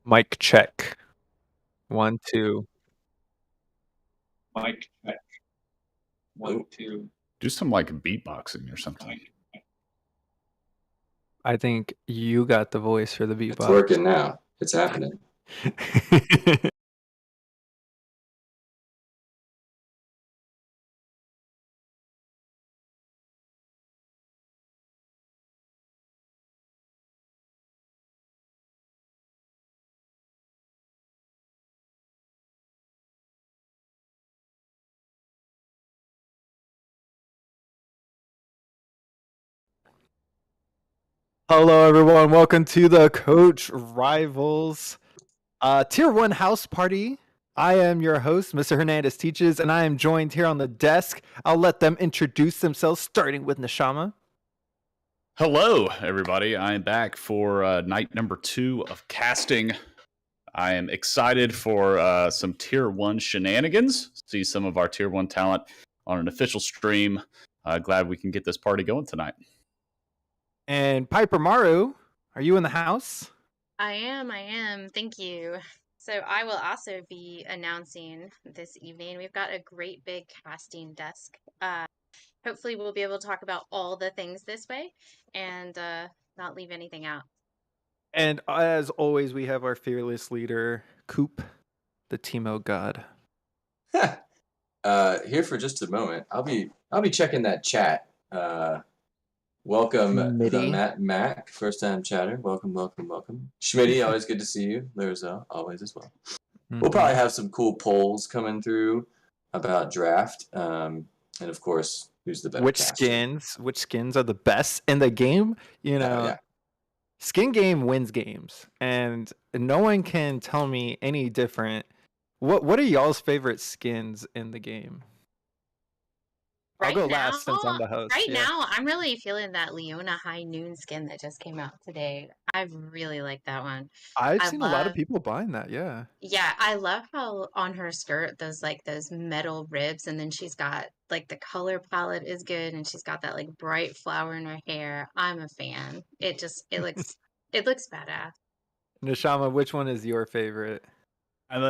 Mic check. 1, 2. Mic check. 1, 2. Do some like beatboxing or something. I think you got the voice for the It's beatbox. working now. It's happening. Hello, everyone. Welcome to the Coach Rivals Tier 1 House Party. I am your host, Mr. Hernandez Teaches, and I am joined here on the desk. I'll let them introduce themselves, starting with Neshama. Hello, everybody. I am back for night number 2 of casting. I am excited for some Tier 1 shenanigans. See some of our Tier 1 talent on an official stream. Glad we can get this party going tonight. And Piper Maru, are you in the house? I am. Thank you. So I will also be announcing this evening. We've got a great big casting desk. Hopefully we'll be able to talk about all the things this way and not leave anything out. And as always, we have our fearless leader, Coop, the Teemo God. Here for just a moment. I'll be checking that chat. Welcome Schmitty. the Mac, first time chatter. Welcome. Schmitty, always good to see you. Larzo, always as well. We'll probably have some cool polls coming through about draft. And of course, who's the better Which caster. skins are the best in the game? You know, Yeah. Skin game wins games, and no one can tell me any different. What are y'all's favorite skins in the game? I'll go last since I'm the host. Right now, I'm really feeling that Leona High Noon skin that just came out today. I really like that one. I've seen a lot of people buying that. Yeah. Yeah, I love how on her skirt those metal ribs, and then she's got like the color palette is good, and she's got that like bright flower in her hair. I'm a fan. It looks badass. Neshama, which one is your favorite? I'm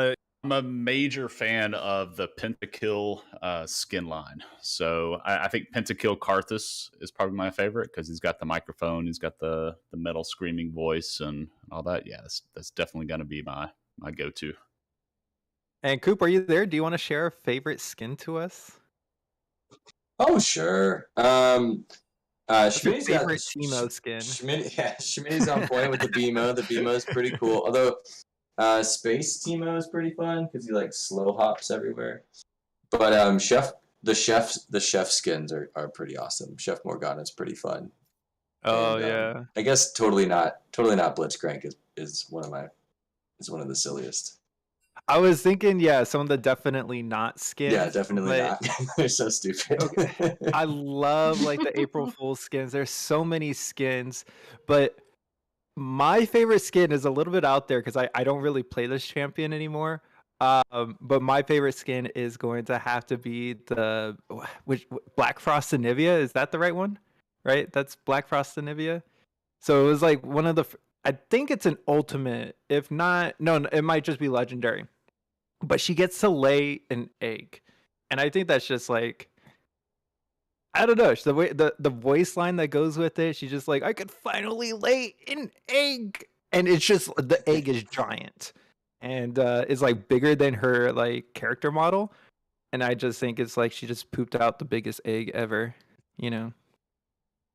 a major fan of the Pentakill skin line. So I think Pentakill Karthus is probably my favorite because he's got the microphone, he's got the metal screaming voice and all that. Yeah, that's definitely going to be my go-to. And Coop, are you there? Do you want to share a favorite skin to us? Oh, sure. Schmitty's got favorite Teemo skin. Schmitty's on point with the BMO. The BMO is pretty cool. Although Space Teemo is pretty fun because he like slow hops everywhere. But the chef skins are pretty awesome. Chef Morgana is pretty fun. Oh, and, yeah. I guess totally not Blitzcrank is one of the silliest. I was thinking, yeah, some of the definitely not skins. Yeah, definitely not. They're so stupid. Okay. I love like the April Fool's skins. There's so many skins, but my favorite skin is a little bit out there because I don't really play this champion anymore. But my favorite skin is going to have to be the Black Frost Anivia. Is that the right one? Right? That's Black Frost Anivia. So it was like one of the. I think it's an ultimate. If not, no, it might just be legendary. But she gets to lay an egg, and I think that's just like. I don't know. The way the voice line that goes with it, she's just like, I could finally lay an egg, and it's just the egg is giant, and is like bigger than her like character model, and I just think it's like she just pooped out the biggest egg ever, you know.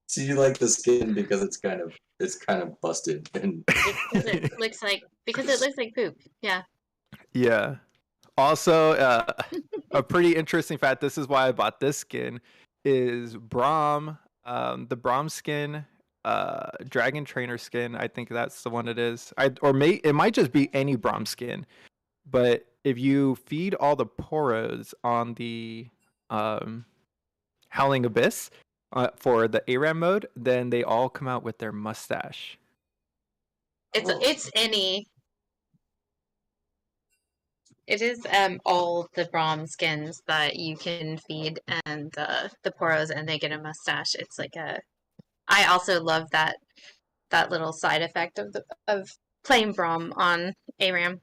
So you like the skin because it's kind of busted and because it looks like poop. Yeah. Yeah. Also, a pretty interesting fact. This is why I bought this skin. Is Braum, the Braum skin, Dragon Trainer skin. I think that's the one it is. It might just be any Braum skin, but if you feed all the Poros on the Howling Abyss for the ARAM mode, then they all come out with their mustache. It's any. It is all the Braum skins that you can feed and the Poros, and they get a mustache. It's like I also love that little side effect of playing Braum on ARAM.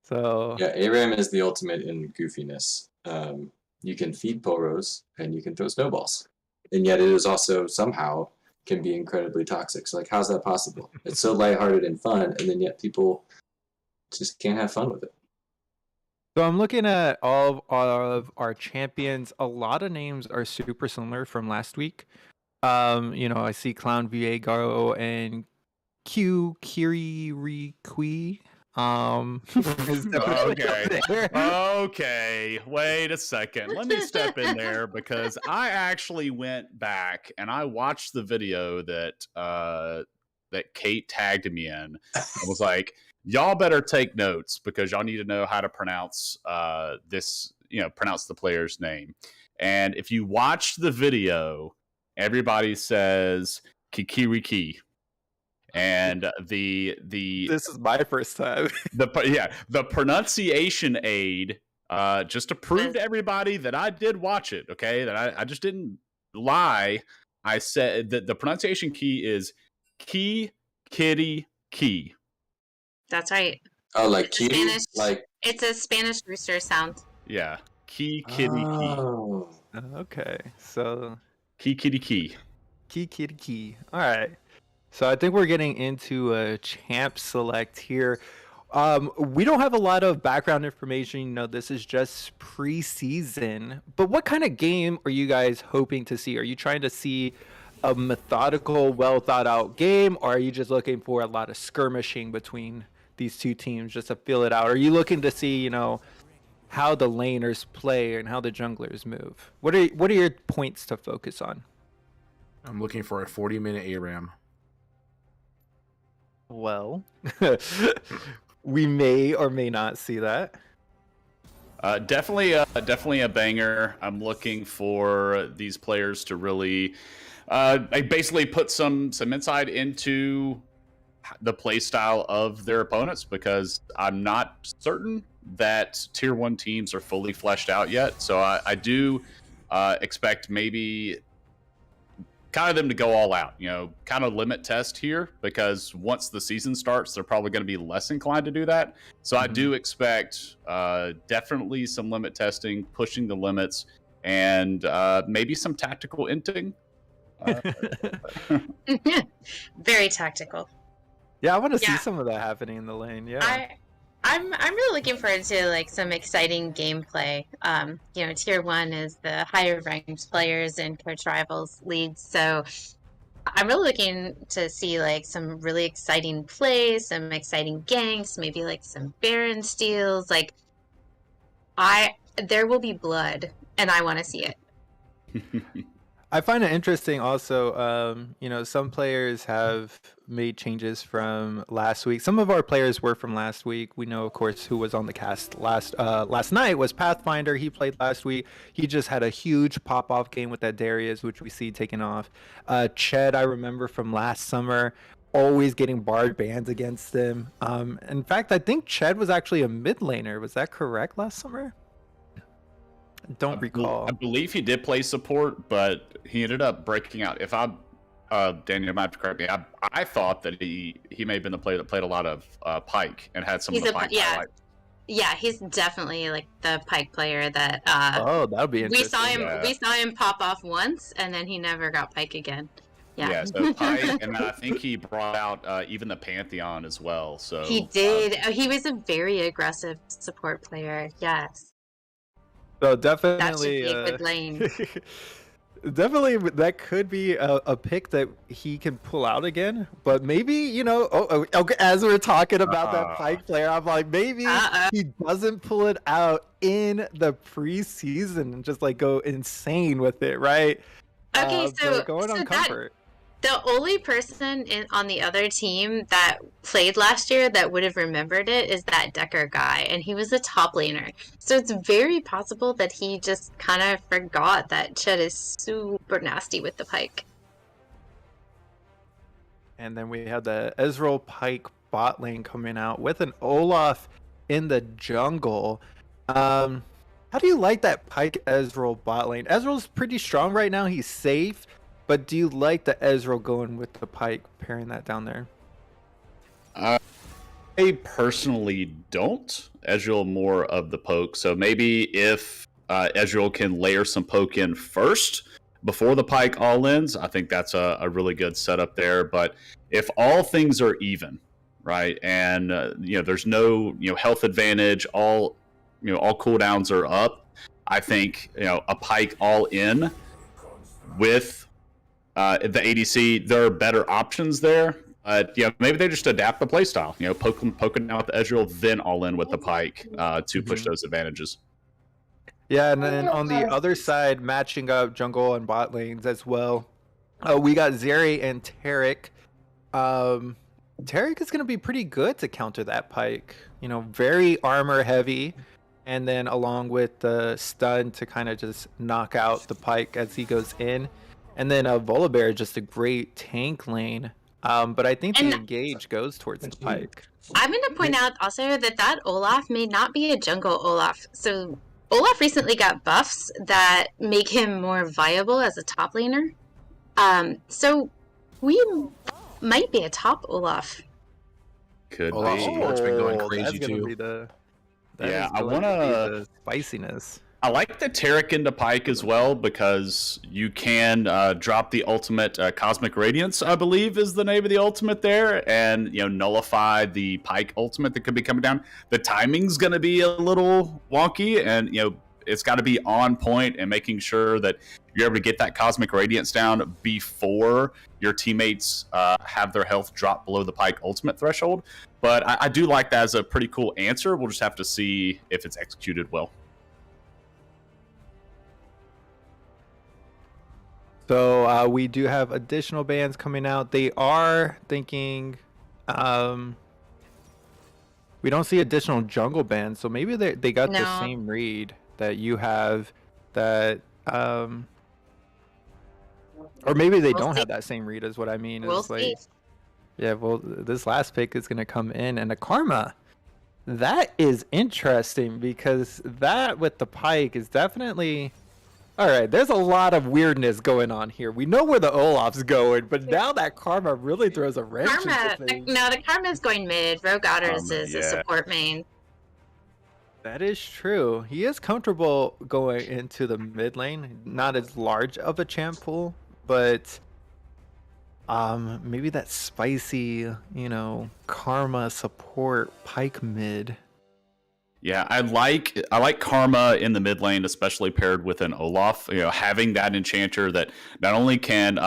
So Yeah, ARAM is the ultimate in goofiness. You can feed Poros and you can throw snowballs, and yet it is also somehow can be incredibly toxic. So like, how's that possible? It's so lighthearted and fun, and then yet people just can't have fun with it. So I'm looking at all of our champions. A lot of names are super similar from last week. I see Clown Viego and Kirikui. Is definitely up Okay. there. Okay, wait a second. Let me step in there because I actually went back and I watched the video that that Kate tagged me in. I was like, y'all better take notes because y'all need to know how to pronounce this, pronounce the player's name. And if you watch the video, everybody says Kikiriki. And the This is my first time. the pronunciation aid just to prove to everybody that I did watch it, okay, that I just didn't lie. I said that the pronunciation key is key kitty key. That's right. Oh, like kitty, Spanish. like It's a Spanish rooster sound. Yeah, key kitty key. oh. Okay, so Key kitty key. key. All right. So I think we're getting into a champ select here. We don't have a lot of background information. This is just preseason. But what kind of game are you guys hoping to see? Are you trying to see a methodical, well thought out game, or are you just looking for a lot of skirmishing between these two teams just to feel it out? Are you looking to see, how the laners play and how the junglers move? What are your points to focus on? I'm looking for a 40-minute ARAM. Well, we may or may not see that. Definitely a banger. I'm looking for these players to really, basically put some insight into the play style of their opponents because I'm not certain that tier 1 teams are fully fleshed out yet. So I do expect maybe kind of them to go all out, kind of limit test here because once the season starts, they're probably going to be less inclined to do that. So I do expect definitely some limit testing, pushing the limits, and maybe some tactical inting. Very tactical. Yeah, I want to see Yeah. some of that happening in the lane. Yeah. I'm really looking forward to some exciting gameplay. Tier 1 is the higher ranked players in coach rivals leagues, so I'm really looking to see some really exciting plays, some exciting ganks, maybe some Baron steals. There will be blood, and I want to see it. I find it interesting also, some players have made changes from last week. Some of our players were from last week. We know, of course, who was on the cast last night was Pathfinder. He played last week. He just had a huge pop-off game with that Darius, which we see taking off. Ched, I remember from last summer, always getting Bard bans against him. In fact, I think Ched was actually a mid laner. Was that correct last summer? Don't recall. I believe he did play support, but he ended up breaking out. If I, Daniel might have to correct me. I thought that he may have been the player that played a lot of Pike and had some of the Pike highlights. Yeah, he's definitely the Pike player that Oh, that would be we interesting. saw him. Yeah. We saw him pop off once, and then he never got Pike again. Yeah, So Pike, and I think he brought out even the Pantheon as well. So he did. He was a very aggressive support player. Yes, So that should definitely, be a good lane. definitely that could be a pick that he can pull out again. But maybe okay, as we're talking about that Pike player, I'm like maybe he doesn't pull it out in the preseason and just go insane with it, right? Okay, But so going on that- comfort. The only person on the other team that played last year that would have remembered it is that Decker guy, and he was a top laner. So it's very possible that he just kind of forgot that Ched is super nasty with the Pike. And then we have the Ezreal Pike bot lane coming out with an Olaf in the jungle. How do you like that Pike Ezreal bot lane? Ezreal's pretty strong right now. He's safe. But do you like the Ezreal going with the Pike, pairing that down there? I personally don't. Ezreal more of the poke. So maybe if Ezreal can layer some poke in first before the Pyke all ins, I think that's a really good setup there. But if all things are even, right, and there's no health advantage, all all cooldowns are up, I think a Pyke all in with the ADC, there are better options there. Maybe they just adapt the playstyle. Poking down with the Ezreal, then all in with the Pyke to push those advantages. Yeah, and then on the other side, matching up jungle and bot lanes as well. We got Zeri and Taric. Taric is going to be pretty good to counter that Pyke. Very armor heavy, and then along with the stun to kind of just knock out the Pyke as he goes in. And then Volibear, just a great tank lane. But I think the engage goes towards the Pyke. I'm going to point out also that Olaf may not be a jungle Olaf. So Olaf recently got buffs that make him more viable as a top laner. So we might be a top Olaf. Could Olaf be. support's been going crazy that's gonna too. be the spiciness. I like the Taric into Pyke as well because you can drop the ultimate Cosmic Radiance, I believe is the name of the ultimate there, and nullify the Pyke ultimate that could be coming down. The timing's going to be a little wonky, and it's got to be on point and making sure that you're able to get that Cosmic Radiance down before your teammates have their health drop below the Pyke ultimate threshold. But I do like that as a pretty cool answer. We'll just have to see if it's executed well. So we do have additional bans coming out. They are thinking we don't see additional jungle bans, so maybe they got the No. same read that you have, that or maybe they We'll don't see. have that same read is what I mean. We'll It's like, see. yeah, well, this last pick is gonna come in, and the Karma, that is interesting because that with the Pyke is definitely. All right, there's a lot of weirdness going on here. We know where the Olaf's going, but now that Karma really throws a wrench into things. The Karma's going mid. Rogue Otters Karma, is a yeah. support main. That is true. He is comfortable going into the mid lane. Not as large of a champ pool, but maybe that spicy, Karma support Pyke mid. Yeah, I like Karma in the mid lane, especially paired with an Olaf. Having that enchanter that not only can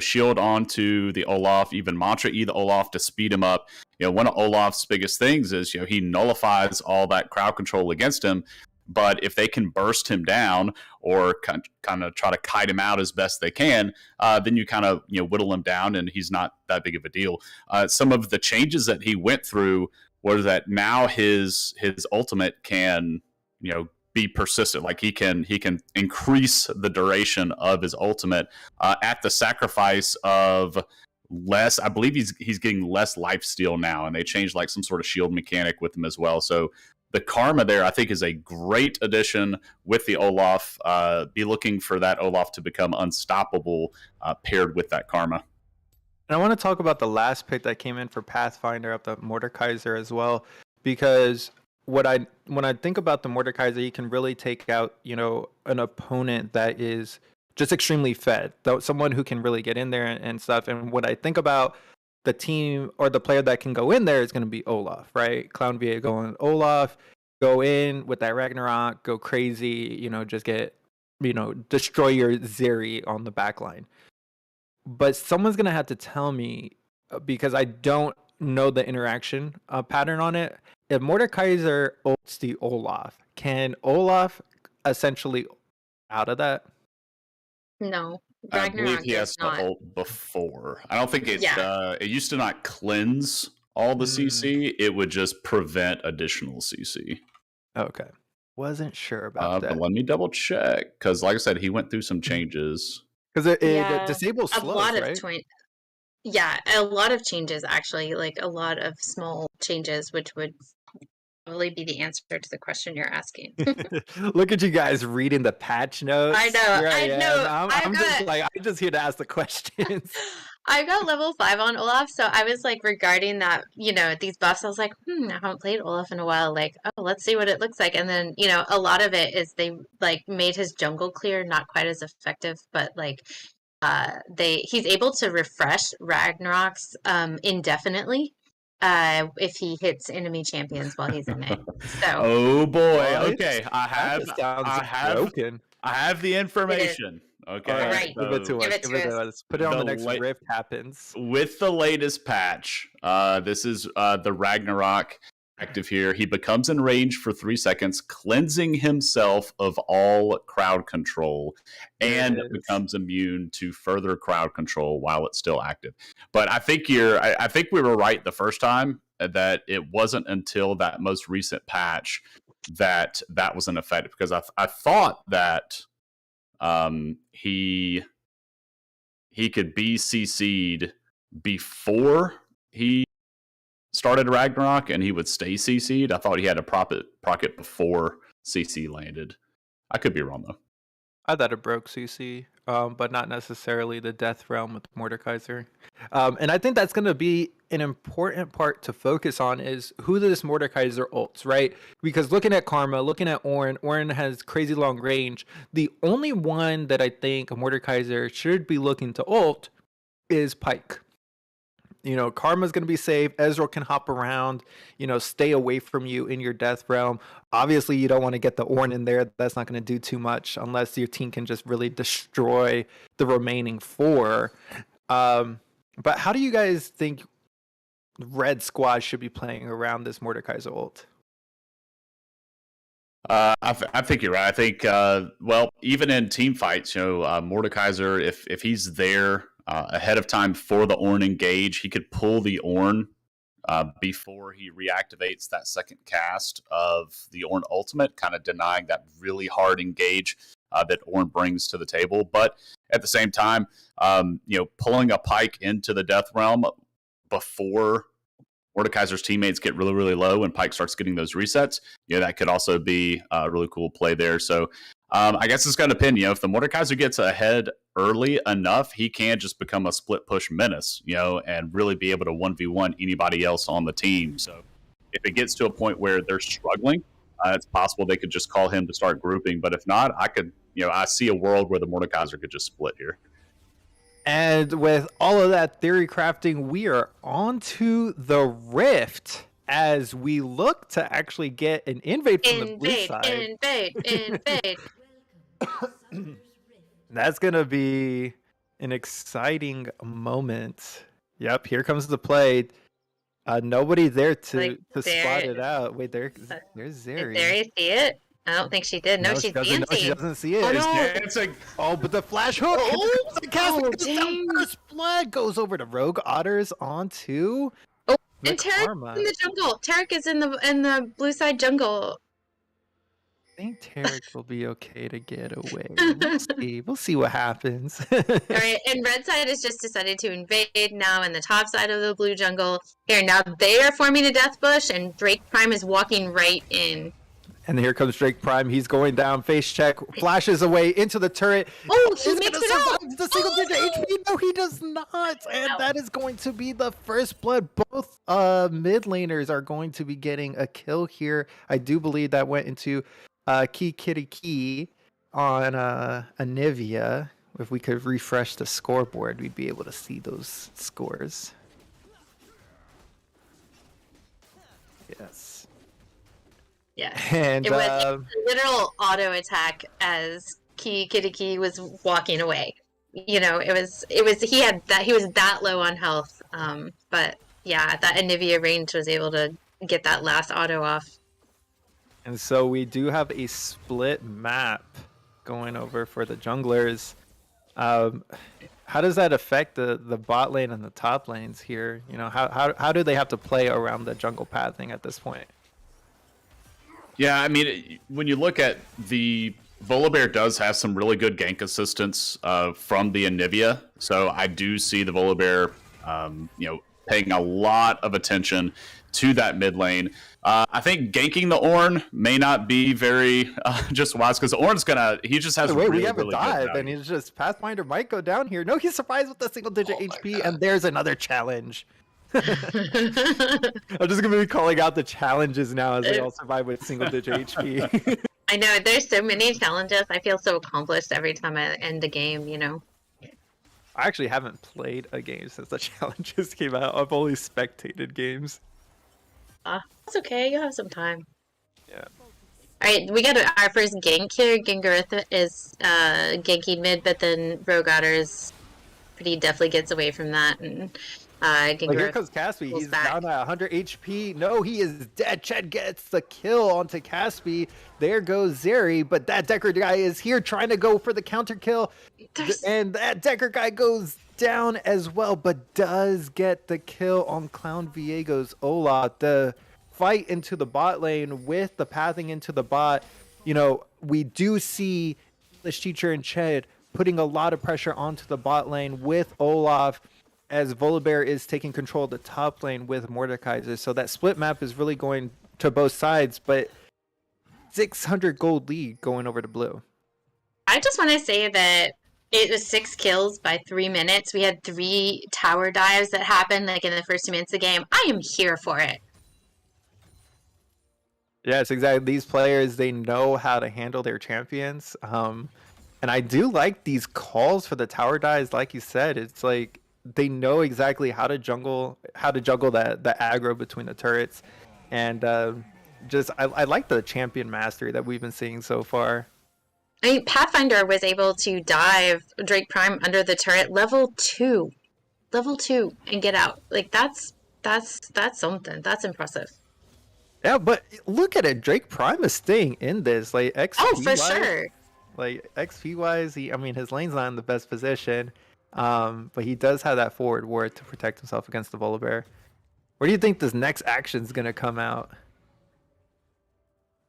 shield onto the Olaf, even mantra E the Olaf to speed him up. One of Olaf's biggest things is he nullifies all that crowd control against him. But if they can burst him down or kind of try to kite him out as best they can, then you kind of whittle him down, and he's not that big of a deal. Some of the changes that he went through was that now his ultimate can be persistent. Like he can increase the duration of his ultimate at the sacrifice of less. I believe he's getting less lifesteal now, and they changed like some sort of shield mechanic with him as well. So the Karma there, I think, is a great addition with the Olaf. Be looking for that Olaf to become unstoppable paired with that Karma. And I want to talk about the last pick that came in for Pathfinder up the Mordekaiser as well, because when I think about the Mordekaiser, you can really take out an opponent that is just extremely fed, though someone who can really get in there and stuff. And what I think about the team or the player that can go in there is going to be Olaf, right? Clown VA going Olaf, go in with that Ragnarok, go crazy, just get destroy your Zeri on the back line. But someone's going to have to tell me, because I don't know the interaction pattern on it. If Mordekaiser ults the Olaf, can Olaf essentially out of that? No. I believe Ragnarok he has does to not. ult before. I don't think it's Yeah. it used to not cleanse all the CC. It would just prevent additional CC. Okay. Wasn't sure about But that. let me double check, because like I said, he went through some changes. Because it Yeah, disables A slows, lot of right? a lot of changes actually, like a lot of small changes, which would probably be the answer to the question you're asking. Look at you guys reading the patch notes. I know, Here I am. know, I'm I've just got- like, I'm just here to ask the questions. I got level 5 on Olaf, so I was like regarding that, these buffs, I was like, I haven't played Olaf in a while. Like, oh, let's see what it looks like. And then, a lot of it is they like made his jungle clear not quite as effective, but like he's able to refresh Ragnarok's indefinitely if he hits enemy champions while he's in it. So Oh boy. What? Okay. I That sounds have broken. the information. Okay. All right. Give it to Give us. it Give to it to us. Put it on The the next late- rift happens. With the latest patch, this is the Ragnarok active here. He becomes enraged for 3 seconds, cleansing himself of all crowd control, and There it is. becomes immune to further crowd control while it's still active. But I think I think we were right the first time that it wasn't until that most recent patch that was in effect, because I thought that he could be CC'd before he started Ragnarok, and he would stay CC'd. I thought he had a procket before CC landed. I could be wrong though. I thought it broke CC, but not necessarily the Death Realm with Mordekaiser. And I think that's going to be an important part to focus on is who this Mordekaiser ults, right? Because looking at Karma, looking at Ornn has crazy long range. The only one that I think a Mordekaiser should be looking to ult is Pyke. Karma's going to be safe. Ezreal can hop around, stay away from you in your Death Realm. Obviously, you don't want to get the Ornn in there. That's not going to do too much unless your team can just really destroy the remaining 4. But how do you guys think Red Squad should be playing around this Mordekaiser ult? I think you're right. I think, even in team fights, Mordekaiser, if he's there ahead of time for the Ornn engage, he could pull the Ornn before he reactivates that second cast of the Ornn ultimate, kind of denying that really hard engage that Ornn brings to the table. But at the same time, pulling a Pyke into the Death Realm before Mordekaiser's teammates get really, really low and Pyke starts getting those resets, that could also be a really cool play there. So I guess it's going to depend. If the Mordekaiser gets ahead early enough, he can just become a split push menace, and really be able to 1v1 anybody else on the team. So if it gets to a point where they're struggling, it's possible they could just call him to start grouping. But if not, I see a world where the Mordekaiser could just split here. And with all of that theory crafting, we are on to the Rift as we look to actually get an invade from the blue side. Invade. That's going to be an exciting moment. Yep, here comes the play. Nobody there to spot it out. Wait, there's Zeri. Did Zeri see it? I don't think she did. No, she's dancing. No, she doesn't see it. Oh, no. Dancing. Oh, but the flash hook. Dang. First blood goes over to Rogue Otters onto. And Tarek in the jungle. Tarek is in the blue side jungle. I think Tarek will be okay to get away. We'll see what happens. All right, and red side has just decided to invade now in the top side of the blue jungle. Here, now they are forming a death bush, and Drake Prime is walking right in. And here comes Drake Prime. He's going down. Face check. Flashes away into the turret. Oh, he He's makes gonna it out. survive the single digit HP. No, he does not. And that is going to be the first blood. Both mid laners are going to be getting a kill here. I do believe that went into Key on Anivia. If we could refresh the scoreboard, we'd be able to see those scores. Yes. Yeah. And It was a literal auto attack as Key was walking away. It was he was that low on health. But yeah, that Anivia range was able to get that last auto off. And so we do have a split map going over for the junglers. How does that affect the bot lane and the top lanes here? How do they have to play around the jungle pathing at this point? Yeah, I mean, when you look at the Volibear does have some really good gank assistance from the Anivia, so I do see the Volibear, paying a lot of attention to that mid lane. I think ganking the Ornn may not be very just wise because Ornn's he just has Wait, really, we have really a good dive, value. and he's just Pathfinder might go down here. No, he survives with a single digit Oh my HP, God. and there's another challenge. I'm just gonna be calling out the challenges now as they all survive with single digit HP. I know there's so many challenges. I feel so accomplished every time I end a game. I actually haven't played a game since the challenges came out. I've only spectated games. It's okay. You have some time. Yeah. All right, we got our first gank here. Gengaritha is ganking mid, but then Rogotter is pretty definitely gets away from that, and Like here Gengaritha comes Caspi. pulls He's back. down at 100 HP. No, he is dead. Ched gets the kill onto Caspi. There goes Zeri, but that Decker guy is here trying to go for the counter kill. There's- And that Decker guy goes down as well, but does get the kill on Clown Viego's Olaf. The fight into the bot lane with the pathing into the bot, we do see English Teacher and Ched putting a lot of pressure onto the bot lane with Olaf as Volibear is taking control of the top lane with Mordekaiser. So that split map is really going to both sides, but 600 gold lead going over to blue. I just want to say that it was 6 kills by 3 minutes. We had 3 tower dives that happened like in the first 2 minutes of the game. I am here for it. Yes, exactly. These players, they know how to handle their champions. And I do like these calls for the tower dives. Like you said, it's like they know exactly how to juggle that the aggro between the turrets. And I like the champion mastery that we've been seeing so far. I mean, Pathfinder was able to dive Drake Prime under the turret level 2, and get out. Like that's something. That's impressive. Yeah, but look at it. Drake Prime is staying in this. Like XP Oh, for wise, sure. Like XP wise, his lane's not in the best position. But he does have that forward ward to protect himself against the Volibear. Where do you think this next action is gonna come out?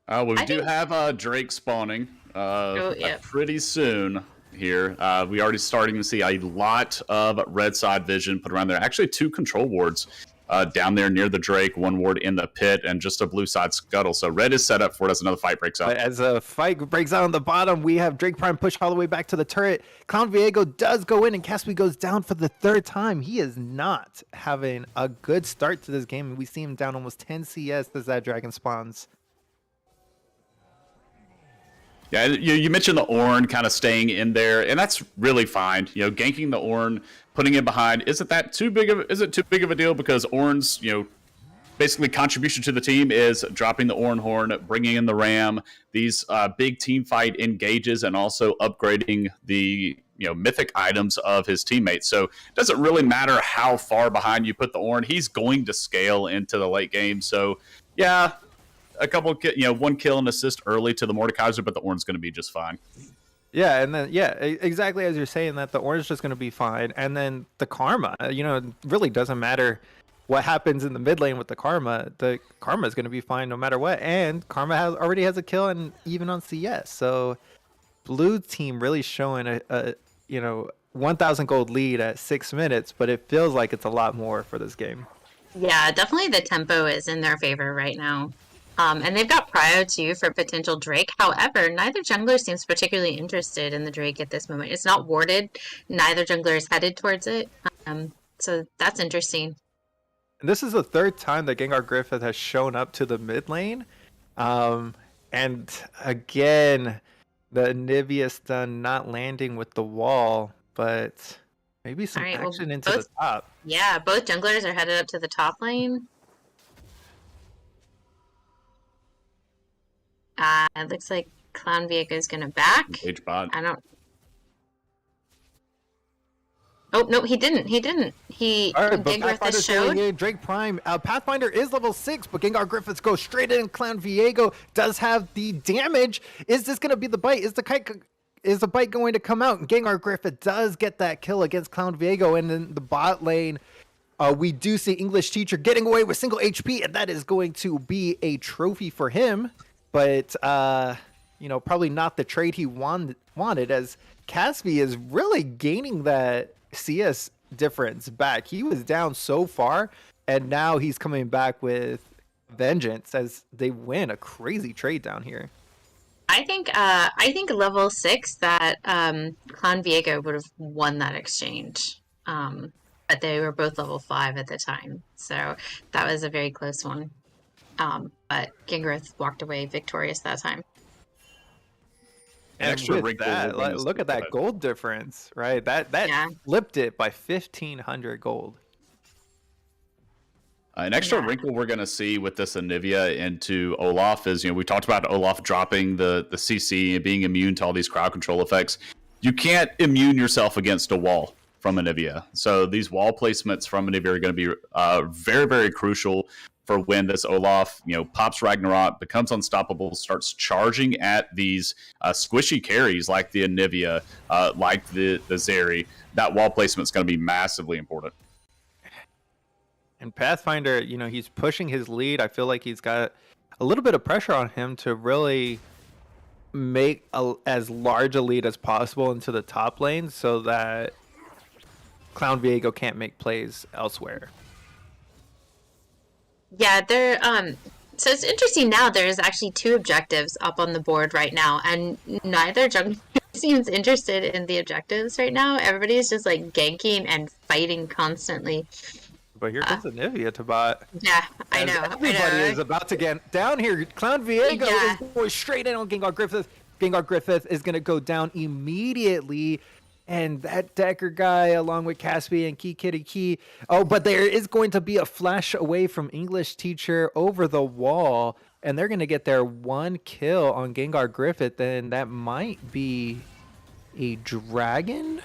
We I do think- have Drake spawning yeah. pretty soon here. We already starting to see a lot of red side vision put around there. Actually, 2 control wards down there near the Drake, 1 ward in the pit, and just a blue side scuttle. So red is set up for it as another fight breaks out. But as a fight breaks out on the bottom, we have Drake Prime push all the way back to the turret. Clown Viego does go in, and Caspi goes down for the 3rd time. He is not having a good start to this game, and we see him down almost 10 CS as that dragon spawns. Yeah, you mentioned the Ornn kind of staying in there, and that's really fine. Ganking the Ornn, putting it behind, is it too big of a deal? Because Ornn's, basically contribution to the team is dropping the Ornn horn, bringing in the Ram, these big team fight engages, and also upgrading the mythic items of his teammates. So it doesn't really matter how far behind you put the Ornn; he's going to scale into the late game. So yeah. A couple, 1 kill and assist early to the Mordekaiser, but the Ornn's going to be just fine. Yeah, and then exactly as you're saying that the orange is just going to be fine, and then the Karma, it really doesn't matter what happens in the mid lane with the Karma. The Karma is going to be fine no matter what, and Karma already has a kill, and even on CS. So blue team really showing a 1,000 gold lead at 6 minutes, but it feels like it's a lot more for this game. Yeah, definitely the tempo is in their favor right now. And they've got Prio too for potential Drake. However, neither jungler seems particularly interested in the Drake at this moment. It's not warded. Neither jungler is headed towards it. So that's interesting. And this is the 3rd time that Gengar Griffith has shown up to the mid lane. And again, the Anivia stun not landing with the wall, but maybe some All right, well, action into the both- top. Yeah, both junglers are headed up to the top lane. It looks like Clown Viego's gonna back. H bot. I don't. Oh no, he didn't. He All right, but Gengar has Pathfinder's showed. going in, Drake Prime. Pathfinder is level 6, but Gengar Griffiths goes straight in. Clown Viego does have the damage. Is this going to be the bite? Is the bite going to come out? And Gengar Griffith does get that kill against Clown Viego, and in the bot lane, we do see English Teacher getting away with single HP, and that is going to be a trophy for him. But probably not the trade he wanted, as Caspi is really gaining that CS difference back. He was down so far, and now he's coming back with vengeance as they win a crazy trade down here. I think level 6 that Clan Viego would have won that exchange. But they were both level 5 at the time. So that was a very close one. But Gingrith walked away victorious that time. And extra with wrinkle that, we're gonna look at that gold difference, right? That Yeah. flipped it by 1,500 gold. An extra Yeah. wrinkle we're going to see with this Anivia into Olaf is, we talked about Olaf dropping the CC and being immune to all these crowd control effects. You can't immune yourself against a wall from Anivia. So these wall placements from Anivia are going to be very, very crucial for when this Olaf, pops Ragnarok, becomes unstoppable, starts charging at these squishy carries like the Anivia, like the Zeri. That wall placement is going to be massively important. And Pathfinder, he's pushing his lead. I feel like he's got a little bit of pressure on him to really make as large a lead as possible into the top lane so that Clown Viego can't make plays elsewhere. Yeah, they're so it's interesting now there's actually 2 objectives up on the board right now, and neither jungler seems interested in the objectives right now. Everybody's just like ganking and fighting constantly. But here comes Anivia to bot. Yeah, I As know. Everybody is about to get down here. Clown Viego Yeah. is going straight in on Gengar Griffith. Gengar Griffith is going to go down immediately. And that Decker guy, along with Caspi and Key Kitty Key. Oh, but there is going to be a flash away from English teacher over the wall. And they're going to get their 1 kill on Gengar Griffith. And that might be a dragon?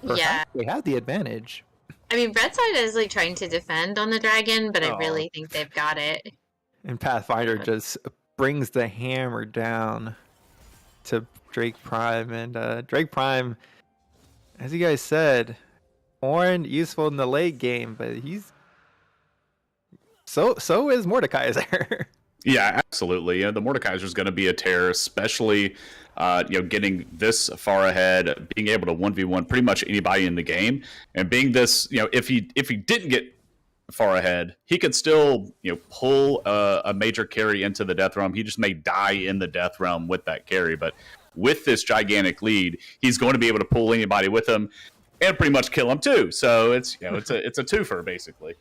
Yeah. Perhaps they have the advantage. I mean, Red Side is like trying to defend on the dragon, but I Oh. really think they've got it. And Pathfinder just brings the hammer down to Drake Prime. And Drake Prime, as you guys said, Orin useful in the late game, but he's so is Mordekaiser. Yeah, absolutely. The Mordekaiser is going to be a terror, especially getting this far ahead, being able to 1v1 pretty much anybody in the game, and being this, if he didn't get far ahead, he could still pull a major carry into the Death Realm. He just may die in the Death Realm with that carry, but with this gigantic lead, he's going to be able to pull anybody with him and pretty much kill him too. So it's it's a twofer basically.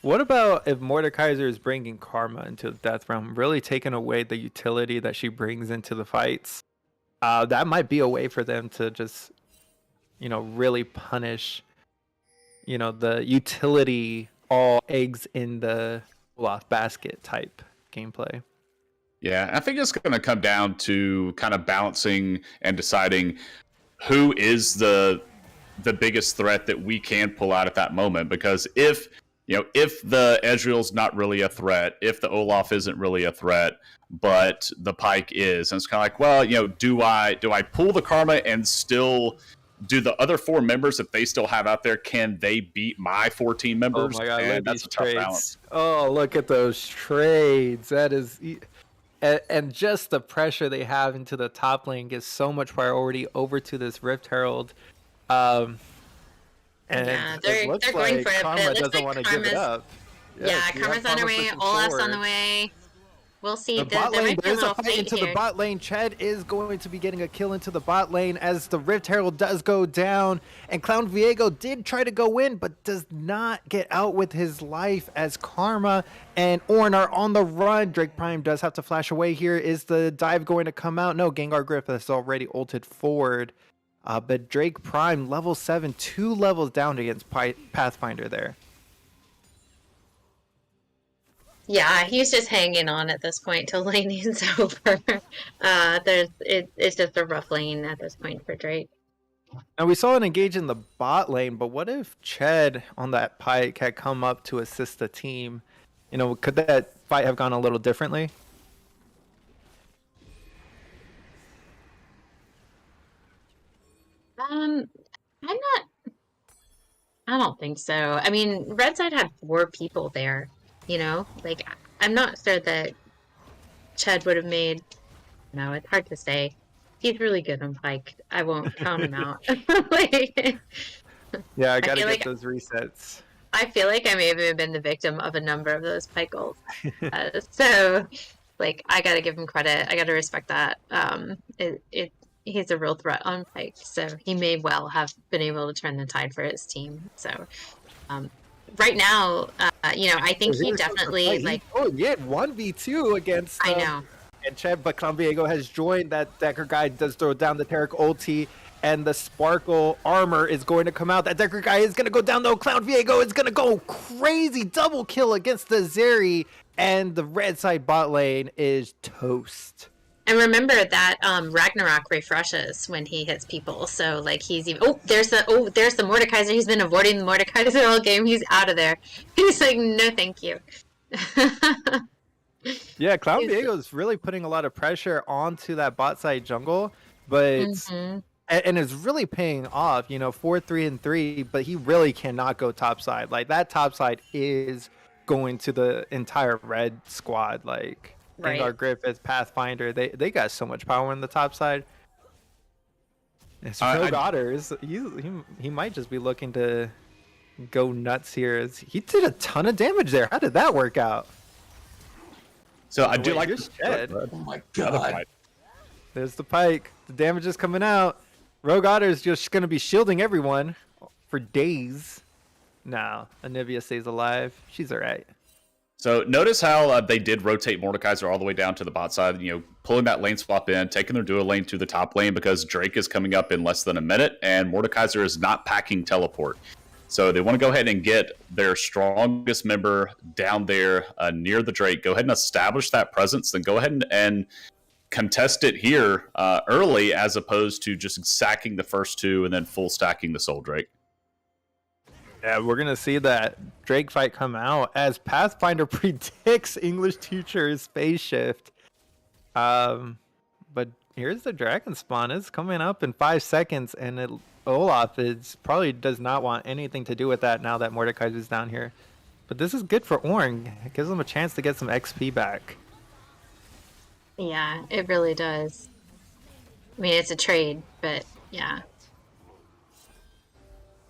What about if Mordekaiser is bringing Karma into the Death Realm, really taking away the utility that she brings into the fights? That might be a way for them to just, really punish, the utility, all eggs in the Olaf basket type gameplay. Yeah, I think it's going to come down to kind of balancing and deciding who is the biggest threat that we can pull out at that moment. Because if the Ezreal's not really a threat, if the Olaf isn't really a threat, but the Pyke is, and it's kind of like, well, do I pull the Karma and still do the other 4 members, if they still have out there, can they beat my 14 members? Oh my god, look at that's these a tough trades. balance. Oh, look at those trades. That is, and just the pressure they have into the top lane gives so much priority over to this Rift Herald. And Yeah, it they're looks going like for it, but Karma it looks doesn't like want to give it Karma's- up. Yeah, Yes, we have Karma's on her Karma way. pushing Olaf's on forward. the way. We'll see. The bot there lane, might be a there's a little fight fight into here. the bot lane. Ched is going to be getting a kill into the bot lane as the Rift Herald does go down. And Clown Viego did try to go in, but does not get out with his life as Karma and Ornn are on the run. Drake Prime does have to flash away here. Is the dive going to come out? No, Gengar Griffith has already ulted forward. But Drake Prime, level 7, 2 levels down against Pathfinder there. Yeah, he's just hanging on at this point till laning's over. It's just a rough lane at this point for Drake. Now we saw it engage in the bot lane, but what if Ched on that Pyke had come up to assist the team? Could that fight have gone a little differently? I'm not. I don't think so. I mean, Red Side had 4 people there. I'm not sure that Ched would have made. No, it's hard to say. He's really good on Pyke. I won't count him out. Yeah, I gotta feel get like- those resets. I feel like I may have been the victim of a number of those Pyke ults. So, like, I gotta give him credit. I gotta respect that. He's a real threat on Pyke, so he may well have been able to turn the tide for his team. So, right now, I think he Here's the definitely fight. like. Oh, yeah, 1v2 against. I know. And Chad, but Clown Viego has joined. That Decker guy does throw down the Taric ulti, and the Sparkle armor is going to come out. That Decker guy is going to go down, though. Clown Viego is going to go crazy double kill against the Zeri, and the red side bot lane is toast. And remember that Ragnarok refreshes when he hits people. So like he's even there's the Mordekaiser. He's been avoiding the Mordekaiser all game. He's out of there. He's like, no thank you. Yeah, Clown He's- Viego is really putting a lot of pressure onto that bot side jungle, but Mhm. and it's really paying off. 4-3-3, but he really cannot go top side. Like that top side is going to the entire red squad. Like Right. Gengar, Griffith, Pathfinder, they got so much power on the top side. It's Rogue Otters. He might just be looking to go nuts here. He did a ton of damage there. How did that work out? So I do Wait, like here's this. Chad. Oh my Another god. fight. There's the Pyke. The damage is coming out. Rogue Otter's just going to be shielding everyone for days. No, Anivia stays alive. She's all right. So notice how they did rotate Mordekaiser all the way down to the bot side, pulling that lane swap in, taking their duo lane to the top lane because Drake is coming up in less than a minute and Mordekaiser is not packing teleport. So they want to go ahead and get their strongest member down there near the Drake. Go ahead and establish that presence, then go ahead and contest it here early as opposed to just sacking the first two and then full stacking the Soul Drake. Yeah, we're going to see that Drake fight come out as Pathfinder predicts English teacher's phase shift. But here's the Dragon Spawn. It's coming up in 5 seconds, and Olaf probably does not want anything to do with that now that Mordekaiser's down here. But this is good for Ornn. It gives him a chance to get some XP back. Yeah, it really does. I mean, it's a trade, but yeah.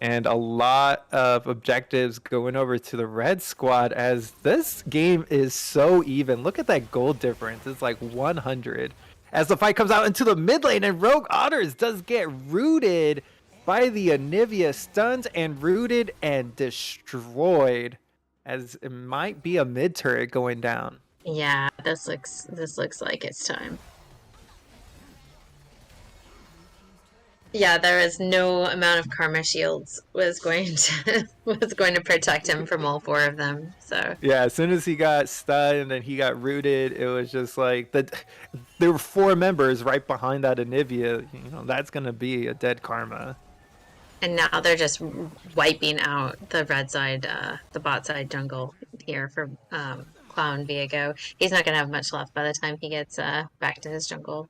And a lot of objectives going over to the red squad as this game is so even. Look at that gold difference. It's like 100. As the fight comes out into the mid lane and Rogue Otters does get rooted by the Anivia, stunned and rooted and destroyed, as it might be a mid turret going down. Yeah, this looks like it's time. Yeah, there is no amount of karma shields was going to protect him from all four of them. So Yeah, as soon as he got stunned and he got rooted, it was just like there were 4 members right behind that Anivia. That's gonna be a dead karma. and now they're just wiping out the red side, the bot side jungle here for Clown Viego. He's not gonna have much left by the time he gets back to his jungle.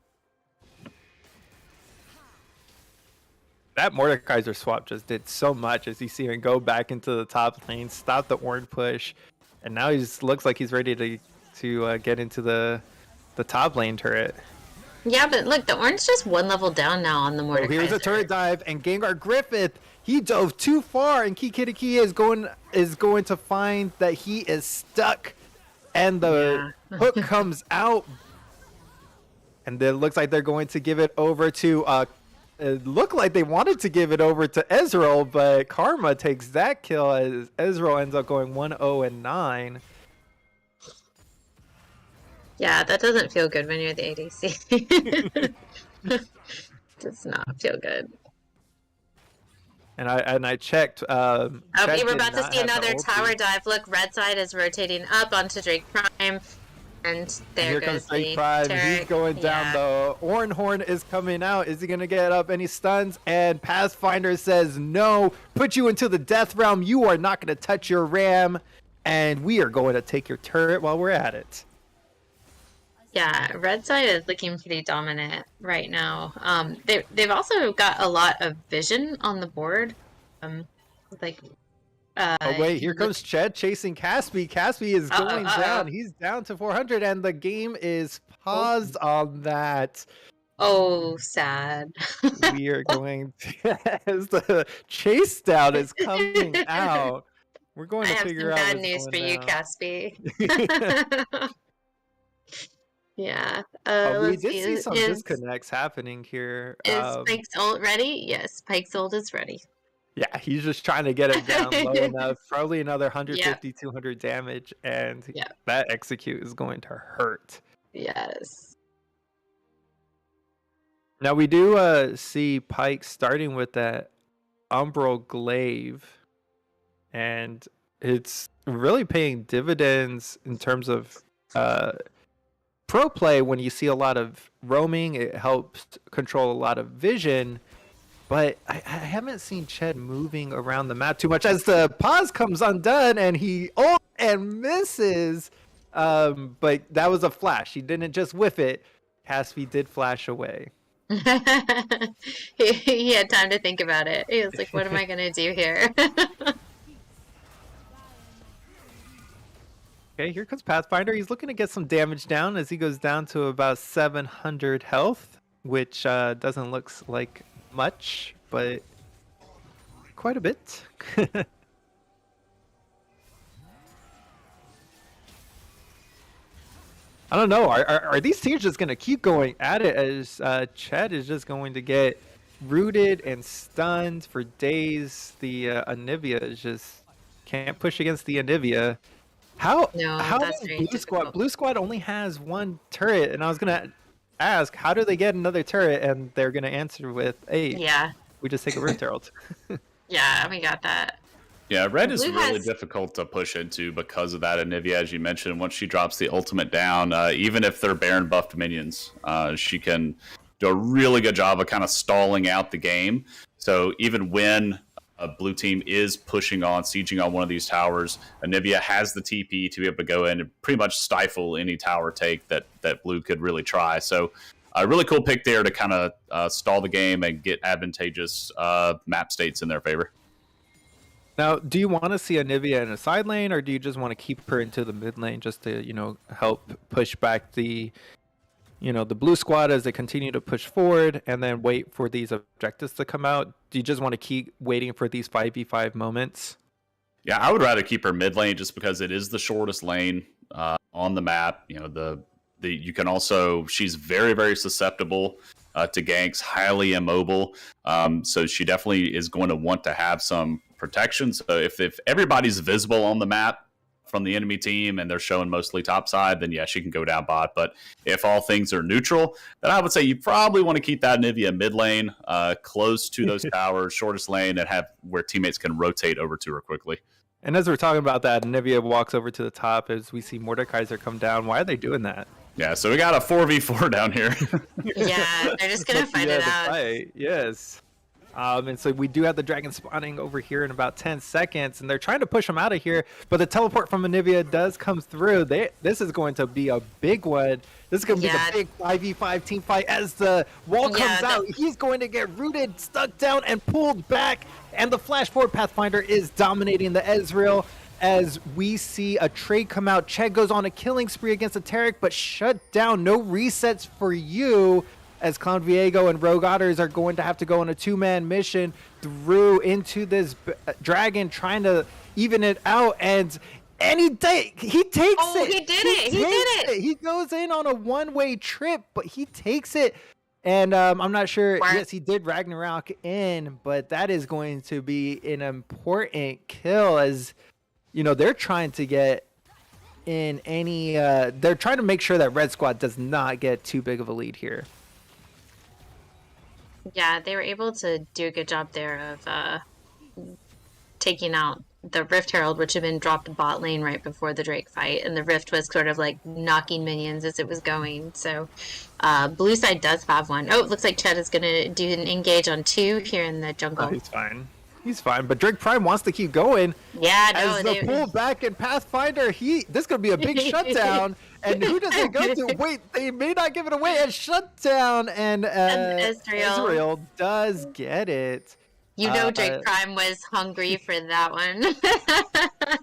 That Mordekaiser swap just did so much as you see him go back into the top lane, stop the Ornn push, and now he just looks like he's ready to get into the top lane turret. Yeah, but look, the Ornn's just one level down now on the Mordekaiser. Oh, here's a turret dive, and Gengar Griffith, he dove too far, and Kikiriki is going to find that he is stuck, and the hook comes out, and then it looks like they're going to give it over to it looked like they wanted to give it over to Ezreal, but Karma takes that kill as Ezreal ends up going 1-0-9. Yeah, that doesn't feel good when you're the ADC. Does not feel good. And I checked. Okay, Chet we're did about to not see have the another ulti. tower dive. Look, red side is rotating up onto Drake Prime. And there Here goes comes Drake the Prime. He's turret. going down Yeah. though. Horn is coming out. Is he gonna get up any stuns? And Pathfinder says no. Put you into the death realm. You are not gonna touch your ram. And we are going to take your turret while we're at it. Yeah, red side is looking pretty dominant right now. They've also got a lot of vision on the board. Oh wait, here comes Ched chasing Caspi. Caspi is going down. He's down to 400, and the game is paused on that. Oh, sad. We are going to, as the chase down is coming out. We're going I to have some figure out bad what's news for going you, down. Caspi. Yeah. We Let's did see some Is disconnects happening here. Pike's ult ready? Yes, Pike's ult is ready. Yeah, he's just trying to get him down low enough. Probably another 150, 200 damage, and Yep. that execute is going to hurt. Yes. Now we do see Pike starting with that Umbral Glaive, and it's really paying dividends in terms of pro play. When you see a lot of roaming, it helps control a lot of vision. But I haven't seen Ched moving around the map too much as the pause comes undone and he and misses. But that was a flash. He didn't just whiff it. Caspi did flash away. He had time to think about it. He was like, what am I going to do here? Okay, here comes Pathfinder. He's looking to get some damage down as he goes down to about 700 health, which doesn't look like much, but quite a bit. I don't know. Are these teams just going to keep going at it as Ched is just going to get rooted and stunned for days? The Anivia is just can't push against the Anivia. How that's does very Blue Squad? difficult. Blue Squad only has one turret, and I was gonna ask, how do they get another turret? And they're gonna answer with, "Hey, Yeah. we just take a Rift Herald." Yeah, we got that. Yeah, red is Blue really has- difficult to push into because of that Anivia, as you mentioned. Once she drops the ultimate down, even if they're Baron buffed minions, she can do a really good job of kind of stalling out the game. So even when a blue team is pushing on, sieging on one of these towers, Anivia has the TP to be able to go in and pretty much stifle any tower take that blue could really try. So a really cool pick there to kind of stall the game and get advantageous map states in their favor. Now, do you want to see Anivia in a side lane, or do you just want to keep her into the mid lane just to, help push back the Blue Squad as they continue to push forward, and then wait for these objectives to come out? Do you just want to keep waiting for these 5v5 moments? Yeah, I would rather keep her mid lane just because it is the shortest lane on the map. You can also, she's very, very susceptible to ganks, highly immobile. So she definitely is going to want to have some protection. So if everybody's visible on the map from the enemy team and they're showing mostly top side, then yeah, she can go down bot. But if all things are neutral, then I would say you probably want to keep that Anivia mid lane, close to those towers, shortest lane, and have where teammates can rotate over to her quickly. And as we're talking about that, Anivia walks over to the top as we see Mordekaiser come down. Why are they doing that? Yeah, so we got a 4v4 down here. Yeah, they're just gonna fight it out. Yes. And so we do have the dragon spawning over here in about 10 seconds, and they're trying to push him out of here, but the teleport from Anivia does come through. This is going to be a big one. This is going to be the big 5v5 team fight as the wall comes out. He's going to get rooted, stuck down, and pulled back, and the flash forward Pathfinder is dominating the Ezreal. As we see a trade come out, Ched goes on a killing spree against the Taric, but shut down. No resets for you, as Clown Viego and Rogue Otters are going to have to go on a two-man mission through into this dragon, trying to even it out, and he takes it. Oh, he did it! He did it! He goes in on a one-way trip, but he takes it. And I'm not sure. What? Yes, he did Ragnarok in, but that is going to be an important kill, as they're trying to get in any. They're trying to make sure that Red Squad does not get too big of a lead here. Yeah, they were able to do a good job there of taking out the Rift Herald, which had been dropped bot lane right before the Drake fight, and the Rift was sort of like knocking minions as it was going. So blue side does have one. Oh, it looks like Ched is going to do an engage on 2 here in the jungle. Oh, he's fine. But Drake Prime wants to keep going. Yeah, As the pull back in Pathfinder, this is going to be a big shutdown. And who does it go to? Wait, they may not give it away. A shutdown, and Ezreal does get it. Drake Prime was hungry for that one.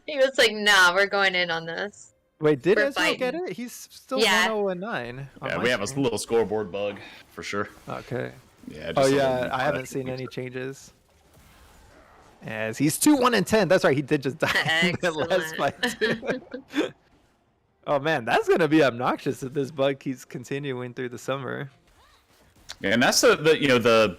He was like, nah, we're going in on this. Wait, did We're Ezreal get fighting. it? He's still Yeah. 1-0-9. Yeah, we have a little scoreboard bug for sure. Okay. Yeah. Oh just a yeah, little I haven't bit. seen any changes. As he's 2-1-10. That's right, he did just die in the last fight. Too. Oh man, that's gonna be obnoxious if this bug keeps continuing through the summer. Yeah, and that's the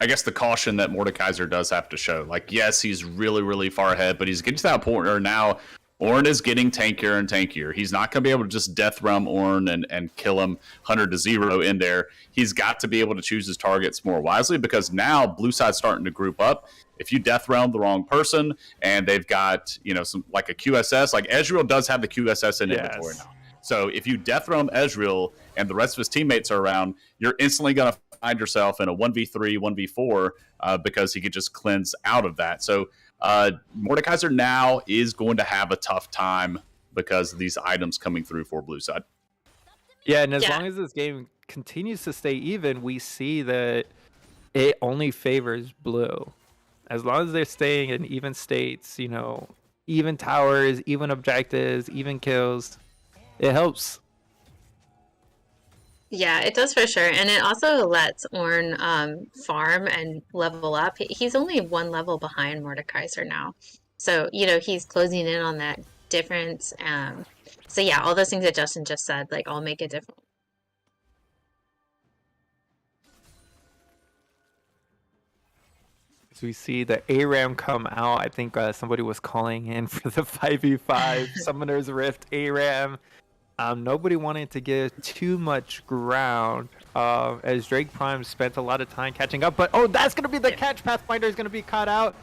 I guess the caution that Mordekaiser does have to show. Like, yes, he's really, really far ahead, but he's getting to that point where now Ornn is getting tankier and tankier. He's not going to be able to just death realm Ornn and kill him 100-0 in there. He's got to be able to choose his targets more wisely because now blue side's starting to group up. If you death realm the wrong person and they've got, some like a QSS, like Ezreal does have the QSS in inventory now. So if you death realm Ezreal and the rest of his teammates are around, you're instantly going to find yourself in a 1v3, 1v4 because he could just cleanse out of that. So Mordekaiser now is going to have a tough time because of these items coming through for blue side. Yeah, and as long as this game continues to stay even, we see that it only favors blue. As long as they're staying in even states, even towers, even objectives, even kills, it helps. Yeah, it does for sure. And it also lets Ornn farm and level up. He's only one level behind Mordekaiser now. So, he's closing in on that difference. So yeah, all those things that Justin just said, like, all make a difference. So we see the ARAM come out. I think somebody was calling in for the 5v5 Summoner's Rift ARAM. Nobody wanted to give too much ground as Drake Prime spent a lot of time catching up. But, that's going to be the catch. Pathfinder is going to be caught out.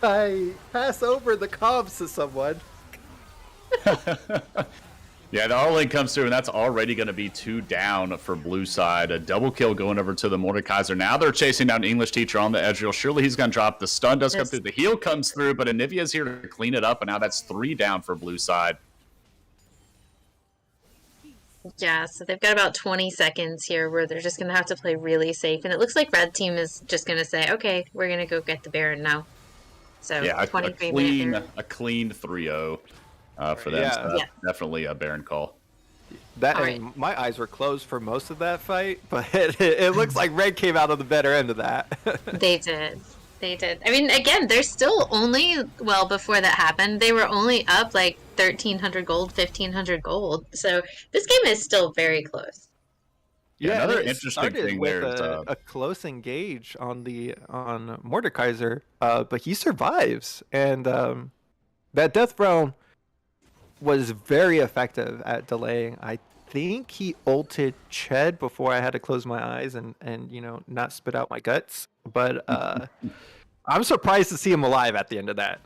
I pass over the comms to someone. Yeah, the R-Link comes through, and that's already going to be 2 down for blue side. A double kill going over to the Mordekaiser. Now they're chasing down English Teacher on the Ezreal. Surely he's going to drop. The stun does come through. The heal comes through, but Anivia's here to clean it up, and now that's 3 down for blue side. Yeah, so they've got about 20 seconds here where they're just going to have to play really safe. And it looks like red team is just going to say, okay, we're going to go get the Baron now. So yeah, 23 minutes. a clean 3-0 for them. So definitely a Baron call. My eyes were closed for most of that fight, but it looks like red came out on the better end of that. They did. I mean, again, they're still only, before that happened, they were only up like 1,300 gold, 1,500 gold. So this game is still very close. Yeah, another interesting thing with there is a close engage on Mordekaiser, but he survives, and that death realm was very effective at delaying. I think he ulted Ched before I had to close my eyes and not spit out my guts. But I'm surprised to see him alive at the end of that.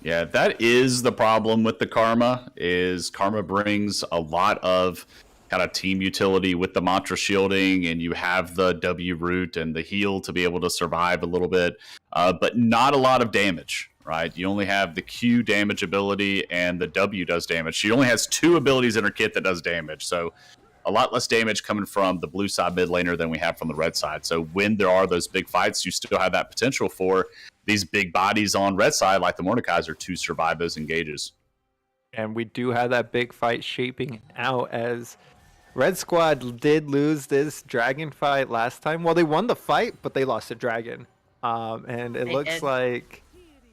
Yeah, that is the problem with the Karma. Is Karma brings a lot of kind of team utility with the mantra shielding, and you have the W root and the heal to be able to survive a little bit, but not a lot of damage. Right, you only have the Q damage ability and the W does damage. She only has 2 abilities in her kit that does damage, so a lot less damage coming from the blue side mid laner than we have from the red side. So when there are those big fights, you still have that potential for these big bodies on red side, like the Mordekaiser, to survive those engages. And we do have that big fight shaping out, as Red Squad did lose this dragon fight last time. Well, they won the fight, but they lost the dragon. And it looks like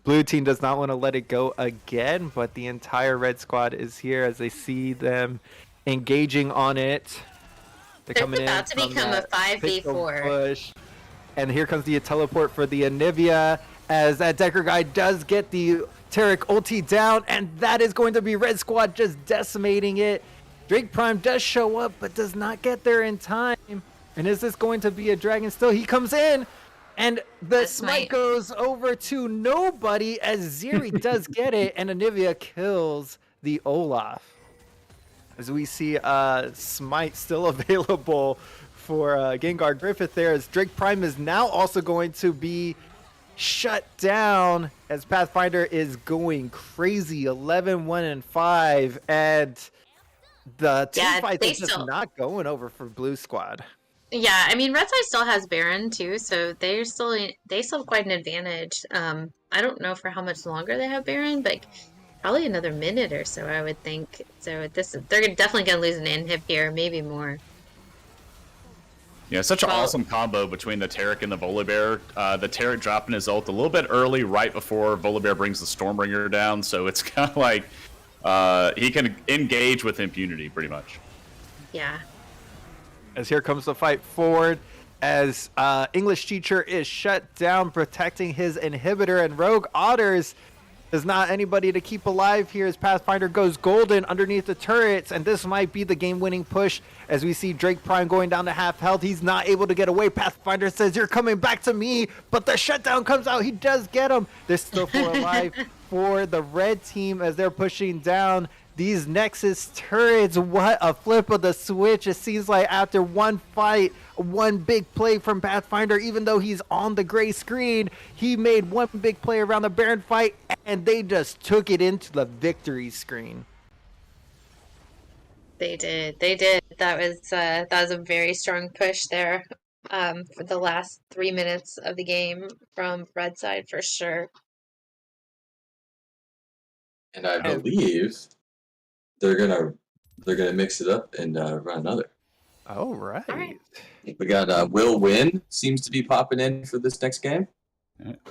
blue team does not want to let it go again, but the entire red squad is here as they see them engaging on it. They're coming about to become a 5v4. Push. And here comes the teleport for the Anivia, as that Decker guy does get the Taric ulti down, and that is going to be red squad just decimating it. Drake Prime does show up, but does not get there in time. And is this going to be a dragon still? He comes in. And the smite goes over to nobody, as Zeri does get it, and Anivia kills the Olaf. As we see smite still available for Gengar Griffith there, as Drake Prime is now also going to be shut down, as Pathfinder is going crazy, 11-1-5, and the team fight is just not going over for Blue Squad. Yeah, I mean, Red Side still has Baron too, so they still have quite an advantage. I don't know for how much longer they have Baron, but probably another minute or so, I would think. So they're definitely gonna lose an inhib here, maybe more. Yeah, such an Well- awesome combo between the Taric and the Volibear. The Taric dropping his ult a little bit early, right before Volibear brings the Stormbringer down, so it's kind of like he can engage with impunity, pretty much. Yeah. As here comes the fight forward, as English Teacher is shut down, protecting his inhibitor, and Rogue Otters is not anybody to keep alive here as Pathfinder goes golden underneath the turrets, and this might be the game-winning push as we see Drake Prime going down to half health. He's not able to get away. Pathfinder says, "You're coming back to me," but the shutdown comes out. He does get him. There's still 4 alive for the red team as they're pushing down these Nexus turrets. What a flip of the switch. It seems like after one fight, one big play from Pathfinder, even though he's on the gray screen, he made one big play around the Baron fight, and they just took it into the victory screen. They did. They did. That was a very strong push there for the last 3 minutes of the game from red side for sure. And I believe they're gonna mix it up and run another. All right. All right. We got Will Win seems to be popping in for this next game.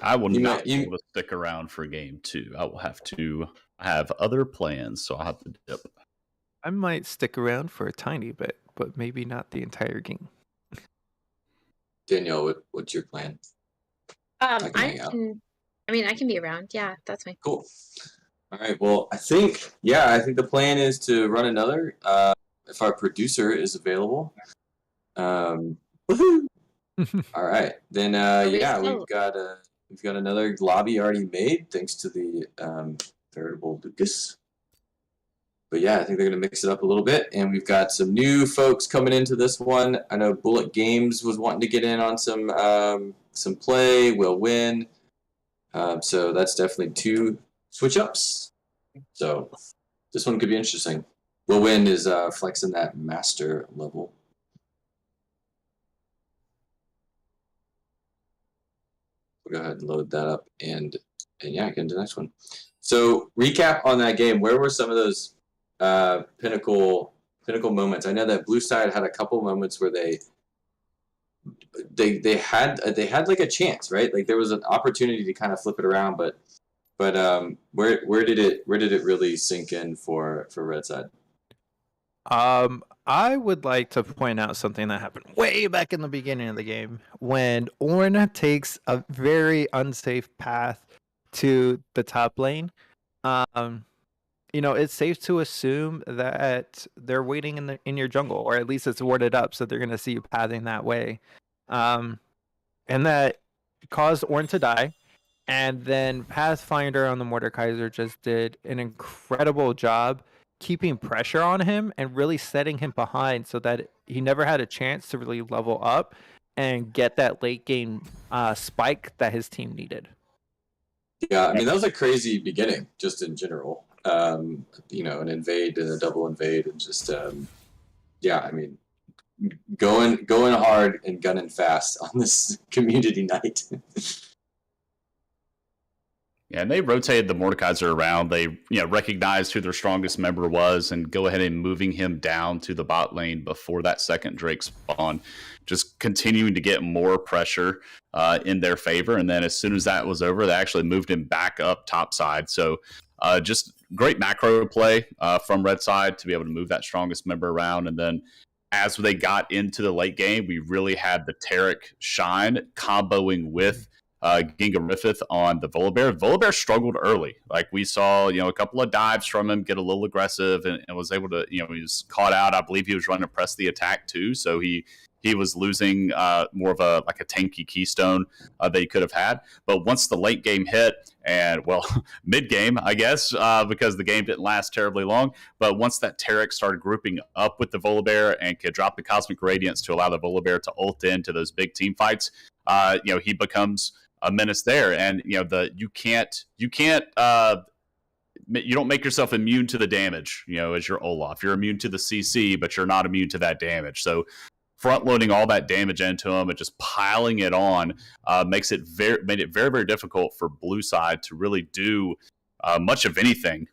I will You not might- be able to stick around for game 2. I will have to have other plans, so I'll have to dip. I might stick around for a tiny bit, but maybe not the entire game. Danielle, what's your plan? I can hang out. I can be around. Yeah, that's fine. Cool. All right. Well, I think the plan is to run another. If our producer is available. Woohoo! All right. Then we yeah, still- we've got another lobby already made thanks to the veritable Lucas. But yeah, I think they're gonna mix it up a little bit, and we've got some new folks coming into this one. I know Bullet Games was wanting to get in on some play. Will Win. So that's definitely 2 switch ups. So this one could be interesting. Will Win is flexing that master level. We'll go ahead and load that up and yeah, get into the next one. So recap on that game. Where were some of those pinnacle moments? I know that Blue Side had a couple moments where they had like a chance, right? Like there was an opportunity to kind of flip it around, but where did it really sink in for Red Side? I would like to point out something that happened way back in the beginning of the game when Ornn takes a very unsafe path to the top lane. It's safe to assume that they're waiting in your jungle, or at least it's warded up, so they're going to see you pathing that way. And that caused Ornn to die. And then Pathfinder on the Mordekaiser just did an incredible job keeping pressure on him and really setting him behind so that he never had a chance to really level up and get that late game spike that his team needed. Yeah, I mean, that was a crazy beginning, just in general. An invade and a double invade, and just, I mean, going hard and gunning fast on this community night. Yeah, and they rotated the Mordekaiser around. They, recognized who their strongest member was and go ahead and moving him down to the bot lane before that second Drake spawn, just continuing to get more pressure in their favor. And then as soon as that was over, they actually moved him back up top side. So just great macro play from Red Side to be able to move that strongest member around. And then as they got into the late game, we really had the Taric shine comboing with Ginga Rifith on the Volibear. Volibear struggled early. Like we saw, a couple of dives from him get a little aggressive and was able to, he was caught out. I believe he was running to press the attack too. So he was losing more of a tanky keystone that he could have had. But once the late game hit and mid game, I guess, because the game didn't last terribly long. But once that Taric started grouping up with the Volibear and could drop the Cosmic Radiance to allow the Volibear to ult into those big team fights, he becomes a menace there. And you don't make yourself immune to the damage, as your Olaf. You're immune to the CC, but you're not immune to that damage. So front loading all that damage into him and just piling it on made it very, very difficult for Blue Side to really do much of anything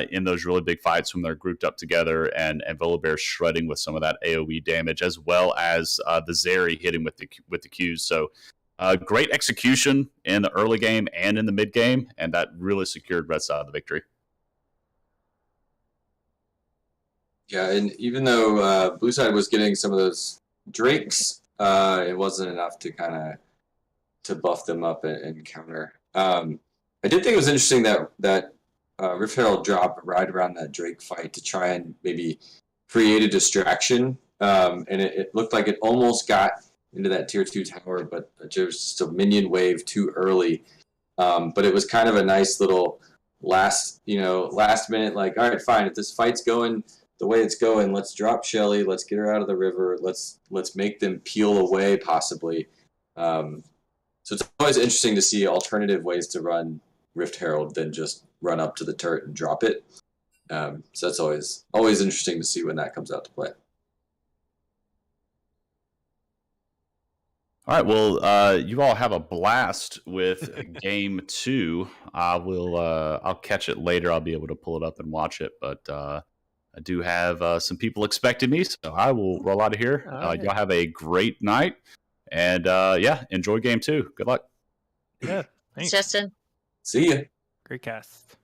in those really big fights when they're grouped up together, and Volibear shredding with some of that AoE damage, as well as the Zeri hitting with the Qs. So great execution in the early game and in the mid game, and that really secured Red Side the victory. Yeah, and even though Blue Side was getting some of those Drakes, it wasn't enough to kind of to buff them up and counter. I did think it was interesting that Rift Herald dropped right around that Drake fight to try and maybe create a distraction, and it looked like it almost got into that tier 2 tower, but there was just a minion wave too early. But it was kind of a nice little last minute, like, all right, fine, if this fight's going the way it's going, let's drop Shelly, let's get her out of the river, let's make them peel away possibly. So it's always interesting to see alternative ways to run Rift Herald than just run up to the turret and drop it. So that's always interesting to see when that comes out to play. All right, well, you all have a blast with game 2. I'll catch it later. I'll be able to pull it up and watch it, but I do have some people expecting me, so I will roll out of here. Y'all have a great night, and enjoy game 2. Good luck. Yeah, thanks. Justin. See ya. Great cast.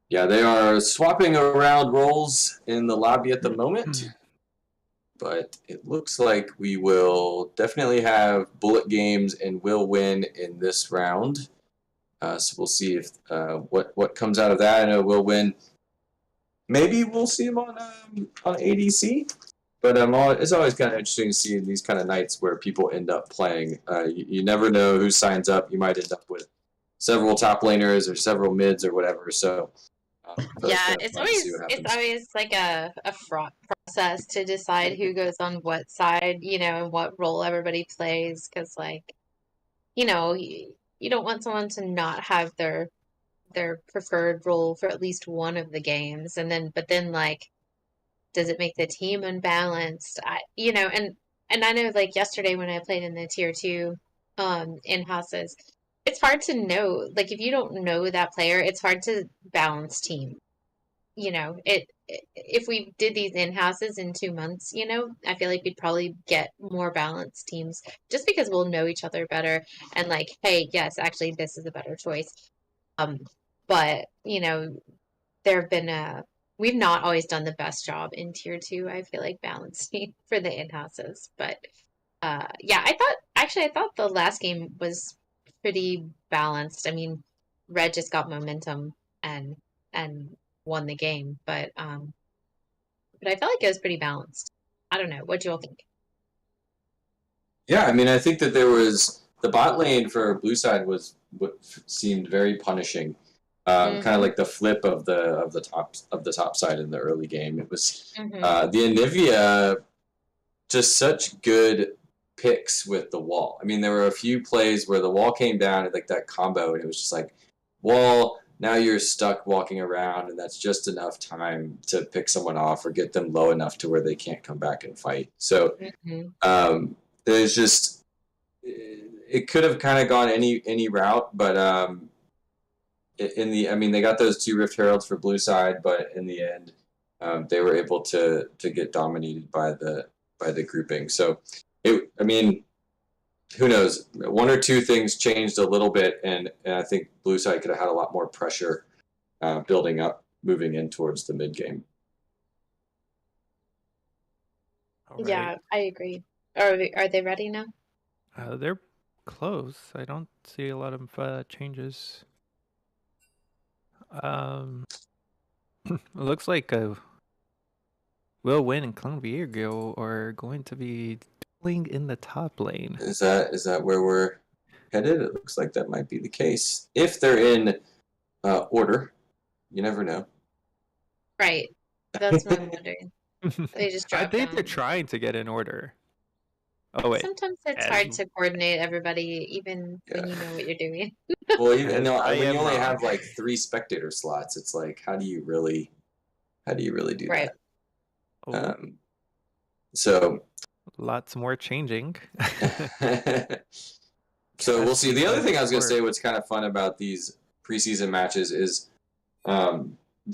Yeah, they are swapping around roles in the lobby at the moment. But it looks like we will definitely have bullet games and will win in this round. So we'll see if what comes out of that. I know we'll win. Maybe we'll see him on ADC. But it's always kind of interesting to see these kind of nights where people end up playing. You never know who signs up. You might end up with several top laners or several mids or whatever. So yeah, it's always like a fraught process to decide who goes on what side, and what role everybody plays. Because, you don't want someone to not have their preferred role for at least one of the games, but then does it make the team unbalanced? And I know, yesterday when I played in the tier 2 in houses, it's hard to know. If you don't know that player, it's hard to balance team. If we did these in-houses in 2 months, I feel like we'd probably get more balanced teams just because we'll know each other better and hey, yes, actually this is a better choice. But, there have been we've not always done the best job in tier 2, I feel like, balancing for the in-houses. But I thought the last game was pretty balanced. I mean, Red just got momentum and won the game, but I felt like it was pretty balanced. I don't know. What do you all think? Yeah, I mean, I think that there was the bot lane for Blue Side was what seemed very punishing, kind of like the flip of the top side in the early game. It was the Anivia, just such good picks with the wall. I mean, there were a few plays where the wall came down and that combo, and it was just like wall. Now you're stuck walking around, and that's just enough time to pick someone off or get them low enough to where they can't come back and fight. So there's just, it could have kind of gone any route, but they got those 2 Rift Heralds for Blue Side, but in the end, they were able to get dominated by the grouping. So who knows? 1 or 2 things changed a little bit, and I think Blue Side could have had a lot more pressure building up, moving in towards the mid game. All Yeah, right. I agree. Are they ready now? They're close. I don't see a lot of changes. It looks like Will Win and Clone Virgo are going to be dueling in the top lane. Is that where we're headed? It looks like that might be the case. If they're in order, you never know. Right. That's what I'm wondering. They just I drop think they're down. trying to get in order. Oh wait, Sometimes it's hard to coordinate everybody, even when you know what you're doing. Well, when you am only wrong. have 3 spectator slots, it's like, how do you really do Right. that? Oh, So lots more changing. So we'll see. The other thing I was going to Support. say, what's kind of fun about these preseason matches is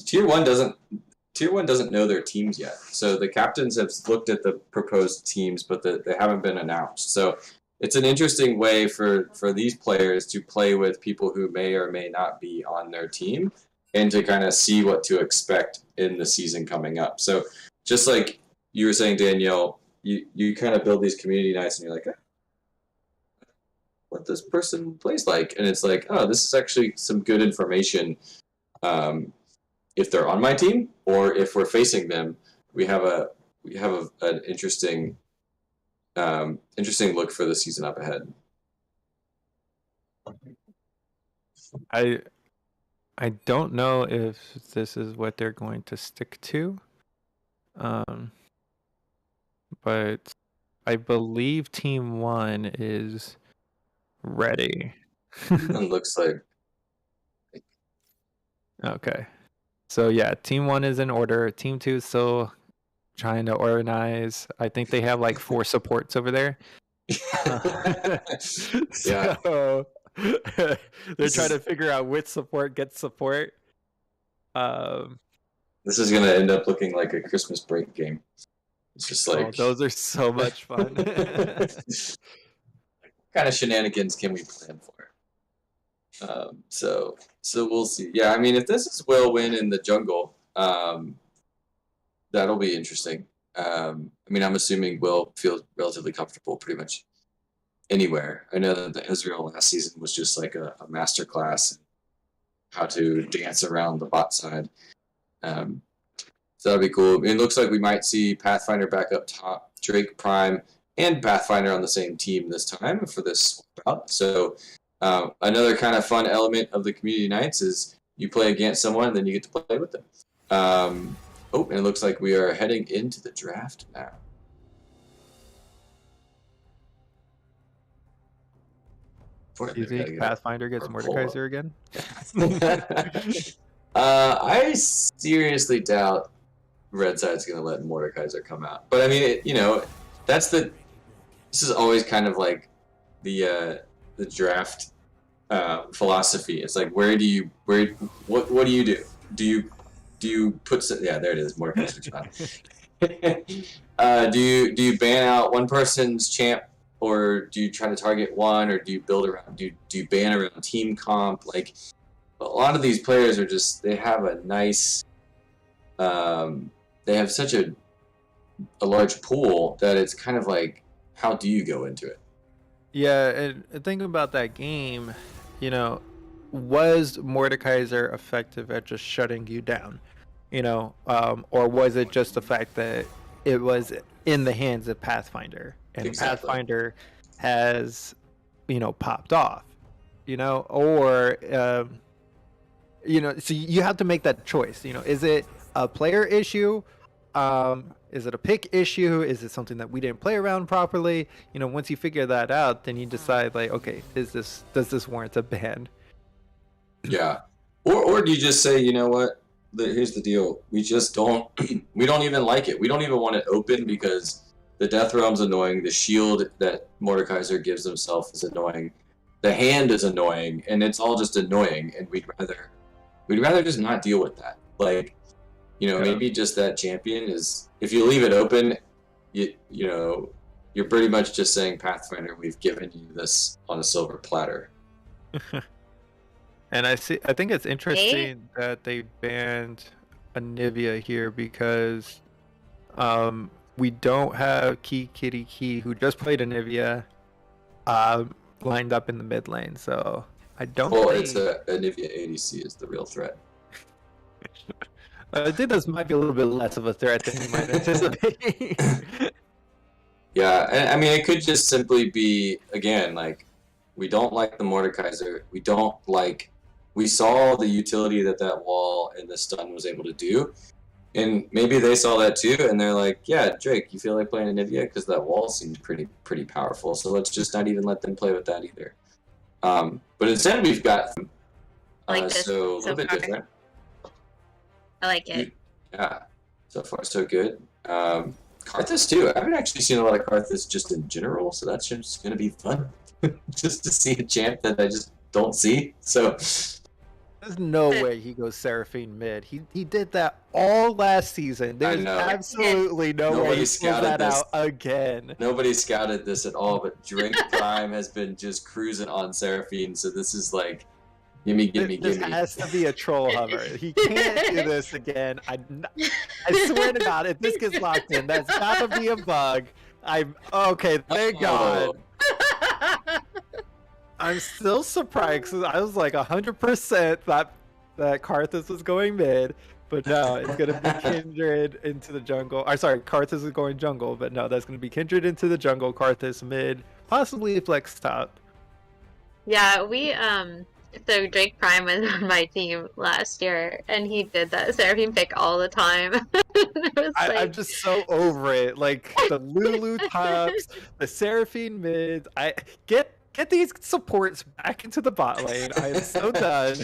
Tier 1 doesn't know their teams yet. So the captains have looked at the proposed teams, but they haven't been announced. So it's an interesting way for these players to play with people who may or may not be on their team and to kind of see what to expect in the season coming up. So just like you were saying, Danielle, you kind of build these community nights and you're like, what this person plays like, and it's like, oh, this is actually some good information. If they're on my team or if we're facing them, we have an interesting look for the season up ahead. I don't know if this is what they're going to stick to, but I believe Team 1 is ready. It looks like Okay. So yeah, Team 1 is in order. Team 2 is still trying to organize. I think they have like 4 supports over there. Yeah. So they're trying to figure out which support gets support. This is gonna end up looking like a Christmas break game. It's just like those are so much fun. what kind of shenanigans can we plan for? So we'll see. Yeah, I mean, if this is Will win in the jungle, that'll be interesting. I mean, I'm assuming Will feels relatively comfortable pretty much anywhere. I know that the Israel last season was just like a master class in how to dance around the bot side. So that'll be cool. It looks like we might see Pathfinder back up top, Drake, Prime, and Pathfinder on the same team this time for this swap out. So another kind of fun element of the community nights is you play against someone and then you get to play with them. And it looks like we are heading into the draft now. Do you think Pathfinder gets Mordekaiser again? I seriously doubt Red Side's going to let Mordekaiser come out. But I mean, this is always kind of like the draft philosophy. It's like, what do you do? Do you put there it is, Mordekaiser's fine. Do you ban out one person's champ, or do you try to target one, or do you build around? Do you ban around team comp? Like, a lot of these players are just, they have a nice, they have such a large pool that it's kind of like, how do you go into it? Yeah, and thinking about that game, was Mordekaiser effective at just shutting you down? Or was it just the fact that it was in the hands of Pathfinder, and Exactly. Pathfinder has, popped off, or, so you have to make that choice. Is it a player issue? Is it a pick issue? Is it something that we didn't play around properly? Once you figure that out, then you decide like, okay, does this warrant a ban? Yeah. Or do you just say, you know what? Here's the deal. We just don't. We don't even like it. We don't even want it open because the Death Realm's annoying. The shield that Mordekaiser gives himself is annoying. The hand is annoying, and it's all just annoying. And we'd rather just not deal with that. Like, maybe just that champion is. If you leave it open, you're pretty much just saying, Pathfinder, we've given you this on a silver platter. And I think it's interesting that they banned Anivia here because we don't have Key, who just played Anivia, lined up in the mid lane. So I don't think... Anivia ADC is the real threat. I think this might be a little bit less of a threat than you might anticipate. Yeah, and I mean, it could just simply be, again, like, we don't like the Mordekaiser. We saw the utility that wall and the stun was able to do. And maybe they saw that too, and they're like, yeah, Drake, you feel like playing Anivia? Because that wall seems pretty powerful, so let's just not even let them play with that either. But instead we've got I like this so a little bit far. different. I like it. Yeah, so far so good. Karthus too. I haven't actually seen a lot of Karthus just in general, so that's just gonna be fun. Just to see a champ that I just don't see. So There's no way he goes Seraphine mid. He did that all last season. There's know. absolutely no way Nobody he pulls scouted that this. out again. nobody scouted this at all, but Drake Prime has been just cruising on Seraphine, so this is like gimme, gimme, This gimme. has to be a troll hover. He can't do this again. I swear to God, if this gets locked in, that's gotta be a bug. I'm okay. Thank God. I'm still surprised 'cause I was like 100% that Karthus was going mid, but no, it's gonna be Kindred into the jungle. I'm sorry, Karthus is going jungle, but no, that's gonna be Kindred into the jungle, Karthus mid, possibly Flex top. Yeah, so Drake Prime was on my team last year, and he did that Seraphine pick all the time. It was I'm like, just so over it. Like the Lulu tops, the Seraphine mids. I get these supports back into the bot lane. I am so done.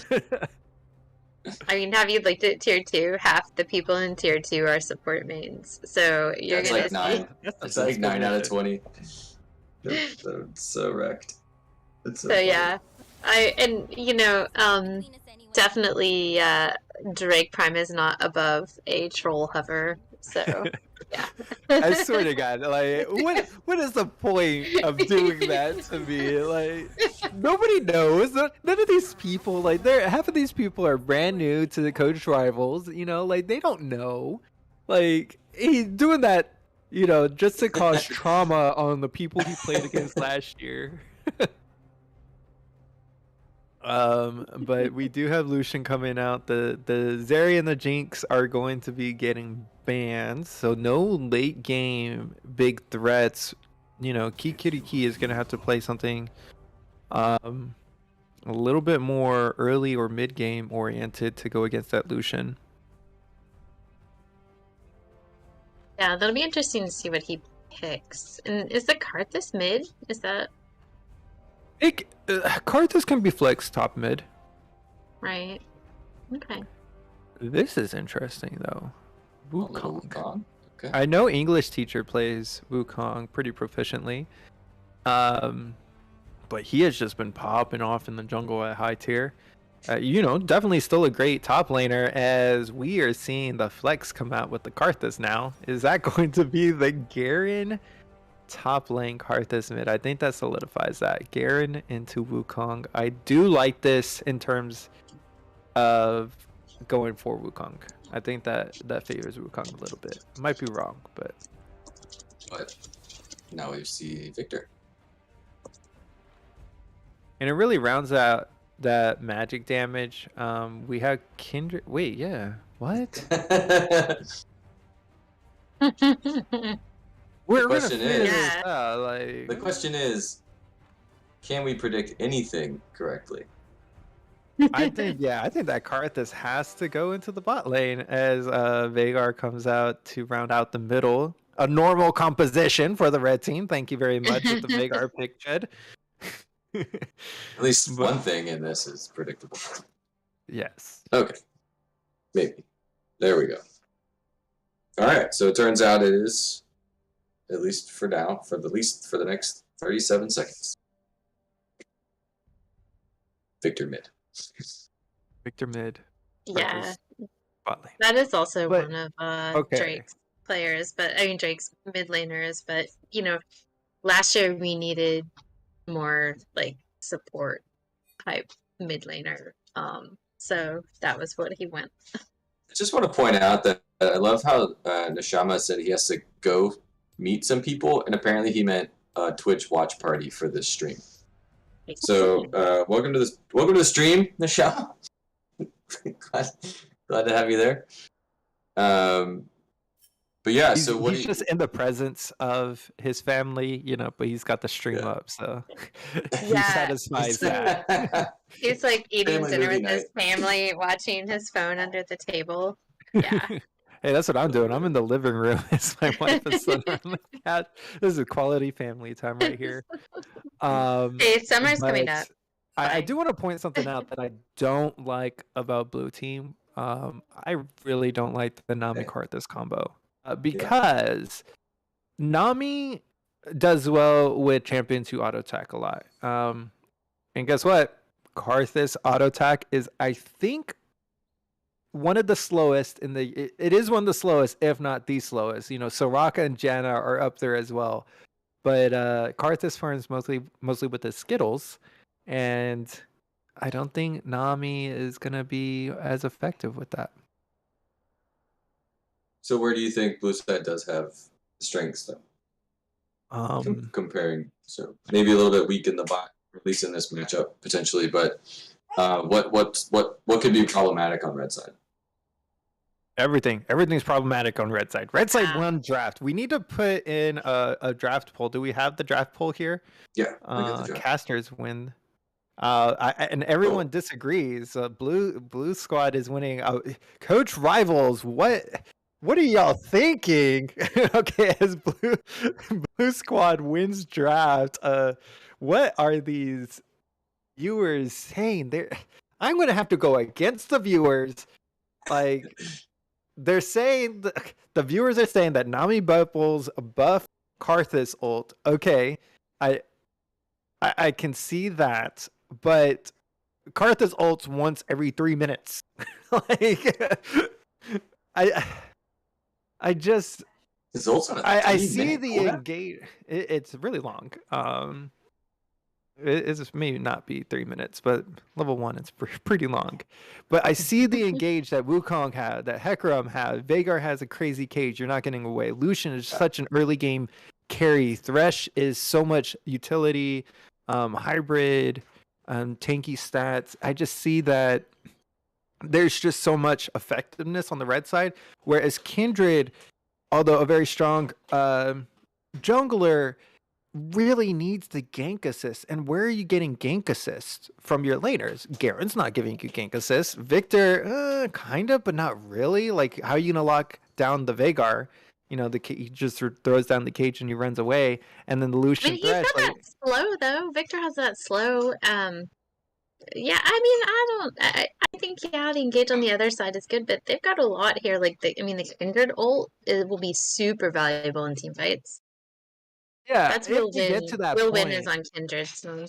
I mean, have you looked at tier 2? Half the people in tier 2 are support mains. So you're That's gonna like 9. That's That's the like best 9 out of position. 20. They're so wrecked. It's so So funny. yeah, definitely Drake Prime is not above a troll hover. So yeah. I swear to God, like, what is the point of doing that to me? Like, nobody knows. None of these people, like, half of these people are brand new to the Coach Rivals. You know, like they don't know. Like, he's doing that, you know, just to cause trauma on the people he played against last year. But we do have Lucian coming out. The Zeri and the Jinx are going to be getting banned, so no late game big threats. You know, Key is gonna have to play something a little bit more early or mid game oriented to go against that Lucian. Yeah, that'll be interesting to see what he picks. And is the Karthus mid? Is that Karthus can be flex top mid. right? Okay. This is interesting though. Oh, little Wukong. Wukong? Okay. I know English teacher plays Wukong pretty proficiently. But he has just been popping off in the jungle at high tier. You know, definitely still a great top laner as we are seeing the flex come out with the Karthus now. Is that going to be the Garen top lane Karthus mid? I think that solidifies that. Garen into Wukong. I do like this in terms of going for Wukong. I think that favors Wukong a little bit. Might be wrong, but But now we see Victor. and it really rounds out that magic damage. We have Kindred. Wait, yeah. What? We're gonna question figure is- this Yeah. out, like, The question is, can we predict anything correctly? I think that Karthus has to go into the bot lane as Veigar comes out to round out the middle. A normal composition for the red team. Thank you very much with the Veigar pick, Jed. At least But- one thing in this is predictable. Yes. Okay. Maybe. There we go. Alright, so it turns out it is, at least for now, for the next 37 seconds. Victor mid. Victor mid, Yeah, bot lane. that is also But- one of okay. Drake's players, but I mean Drake's mid laners. But last year we needed more like support type mid laner. So that was what he went. I just want to point out that I love how Neshama said he has to go meet some people, and apparently he meant a Twitch watch party for this stream. So welcome to the stream, Neshama. glad to have you there. But yeah, He's, so what he's do you, just in the presence of his family, you know, but he's got the stream Yeah. up, so he Yeah. satisfies that. He's like eating Family dinner movie with his family, watching his phone under the table. Yeah. Hey, that's what I'm doing. I'm in the living room. It's my wife and son are on the couch. This is quality family time right here. Hey, summer's coming but up. I Fine. do want to point something out that I don't like about Blue Team. I really don't like the Nami Karthus combo because Nami does well with champions who auto attack a lot. And guess what? Karthus auto attack is, I think, one of the slowest in the. It is one of the slowest, if not the slowest. You know, Soraka and Janna are up there as well, but Karthus farms mostly with the Skittles, and I don't think Nami is gonna be as effective with that. So where do you think Blue Side does have strengths though? Comparing, so maybe a little bit weak in the bot, at least in this matchup potentially. But what could be problematic on red side? Everything's problematic on red side. Red side Yeah. won draft. We need to put in a draft poll. Do we have the draft poll here? Yeah, I get the draft. Casters win. And everyone disagrees. Blue squad is winning. Coach Rivals, what are y'all thinking? Okay, as blue squad wins draft, what are these viewers saying? I'm gonna have to go against the viewers. Like, they're saying the viewers are saying that Nami Bubbles buff Karthus ult. Okay, I can see that, but Karthus ults once every 3 minutes. Like, I just His ult's on a I 3 see minute the cooldown? engage. It's really long. It's maybe not be 3 minutes, but level 1 it's pretty long. But I see the engage that Wukong had, that Hecarim had. Veigar has a crazy cage. You're not getting away. Lucian is such an early game carry. Thresh is so much utility, hybrid, tanky stats. I just see that there's just so much effectiveness on the red side, whereas Kindred, although a very strong jungler, really needs the gank assist. And where are you getting gank assist from your laners? Garen's not giving you gank assist. Victor, kind of, but not really. Like, how are you gonna lock down the Veigar? You know, he just throws down the cage and he runs away. And then the I Lucian mean, he's Thresh, got that slow though. Victor has that slow. Yeah, I mean, I think the engage on the other side is good, but they've got a lot here. Like, the Kindred ult will be super valuable in team fights. yeah, That's if Will they Win. get to that Will point, Win is on Kindred, so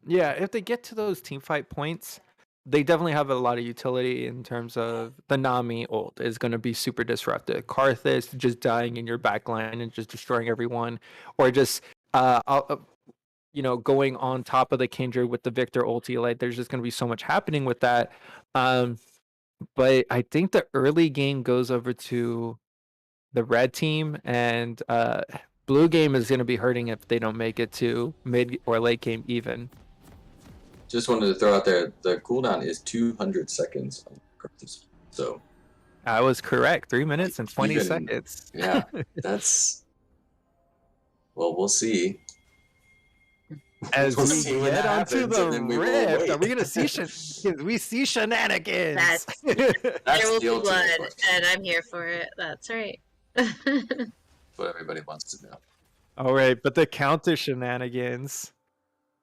yeah, if they get to those team fight points, they definitely have a lot of utility in terms of the Nami ult is going to be super disruptive. Karthus just dying in your backline and just destroying everyone, or just going on top of the Kindred with the Victor ulti. Like, there's just going to be so much happening with that. But I think the early game goes over to the red team, and blue game is going to be hurting if they don't make it to mid or late game even. Just wanted to throw out there, the cooldown is 200 seconds on Karthus. So I was correct. 3 minutes and 20 Even- seconds. yeah, that's we'll see. As We'll we see when get that onto happens, the and then we will rift, are we wait. gonna see we see shenanigans? That's there will the be ultimate blood, question. and I'm here for it. That's right. What everybody wants to know. All right, but the counter shenanigans.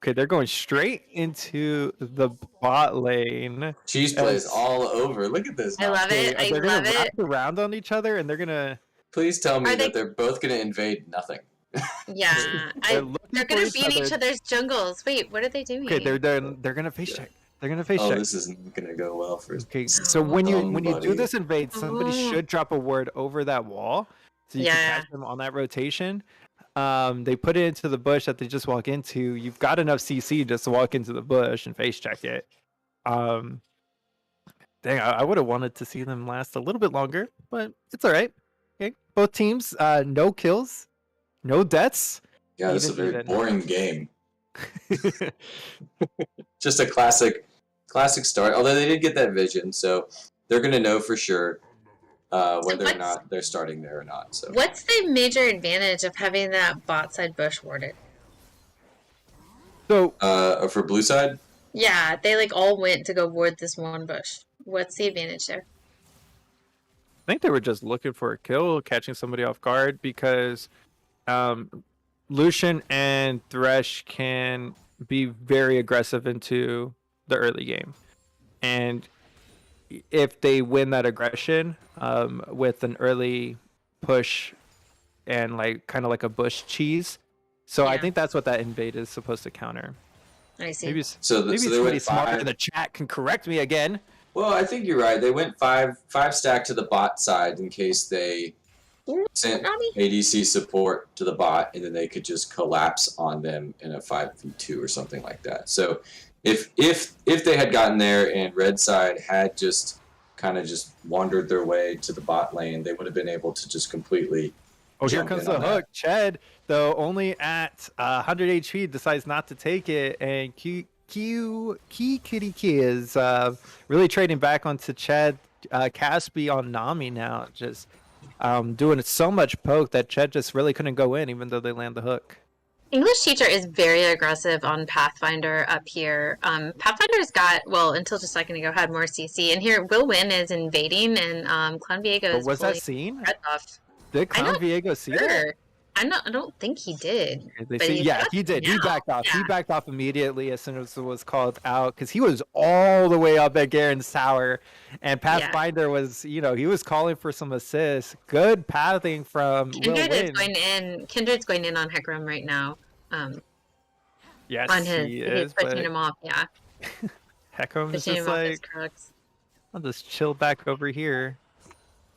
Okay, they're going straight into the bot lane. Cheese plays As- all over. Look at this. I love it. I They're love gonna wrap it. around on each other, and they're gonna. Please tell me Are they- that they're both going to invade nothing. Yeah, They're looking they're for gonna each be in each other. other's jungles. Wait, what are they doing? Okay, they're gonna face check. They're gonna face Oh, check. this isn't going to go well for Okay, so when you do Somebody. this invade, somebody Oh. should drop a word over that wall, so you Yeah. can catch them on that rotation. They put it into the bush that they just walk into. You've got enough CC just to walk into the bush and face check it. Dang, I would have wanted to see them last a little bit longer, but it's all right. Okay, both teams, no kills, no deaths. Yeah, this is a Even- very even. boring game. Just a classic start. Although they did get that vision, so they're going to know for sure whether or what's- not they're starting there or not. So What's the major advantage of having that bot side bush warded? So for blue side, Yeah, they like all went to go ward this one bush. What's the advantage there? I think they were just looking for a kill, catching somebody off guard, because Lucian and Thresh can be very aggressive into the early game. And if they win that aggression with an early push and like kind of like a bush cheese. So I Yeah. think that's what that invade is supposed to counter. I see. Maybe So, maybe so they somebody went smarter five. in the chat can correct me again. Well, I think you're right. They went five stack to the bot side in case they sent Nami? ADC support to the bot, and then they could just collapse on them in a 5v2 or something like that. So if they had gotten there and red side had just kind of just wandered their way to the bot lane, they would have been able to just completely. Oh, here jump comes in the on that. hook. Ched, though, only at 100 HP, decides not to take it, and Kitty is really trading back onto Ched. Caspi on Nami now, just doing so much poke that Ched just really couldn't go in, even though they land the hook. English teacher is very aggressive on Pathfinder up here. Pathfinder's got, well, until just a second ago, had more CC. And here, Will Win is invading, and Clown Viego But is was pulling that seen? Red off. Did I Clown don't Viego see that? Sure. I don't think he did. They But say, he's yeah, got he did. He now. backed off. He Yeah. backed off immediately as soon as it was called out because he was all the way up at Garen's tower, and Pathfinder was, he was calling for some assists. Good pathing from Will Kindred is Win. going in. Kindred's going in on Hecarim right now. Yes, On his, he he's is. pushing But him off. Yeah, Hecarim is pushing just him off his like, crooks. I'll just chill back over here.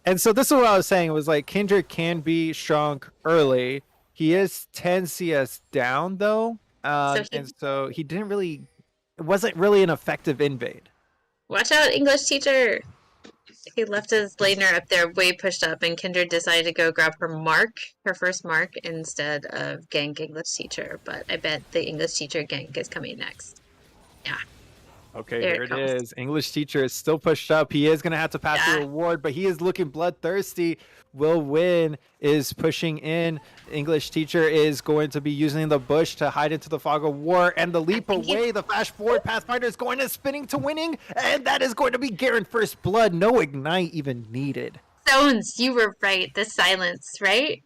And so this is what I was saying was like Kindred can be strong early. He is 10 CS down though, and so he didn't really. It wasn't really an effective invade. Watch out, English teacher! He left his laner up there way pushed up, and Kindred decided to go grab her first mark, instead of gank English teacher. But I bet the English teacher gank is coming next. Okay, There here it it comes. is. English teacher is still pushed up. He is going to have to pass the Yeah. reward, but he is looking bloodthirsty. Will Win is pushing in. English teacher is going to be using the bush to hide into the fog of war, and the leap think away, the flash forward. Pathfinder is going to spinning to winning, and that is going to be Garen first blood. No ignite even needed. Stones, you were right. The silence, right?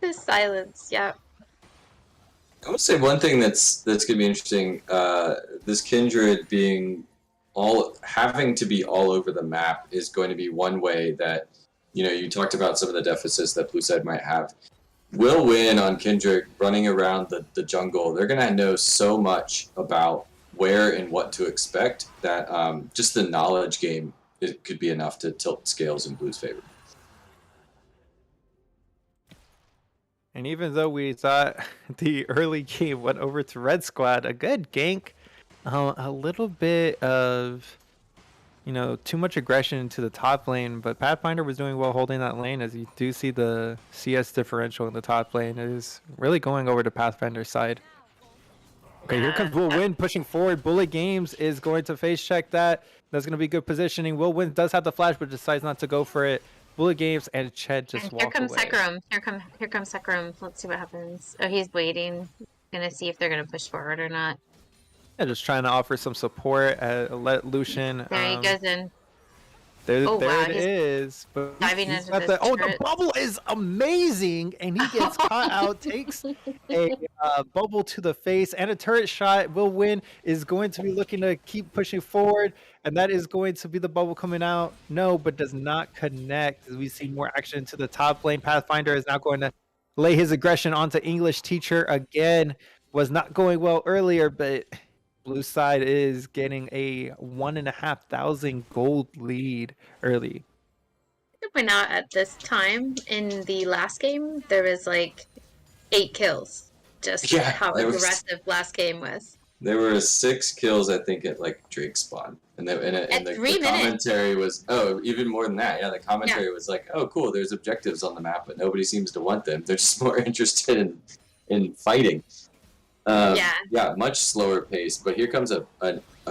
The silence, yeah. I would say one thing that's gonna be interesting. This Kindred being having to be all over the map is going to be one way that you talked about some of the deficits that Blue Side might have. Will Win on Kindred running around the jungle. They're gonna know so much about where and what to expect that just the knowledge game it could be enough to tilt scales in Blue's favor. And even though we thought the early game went over to Red Squad, a good gank, a little bit of, too much aggression into the top lane, but Pathfinder was doing well holding that lane, as you do see the CS differential in the top lane is really going over to Pathfinder's side. Okay, here comes Will Win pushing forward. Bullet Games is going to face check that. That's going to be good positioning. Will Win does have the flash, but decides not to go for it. Bullet Games and Ched just And walk here comes away. Hecarim. Here comes Hecarim. Let's see what happens. Oh, he's waiting. Gonna see if they're gonna push forward or not. Yeah, just trying to offer some support. Let Lucian. There he goes in. There, Oh, there wow, it he's is. But diving he's into got this the turret. bubble is amazing, and he gets caught out, takes a bubble to the face and a turret shot. Will Win is going to be looking to keep pushing forward, and that is going to be the bubble coming out. No, but does not connect. As we see more action to the top lane, Pathfinder is now going to lay his aggression onto English teacher again. Was not going well earlier, but Blue side is getting a 1,500 gold lead early. To point out at this time in the last game, there was like 8 kills. Just Yeah, how there was- aggressive last game was. There were 6 kills, I think, at like Drake spawn, and At the 3 minutes. commentary was even more than that. Yeah, the commentary was like, "Oh, cool, there's objectives on the map, but nobody seems to want them. They're just more interested in fighting." Yeah, much slower pace, but here comes a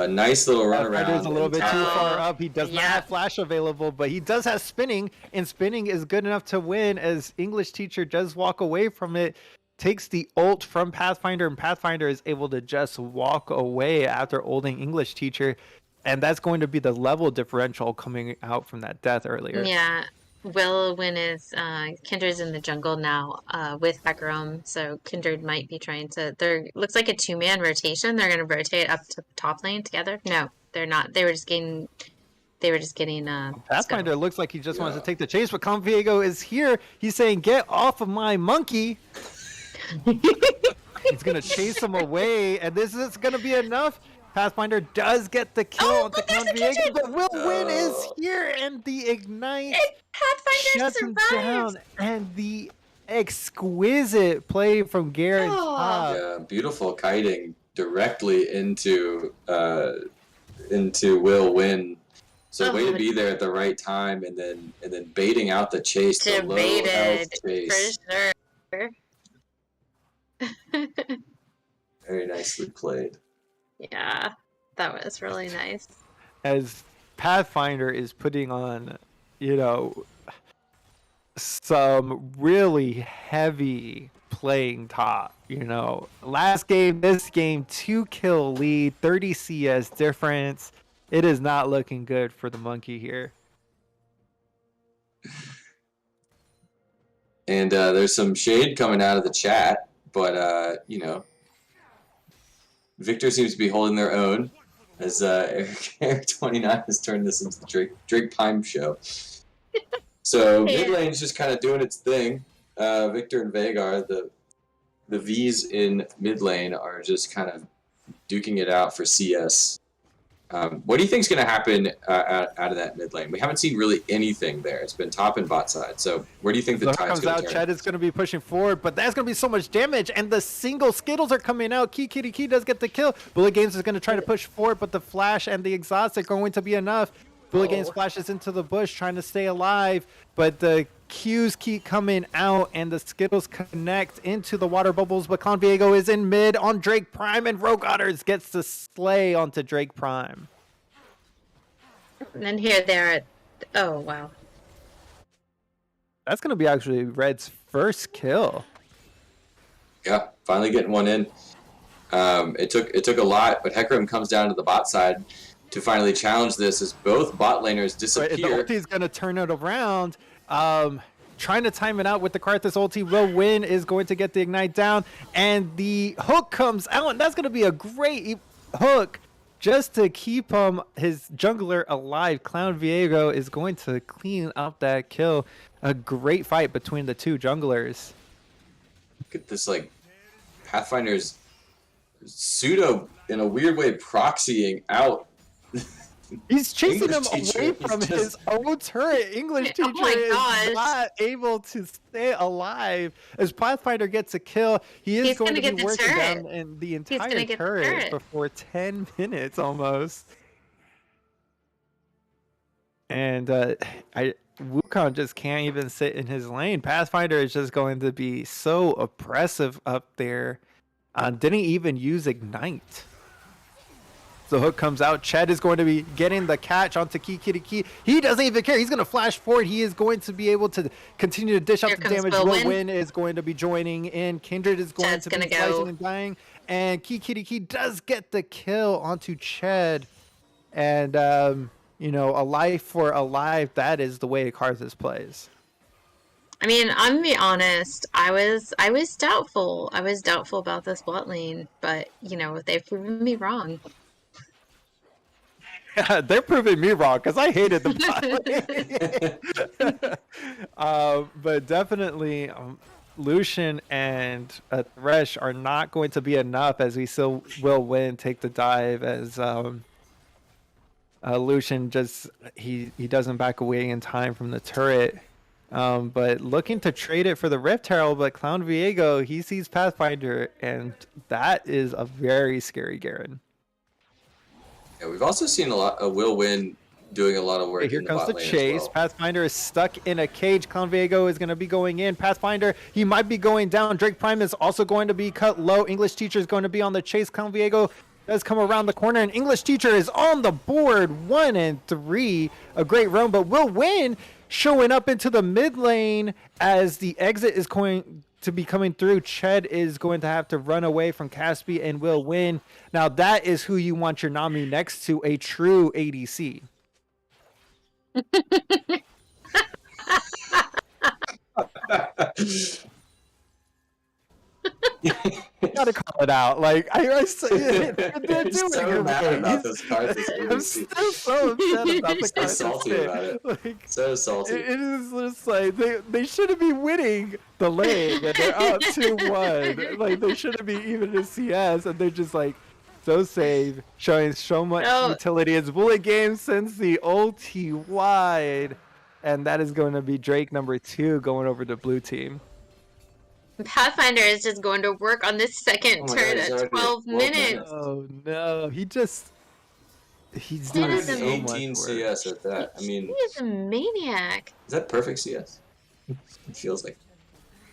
nice little run around. Pathfinder's a little bit too Oh, far up. He does not yeah. have flash available, but he does have spinning, and spinning is good enough to win as English teacher does walk away from it. Takes the ult from Pathfinder, and Pathfinder is able to just walk away after ulting English teacher, and that's going to be the level differential coming out from that death earlier. Yeah. Will Win is Kindred's in the jungle now with Hecarim, so Kindred might be trying to. Looks like a 2-man rotation. They're going to rotate up to top lane together. No, they're not. They were just getting They were just getting Pathfinder looks like he just wants to take the chase, but Con Viego is here. He's saying, "Get off of my monkey." He's gonna chase him away, and this is gonna be enough. Pathfinder does get the kill on the Con Viego, but Will Win is here, and the ignite Pathfinder shuts him survives. down, and the exquisite play from Garrett Top. Yeah, beautiful kiting directly into Will Win. So way to be there at the right time, and then baiting out the chase, the low health chase. for sure. Very nicely played. Yeah, that was really nice. As Pathfinder is putting on, some really heavy playing top. Last game, this game, 2-kill lead, 30 CS difference. It is not looking good for the monkey here. And there's some shade coming out of the chat, but Victor seems to be holding their own, as Eric29 has turned this into the Drake Pime show. So mid lane's just kind of doing its thing. Victor and Veigar, the V's in mid lane, are just kind of duking it out for CS. What do you think is going to happen out of that mid lane? We haven't seen really anything there. It's been top and bot side. So where do you think the tide's going to turn? Ched is going to be pushing forward, but that's going to be so much damage, and the single Skittles are coming out. Key does get the kill. Bullet Games is going to try to push forward, but the flash and the exhaust are going to be enough. Bullet Games splashes into the bush, trying to stay alive, but the Qs keep coming out, and the Skittles connect into the water bubbles, but Con Viego is in mid on Drake Prime, and Rogue Otters gets to slay onto Drake Prime. And then here they're oh wow. That's going to be actually Red's first kill. Yeah, finally getting one in. It took a lot, but Hecarim comes down to the bot side to finally challenge this as both bot laners disappear. Right, the ulti's going to turn it around. Trying to time it out with the Karthus ulti. Will Win is going to get the ignite down, and the hook comes out, and that's going to be a great hook just to keep his jungler alive. Clown Viego is going to clean up that kill. A great fight between the two junglers. Look at this, Pathfinder's pseudo, in a weird way, proxying out. He's chasing him English away teacher from is his own turret. English Oh teacher my is gosh. not able to stay alive. As Pathfinder gets a kill, he is He's going gonna to get be the working turret. down in the gonna entire get the turret turret. before 10 minutes almost. And Wukong just can't even sit in his lane. Pathfinder is just going to be so oppressive up there. Didn't even use Ignite. The hook comes out. Ched is going to be getting the catch onto Key. He doesn't even care. He's going to flash forward. He is going to be able to continue to dish out Here the comes damage. Will Will Win. Win is going to be joining in. Kindred is going Ched's to be gonna slicing go. and dying. And Key does get the kill onto Ched. And, a life for a life, that is the way Karthus plays. I mean, I'm gonna be honest. I was doubtful. I was doubtful about this bot lane, but they've proven me wrong. They're proving me wrong because I hated the bot. But definitely, Lucian and Thresh are not going to be enough, as we still will win. Take the dive as Lucian just he doesn't back away in time from the turret. But looking to trade it for the Rift Herald, but Clown Viego, he sees Pathfinder, and that is a very scary Garen. Yeah, we've also seen a Will Win doing a lot of work. Okay, here in the comes bot the lane as chase. well. Pathfinder is stuck in a cage. Clown Viego is going to be going in. Pathfinder, he might be going down. Drake Prime is also going to be cut low. English Teacher is going to be on the chase. Clown Viego does come around the corner, and English Teacher is on the board. 1 and 3. A great run, but Will Win showing up into the mid lane as the exit is going to be coming through. Ched is going to have to run away from Caspi and Will Win. Now that is who you want your Nami next to, a true ADC. Gotta call it out. Like I say, they're You're doing so it mad right. about those Karthus I'm ADC. still so upset about the So Karthus salty pick. about it. Like, So salty. it is just like they shouldn't be winning the lane and they're up 2-1. Like they shouldn't be even in CS and they're just like so safe, showing so much No. utility. It's bullet game since the ulti wide, and that is going to be Drake number 2 going over to blue team. Pathfinder is just going to work on this second Oh my turn God, he's at already 12 at 12 minutes. minutes. Oh no, he's That doing is so much 118 work. CS at that. I mean, He is a maniac. is that perfect CS? It feels like.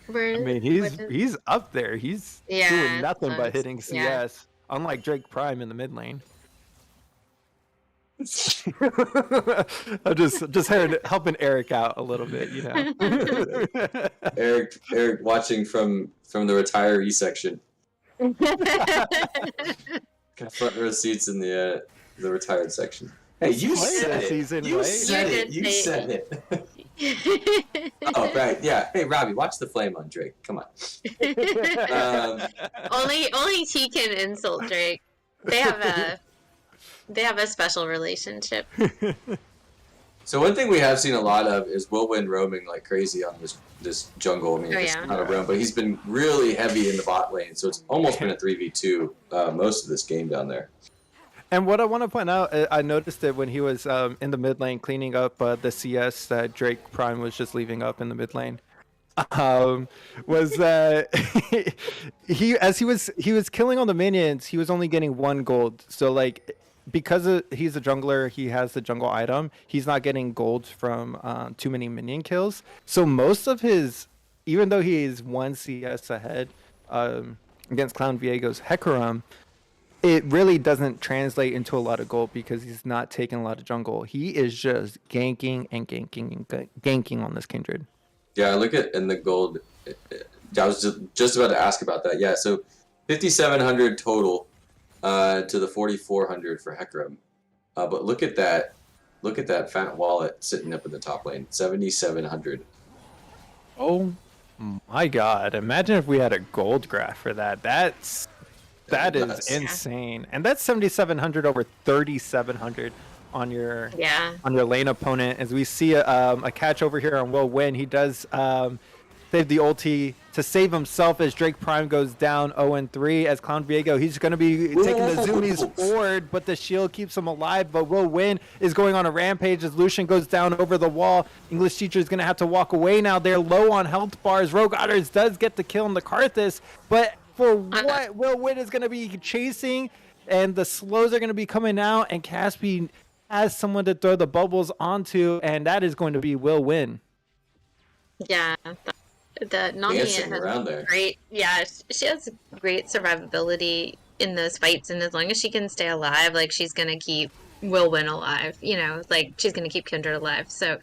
Where, I mean, he's up there. He's Yeah, doing nothing but that's- hitting yeah. CS. Unlike Drake Prime in the mid lane. I'm just helping Eric out a little bit, you know. Eric watching from the retiree section. Got front row seats in the retired section. Hey, you Playing said this it. season, You right? said You it. did You say said it. Oh, right. Yeah. Hey, Robbie, watch the flame on Drake. Come on. only he can insult Drake. They have a special relationship. So one thing we have seen a lot of is Will Win roaming like crazy on this jungle. I mean, Oh, it's yeah. not a roam, but he's been really heavy in the bot lane, so it's almost been a 3v2 most of this game down there. And what I want to point out, I noticed it when he was in the mid lane cleaning up the CS that Drake Prime was just leaving up in the mid lane. Was that he was killing all the minions, he was only getting 1 gold. So like because he's a jungler, he has the jungle item. He's not getting gold from too many minion kills. So most of his, even though he is 1 CS ahead against Clown Viego's Hecarim, it really doesn't translate into a lot of gold because he's not taking a lot of jungle. He is just ganking and ganking and ganking on this Kindred. Yeah, I look at in the gold. I was just about to ask about that. Yeah, so 5,700 total to the 4,400 for Hecarim. But look at that. Look at that fat wallet sitting up in the top lane. 7,700. Oh my god. Imagine if we had a gold graph for that. That is Nuts. insane. And that's 7,700 over 3,700 on your Yeah. lane opponent. As we see a catch over here on Will Win, he does save the ulti to save himself as Drake Prime goes down 0-3. As Clown Viego, he's going to be taking the zoomies forward, but the shield keeps him alive. But Will Win is going on a rampage as Lucian goes down over the wall. English Teacher is going to have to walk away now. They're low on health bars. Rogue Otters does get the kill on the Karthus, but for what Will Win is going to be chasing, and the slows are going to be coming out, and Caspi has someone to throw the bubbles onto, and that is going to be Will Win. Yeah. The Nami Dancing has around there. great. Yeah, she has great survivability in those fights, and as long as she can stay alive, like she's gonna keep Will Win alive. You know, like she's gonna keep Kindred alive. So,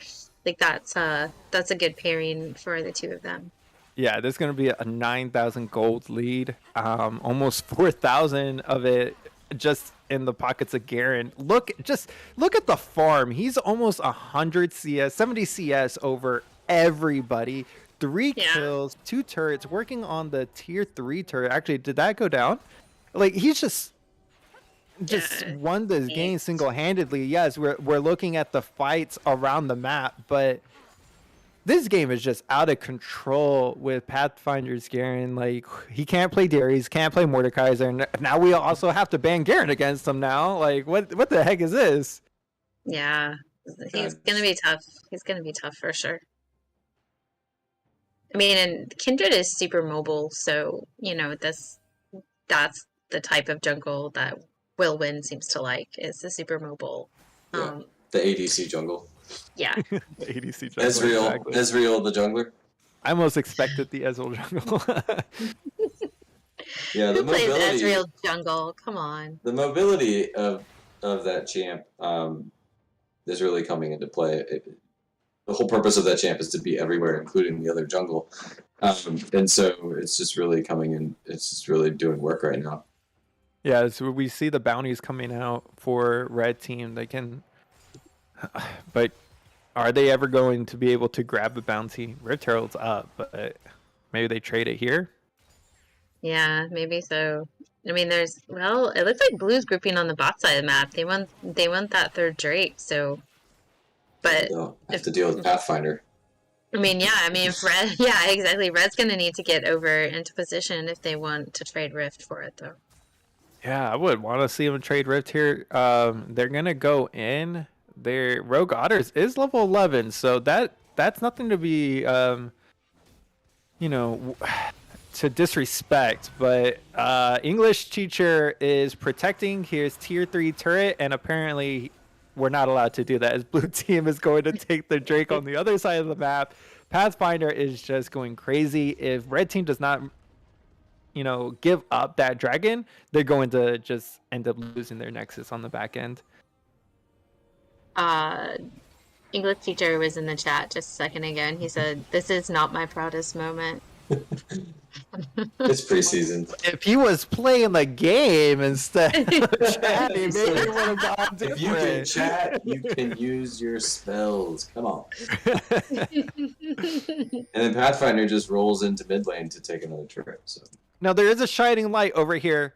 like that's a good pairing for the two of them. Yeah, there's going to be a 9,000 gold lead, almost 4,000 of it just in the pockets of Garen. Look at the farm. He's almost 100 CS, 70 CS over everybody. 3 Yeah. kills, 2 turrets, working on the tier 3 turret. Actually, did that go down? Like he's just Yeah. won this game single-handedly. Yes, we're looking at the fights around the map, but this game is just out of control with Pathfinder's Garen. Like, he can't play Darius, can't play Mordekaiser, and now we also have to ban Garen against him now. Like, what the heck is this? Yeah, he's gonna be tough. He's gonna be tough for sure. I mean, and Kindred is super mobile, so you know that's the type of jungle that Will Win seems to like, is the super mobile. Yeah. The ADC jungle. Yeah. The ADC jungle. Ezreal. exactly. Ezreal the jungler. I almost expected the Ezreal jungle. Yeah, the Who plays mobility. Ezreal jungle? Come on. The mobility of that champ is really coming into play. The whole purpose of that champ is to be everywhere, including the other jungle, and so it's just really coming in. It's just really doing work right now. Yeah, so we see the bounties coming out for Red Team. They can, but are they ever going to be able to grab a bounty? Rift Herald's up, but maybe they trade it here. Yeah, maybe so. I mean, it looks like Blue's grouping on the bot side of the map. They want that third Drake, so. But They'll have to deal with Pathfinder. I mean, yeah, if Red, yeah, exactly. Red's gonna need to get over into position if they want to trade Rift for it, though. Yeah, I would want to see them trade Rift here. They're gonna go in. Their Rogue Otters is level 11, so that's nothing to be to disrespect. But English teacher is protecting his tier 3 turret, and apparently we're not allowed to do that as blue team is going to take the Drake on the other side of the map. Pathfinder is just going crazy. If red team does not give up that dragon, they're going to just end up losing their Nexus on the back end. English teacher was in the chat just a second ago, and he said, "This is not my proudest moment." It's preseason. If he was playing the game instead of chatting, maybe it would have gone different. If you can chat, you can use your spells. Come on. And then Pathfinder just rolls into mid lane to take another turret. So Now there is a shining light over here,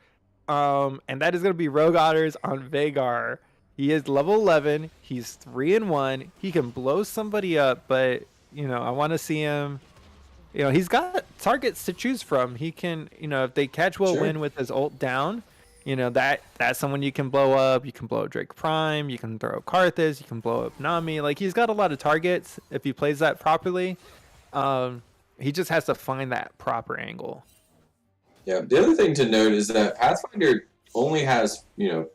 and that is going to be Rogue Otters on Veigar. He is level 11. He's 3-1. He can blow somebody up, but I want to see him. He's got targets to choose from. He can, if they catch Will Win with his ult down, that's someone you can blow up. You can blow up Drake Prime. You can throw Karthus. You can blow up Nami. Like, he's got a lot of targets if he plays that properly. He just has to find that proper angle. yeah, the other thing to note is that Pathfinder only has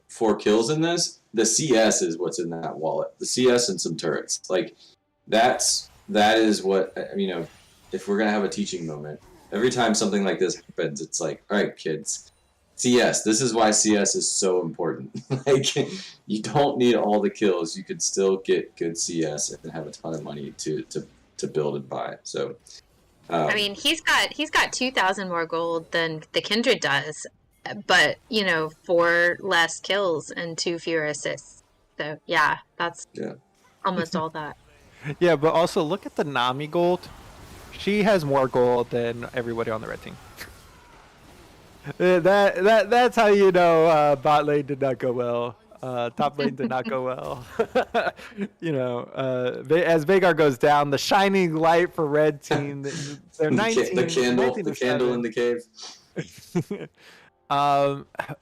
4 kills in this. The CS is what's in that wallet. The CS and some turrets. Like that is what if we're gonna have a teaching moment, every time something like this happens, it's like, all right, kids, CS. This is why CS is so important. Like, you don't need all the kills. You could still get good CS and have a ton of money to build and buy. So, He's got 2,000 more gold than the Kindred does, but 4 less kills and 2 fewer assists. So yeah, that's almost all that. Yeah, but also look at the Nami gold. She has more gold than everybody on the red team. That's how bot lane did not go well. Top lane did not go well. As Veigar goes down, the shining light for red team. They're 19. The candle in the cave.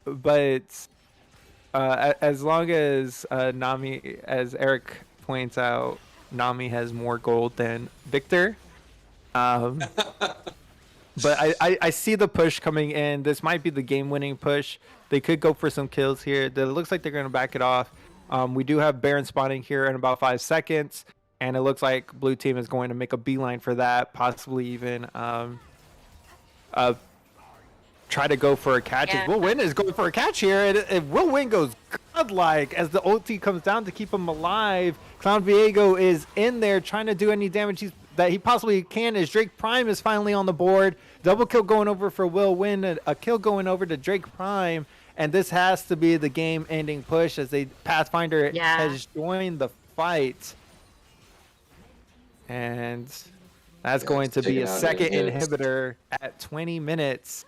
But as long as Nami, as Eric points out, Nami has more gold than Victor. But I see the push coming in. This might be the game-winning push. They could go for some kills here. It looks like they're going to back it off. We do have Baron spawning here in about 5 seconds, and it looks like blue team is going to make a beeline for that, possibly even try to go for a catch. Yeah. Will Win is going for a catch here, and if Will Win goes godlike as the ulti comes down to keep him alive. Clown Viego is in there trying to do any damage that he possibly can, as Drake Prime is finally on the board. Double kill going over for Will Win, a kill going over to Drake Prime, and this has to be the game-ending push as Pathfinder has joined the fight. And that's going to be a second inhibitor at 20 minutes.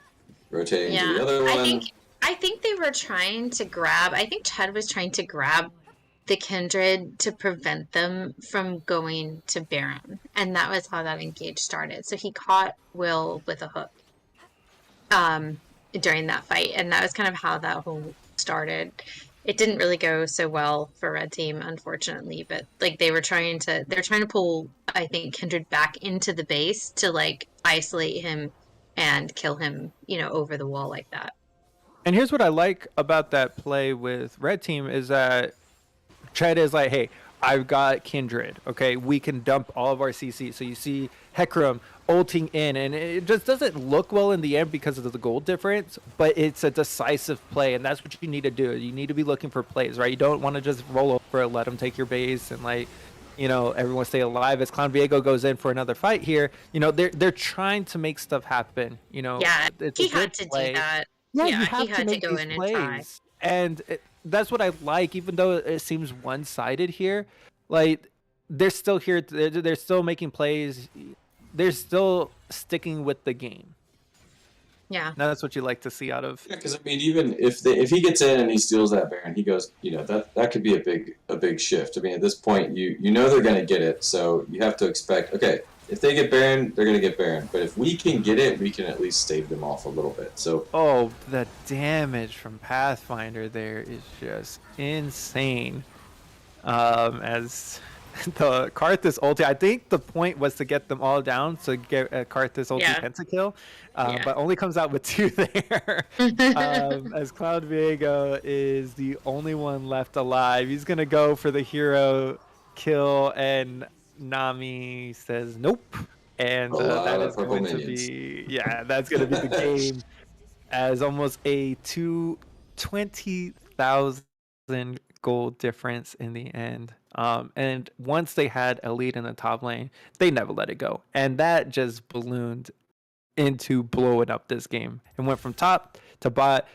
Rotating to the other one. I think they were trying to grab. I think Chad was trying to grab the Kindred to prevent them from going to Baron, and that was how that engage started. So he caught Will with a hook during that fight, and that was kind of how that whole started. It didn't really go so well for red team, unfortunately, but like they're trying to pull, I think, Kindred back into the base to like isolate him and kill him, over the wall like that. And here's what I like about that play with red team is that Chad is like, hey, I've got Kindred. Okay, we can dump all of our CC. So you see Hecarim ulting in, and it just doesn't look well in the end because of the gold difference, but it's a decisive play, and that's what you need to do. You need to be looking for plays, right? You don't want to just roll over and let them take your base and everyone stay alive. As Clown Viego goes in for another fight here, they're trying to make stuff happen. Yeah, he had to do that. Yeah, he had to go in and try. And that's what I like, even though it seems one-sided here. Like, they're still here. They're still making plays. They're still sticking with the game. Yeah. That's what you like to see out of. Yeah, because I mean, even if he gets in and he steals that Baron, he goes, that could be a big shift. I mean, at this point, you know they're gonna get it, so you have to expect, okay, if they get Baron, they're gonna get Baron. But if we can get it, we can at least stave them off a little bit. So Oh, the damage from Pathfinder there is just insane. As the Karthus ulti, I think the point was to get them all down, so get a Karthus ulti Yeah. pentakill, Yeah. but only comes out with 2 there. As Cloud Viego is the only one left alive. He's gonna go for the hero kill, and Nami says nope. And A lot that of is purple going to minions. be, yeah, that's going to be the game, as almost a 20,000 gold difference in the end. And once they had a lead in the top lane, they never let it go. And that just ballooned into blowing up this game. It went from top to bot.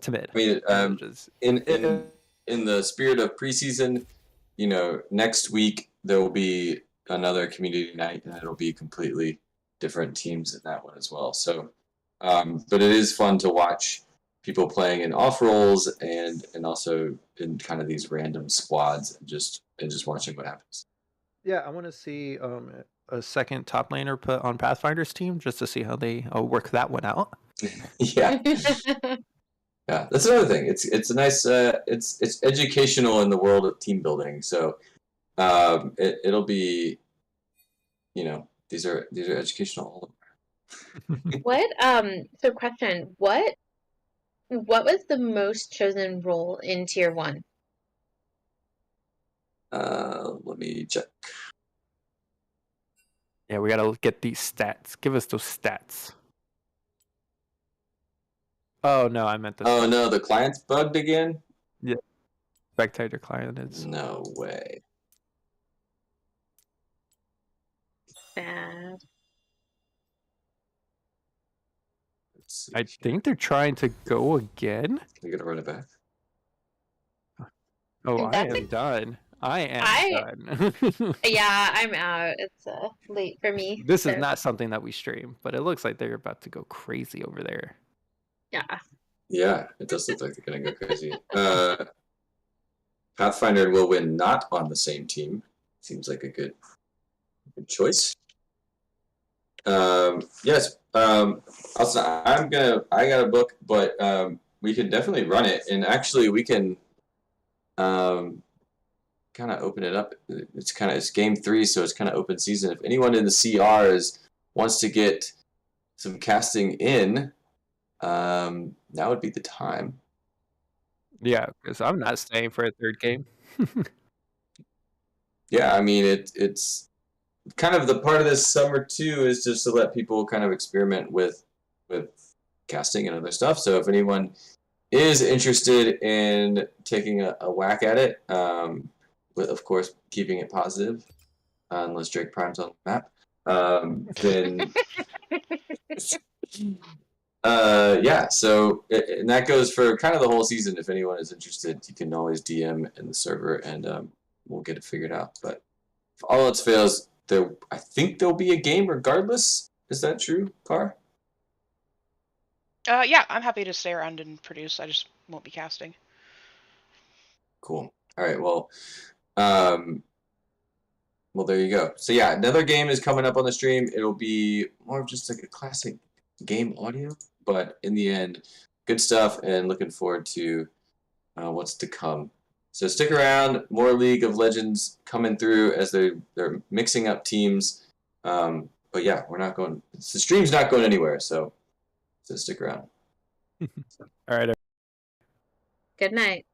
To mid. I mean, And it was just- in the spirit of preseason, next week there will be another community night, and it'll be completely different teams in that one as well. So, but it is fun to watch people playing in off roles and also in kind of these random squads, and just watching what happens. Yeah, I want to see a second top laner put on Pathfinder's team just to see how they work that one out. Yeah. Yeah, that's another thing. It's a nice it's educational in the world of team building. So it'll be, these are educational all over. What so question, what was the most chosen role in tier 1? Let me check. Yeah, we gotta get these stats. Give us those stats. Oh no, I meant the Oh no, the client's bugged again? spectator client is. No way. Bad. Let's see. I think they're trying to go again. We're gonna run it back. Oh, I That's am done. I am done. Yeah, I'm out. It's late for me. This is so, not something that we stream, but it looks like they're about to go crazy over there. Yeah. Yeah, it does look like they're gonna go crazy. Pathfinder will win not on the same team. Seems like a good choice. Yes. Also, I got a book, but we can definitely run it, and actually we can kind of open it up. It's game 3, so it's kind of open season. If anyone in the CRs wants to get some casting in, now would be the time. Yeah, because I'm not staying for a third game. Yeah, I mean it's kind of the part of this summer too, is just to let people kind of experiment with casting and other stuff. So if anyone is interested in taking a whack at it, with of course keeping it positive, unless Drake Prime's on the map, then yeah. So and that goes for kind of the whole season. If anyone is interested, you can always DM in the server, and we'll get it figured out. But if all else fails, I think there'll be a game regardless. Is that true, Car? Yeah, I'm happy to stay around and produce. I just won't be casting. Cool. All right. Well, there you go. So yeah, another game is coming up on the stream. It'll be more of just like a classic game audio, but in the end, good stuff, and looking forward to what's to come. So stick around. More League of Legends coming through as they're mixing up teams. But yeah, we're not going. The stream's not going anywhere. So stick around. All right. Good night.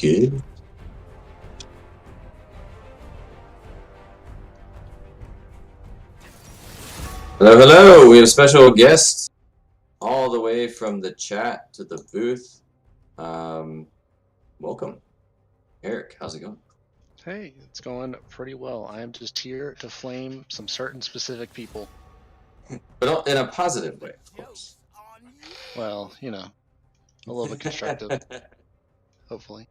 good. Hello, hello. We have special guests all the way from the chat to the booth. Welcome, Eric. How's it going? Hey, it's going pretty well. I am just here to flame some certain specific people. But in a positive way, of course. Well, you know, a little bit constructive, hopefully.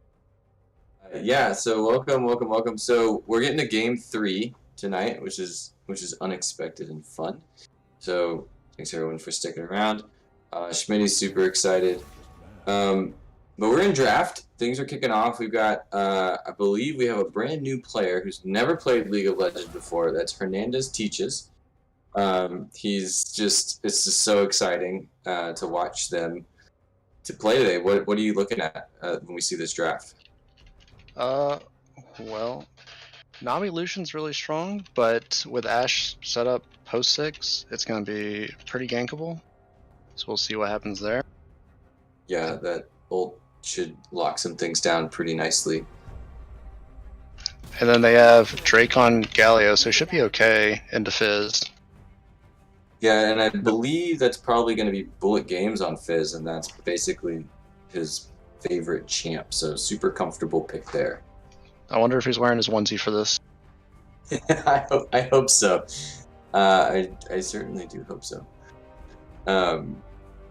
Yeah. So welcome. So we're getting to game 3 tonight, which is unexpected and fun. So thanks everyone for sticking around. Schmitty's super excited. But we're in draft. Things are kicking off. We've got, I believe we have a brand new player who's never played League of Legends before. That's Hernandez Teaches. It's just so exciting to watch them to play today. What are you looking at when we see this draft? Well, Nami Lucian's really strong, but with Ashe set up post 6, it's going to be pretty gankable. So we'll see what happens there. Yeah, that ult should lock some things down pretty nicely. And then they have Drake on Galio, so it should be okay into Fizz. Yeah, and I believe that's probably going to be Bullet Games on Fizz, and that's basically his favorite champ. So super comfortable pick there. I wonder if he's wearing his onesie for this. I hope so. I certainly do hope so.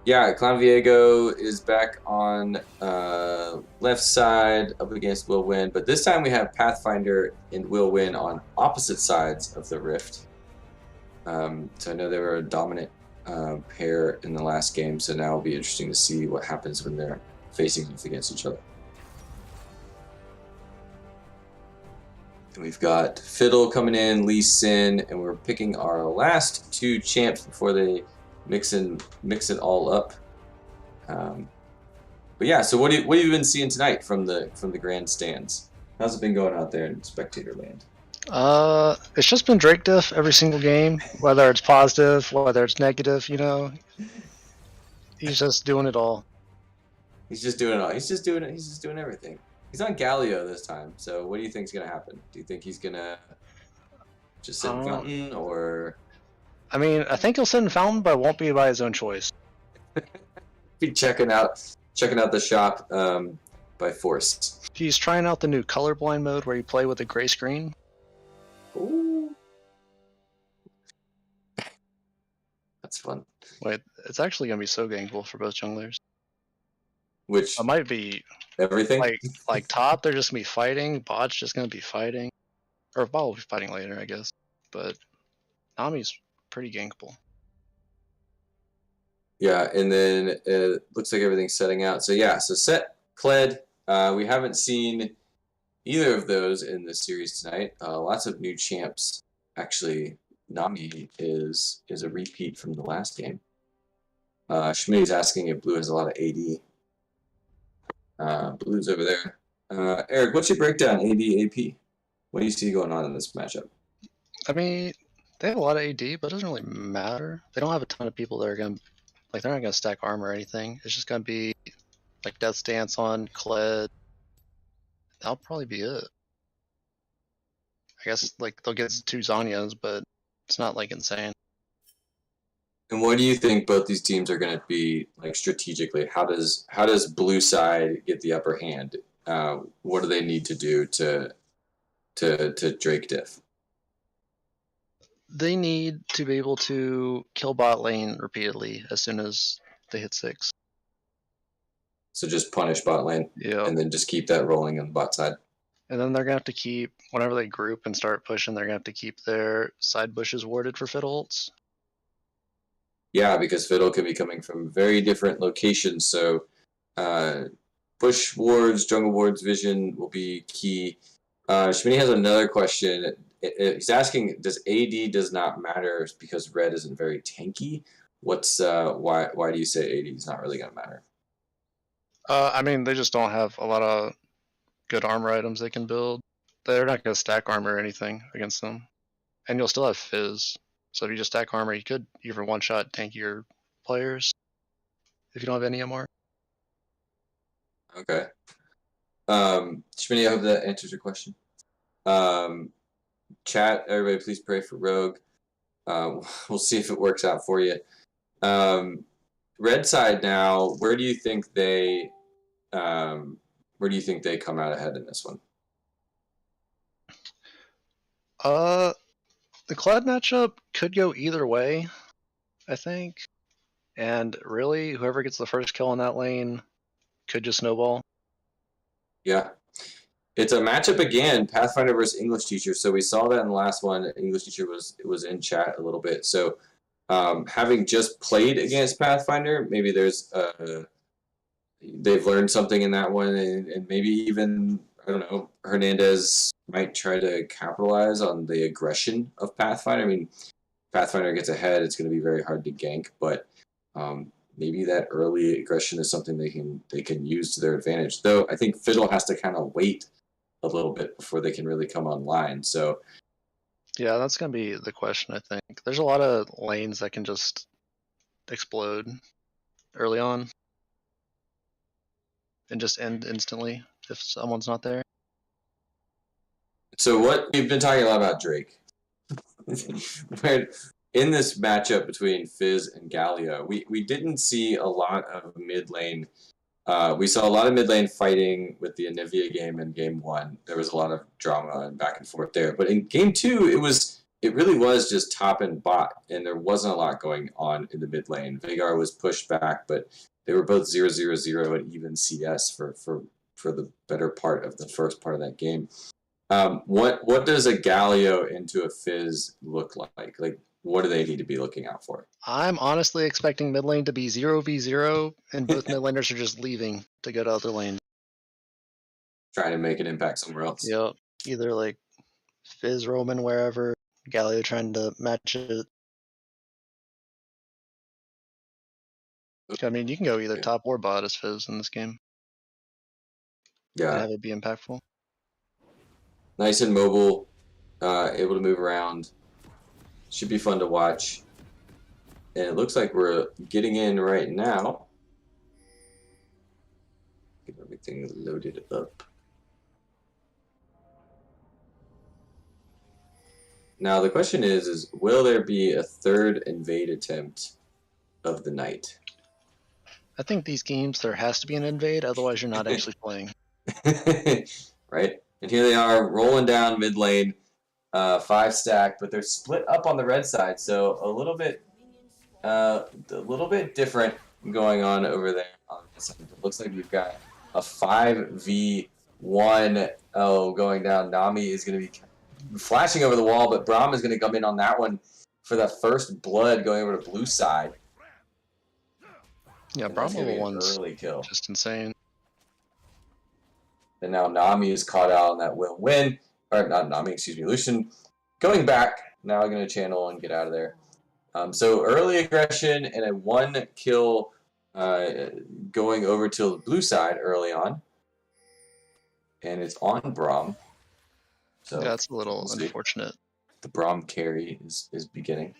Yeah, Clown Viego is back on left side up against Will Win, but this time we have Pathfinder and Will Win on opposite sides of the rift. So I know they were a dominant pair in the last game, so now it'll be interesting to see what happens when they're facing off against each other. And we've got Fiddle coming in, Lee Sin, and we're picking our last 2 champs before they mix it all up. But yeah, so what have you been seeing tonight from the grandstands? How's it been going out there in spectator land? It's just been Drake diff every single game, whether it's positive, whether it's negative, you know. He's just doing it all. He's just doing it all. He's just doing everything. He's on Galio this time, so what do you think's gonna happen? Do you think he's gonna just sit in Fountain, or? I mean, I think he'll sit in Fountain, but it won't be by his own choice. Be checking out the shop by force. He's trying out the new colorblind mode where you play with a gray screen. Ooh. That's fun. Wait, it's actually gonna be so gankable for both junglers. Which it might be everything like top, they're just gonna be fighting. Bot's just gonna be fighting, or bot will be fighting later, I guess. But Nami's pretty gankable. Yeah, and then it looks like everything's setting out. So yeah, so Set, Kled, we haven't seen either of those in this series tonight. Lots of new champs. Actually, Nami is a repeat from the last game. Schmitty's asking if Blue has a lot of AD. Blue's over there. Eric, what's your breakdown, AD, AP? What do you see going on in this matchup? I mean, they have a lot of AD, but it doesn't really matter. They don't have a ton of people that are going to, like, they're not going to stack armor or anything. It's just going to be, like, Death's Dance on Kled. That'll probably be it. I guess, like, they'll get 2 Zanyas, but it's not, like, insane. And what do you think both these teams are going to be, like, strategically? How does Blue side get the upper hand? What do they need to do to Drake diff? They need to be able to kill bot lane repeatedly as soon as they hit 6. So just punish bot lane, and then just keep that rolling on the bot side. And then they're going to have to keep, whenever they group and start pushing, they're going to have to keep their side bushes warded for Fiddle ults. Yeah, because Fiddle can be coming from very different locations, so bush wards, jungle wards vision will be key. Schmitty has another question. He's asking, does AD does not matter because red isn't very tanky? What's why do you say AD is not really going to matter? I mean, they just don't have a lot of good armor items they can build. They're not going to stack armor or anything against them. And you'll still have Fizz. So if you just stack armor, you could even one-shot tankier players if you don't have any MR. Okay. Schmitty, I hope that answers your question. Chat, everybody, please pray for Rogue. We'll see if it works out for you. Red side now. Where do you think they come out ahead in this one? The Cloud matchup could go either way, I think. And really, whoever gets the first kill on that lane could just snowball. Yeah. It's a matchup again, Pathfinder versus English teacher. So we saw that in the last one. English teacher was in chat a little bit. So having just played against Pathfinder, maybe there's they've learned something in that one, and maybe even, I don't know, Hernandez might try to capitalize on the aggression of Pathfinder. I mean, Pathfinder gets ahead, it's going to be very hard to gank, but maybe that early aggression is something they can use to their advantage. Though I think Fiddle has to kind of wait a little bit before they can really come online. So yeah, that's going to be the question, I think. There's a lot of lanes that can just explode early on and just end instantly if someone's not there. So what we've been talking a lot about Drake. Where in this matchup between Fizz and Galio, we didn't see a lot of mid lane. We saw a lot of mid lane fighting with the Anivia game in game 1. There was a lot of drama and back and forth there. But in game 2, it really was just top and bot, and there wasn't a lot going on in the mid lane. Veigar was pushed back, but they were both 0-0-0 at even CS for the better part of the first part of that game. What does a Galio into a Fizz look like? Like, what do they need to be looking out for? I'm honestly expecting mid lane to be 0v0, and both mid laners are just leaving to go to other lanes. Trying to make an impact somewhere else. Yep. Either like Fizz roaming wherever, Galio trying to match it. I mean, you can go either top or bot as Fizz in this game. And Yeah, have it be impactful. nice and mobile, able to move around. Should be fun to watch. And it looks like we're getting in right now. Get everything loaded up. Now the question is will there be a third invade attempt of the night? I think these games, there has to be an invade, otherwise you're not actually playing. Right? And here they are rolling down mid lane, 5 stack, but they're split up on the red side, so a little bit different going on over there on this side. It looks like we've got a 5v1 going down. Nami is going to be flashing over the wall, but Braum is going to come in on that one for the first blood going over to blue side. Yeah, And Braum that's gonna be level an 1's early kill. just insane. And now Nami is caught out on that win. Or not Nami, excuse me, Lucian. Going back, now going to channel and get out of there. So early aggression and a 1 kill going over to the blue side early on. And it's on Braum. So Yeah, that's a little we'll see. unfortunate. The Braum carry is beginning.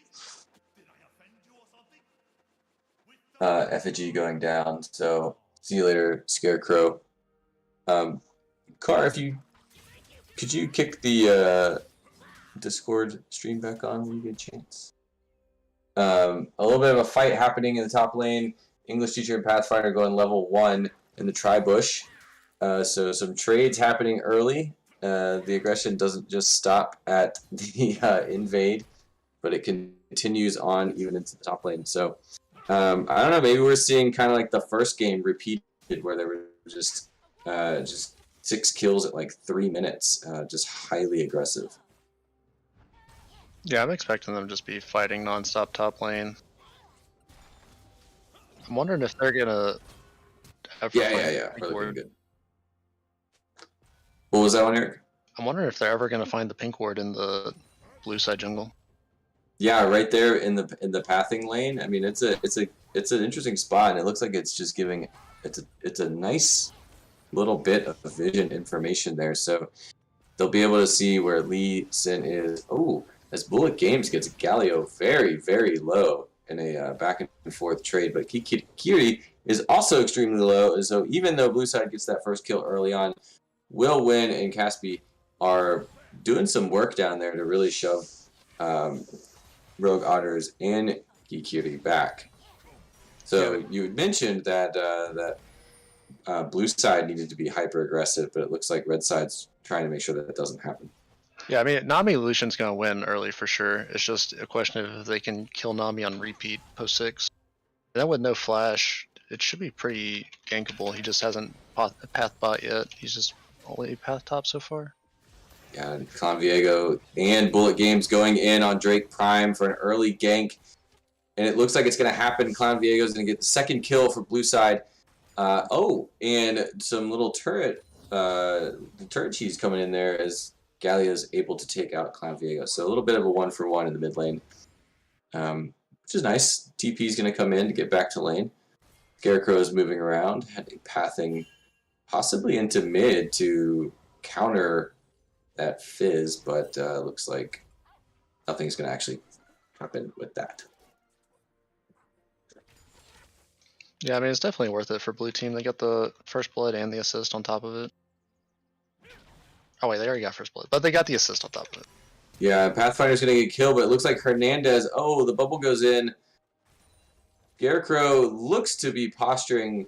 Effigy going down. So see you later, Scarecrow. Car, could you kick the Discord stream back on when you get a chance? A little bit of a fight happening in the top lane. English teacher and Pathfinder going level 1 in the tri-bush. So some trades happening early. The aggression doesn't just stop at the invade, but it continues on even into the top lane. So I don't know, maybe we're seeing kind of like the first game repeated where there were just 6 kills at like 3 minutes, just highly aggressive. Yeah, I'm expecting them to just be fighting nonstop top lane. I'm wondering if they're gonna ever find Yeah. the pink Really ward. good. What was that one, Eric? I'm wondering if they're ever gonna find the pink ward in the blue side jungle. Yeah, right there in the pathing lane. I mean, it's an interesting spot, and it looks like it's just giving it's a nice little bit of vision information there. So they'll be able to see where Lee Sin is. Oh, as Bullet Games gets Galio very, very low in a back and forth trade, but Kiri is also extremely low. And so even though blue side gets that first kill early on, Will Win and Caspi are doing some work down there to really shove Rogue Otters and Kikiri back. So you had mentioned that blue side needed to be hyper aggressive, but it looks like red side's trying to make sure that that doesn't happen. Yeah, I mean, Nami Lucian's going to win early for sure. It's just a question of if they can kill Nami on repeat post 6. Then with no flash, it should be pretty gankable. He just hasn't path bot yet. He's just only path top so far. Yeah, and Clan Viego and Bullet Games going in on Drake Prime for an early gank. And it looks like it's going to happen. Clan Viego's going to get the second kill for blue side. And some little turret cheese coming in there as Gallia's able to take out Clan Viego. So a little bit of a 1-for-1 in the mid lane, which is nice. TP is going to come in to get back to lane. Scarecrow is moving around, pathing possibly into mid to counter that Fizz, but looks like nothing's going to actually happen with that. Yeah, I mean, it's definitely worth it for blue team. They got the first blood and the assist on top of it. Oh wait, they already got first blood, but they got the assist on top of it. Yeah, Pathfinder's going to get killed, but it looks like Hernandez, the bubble goes in. Scarecrow looks to be posturing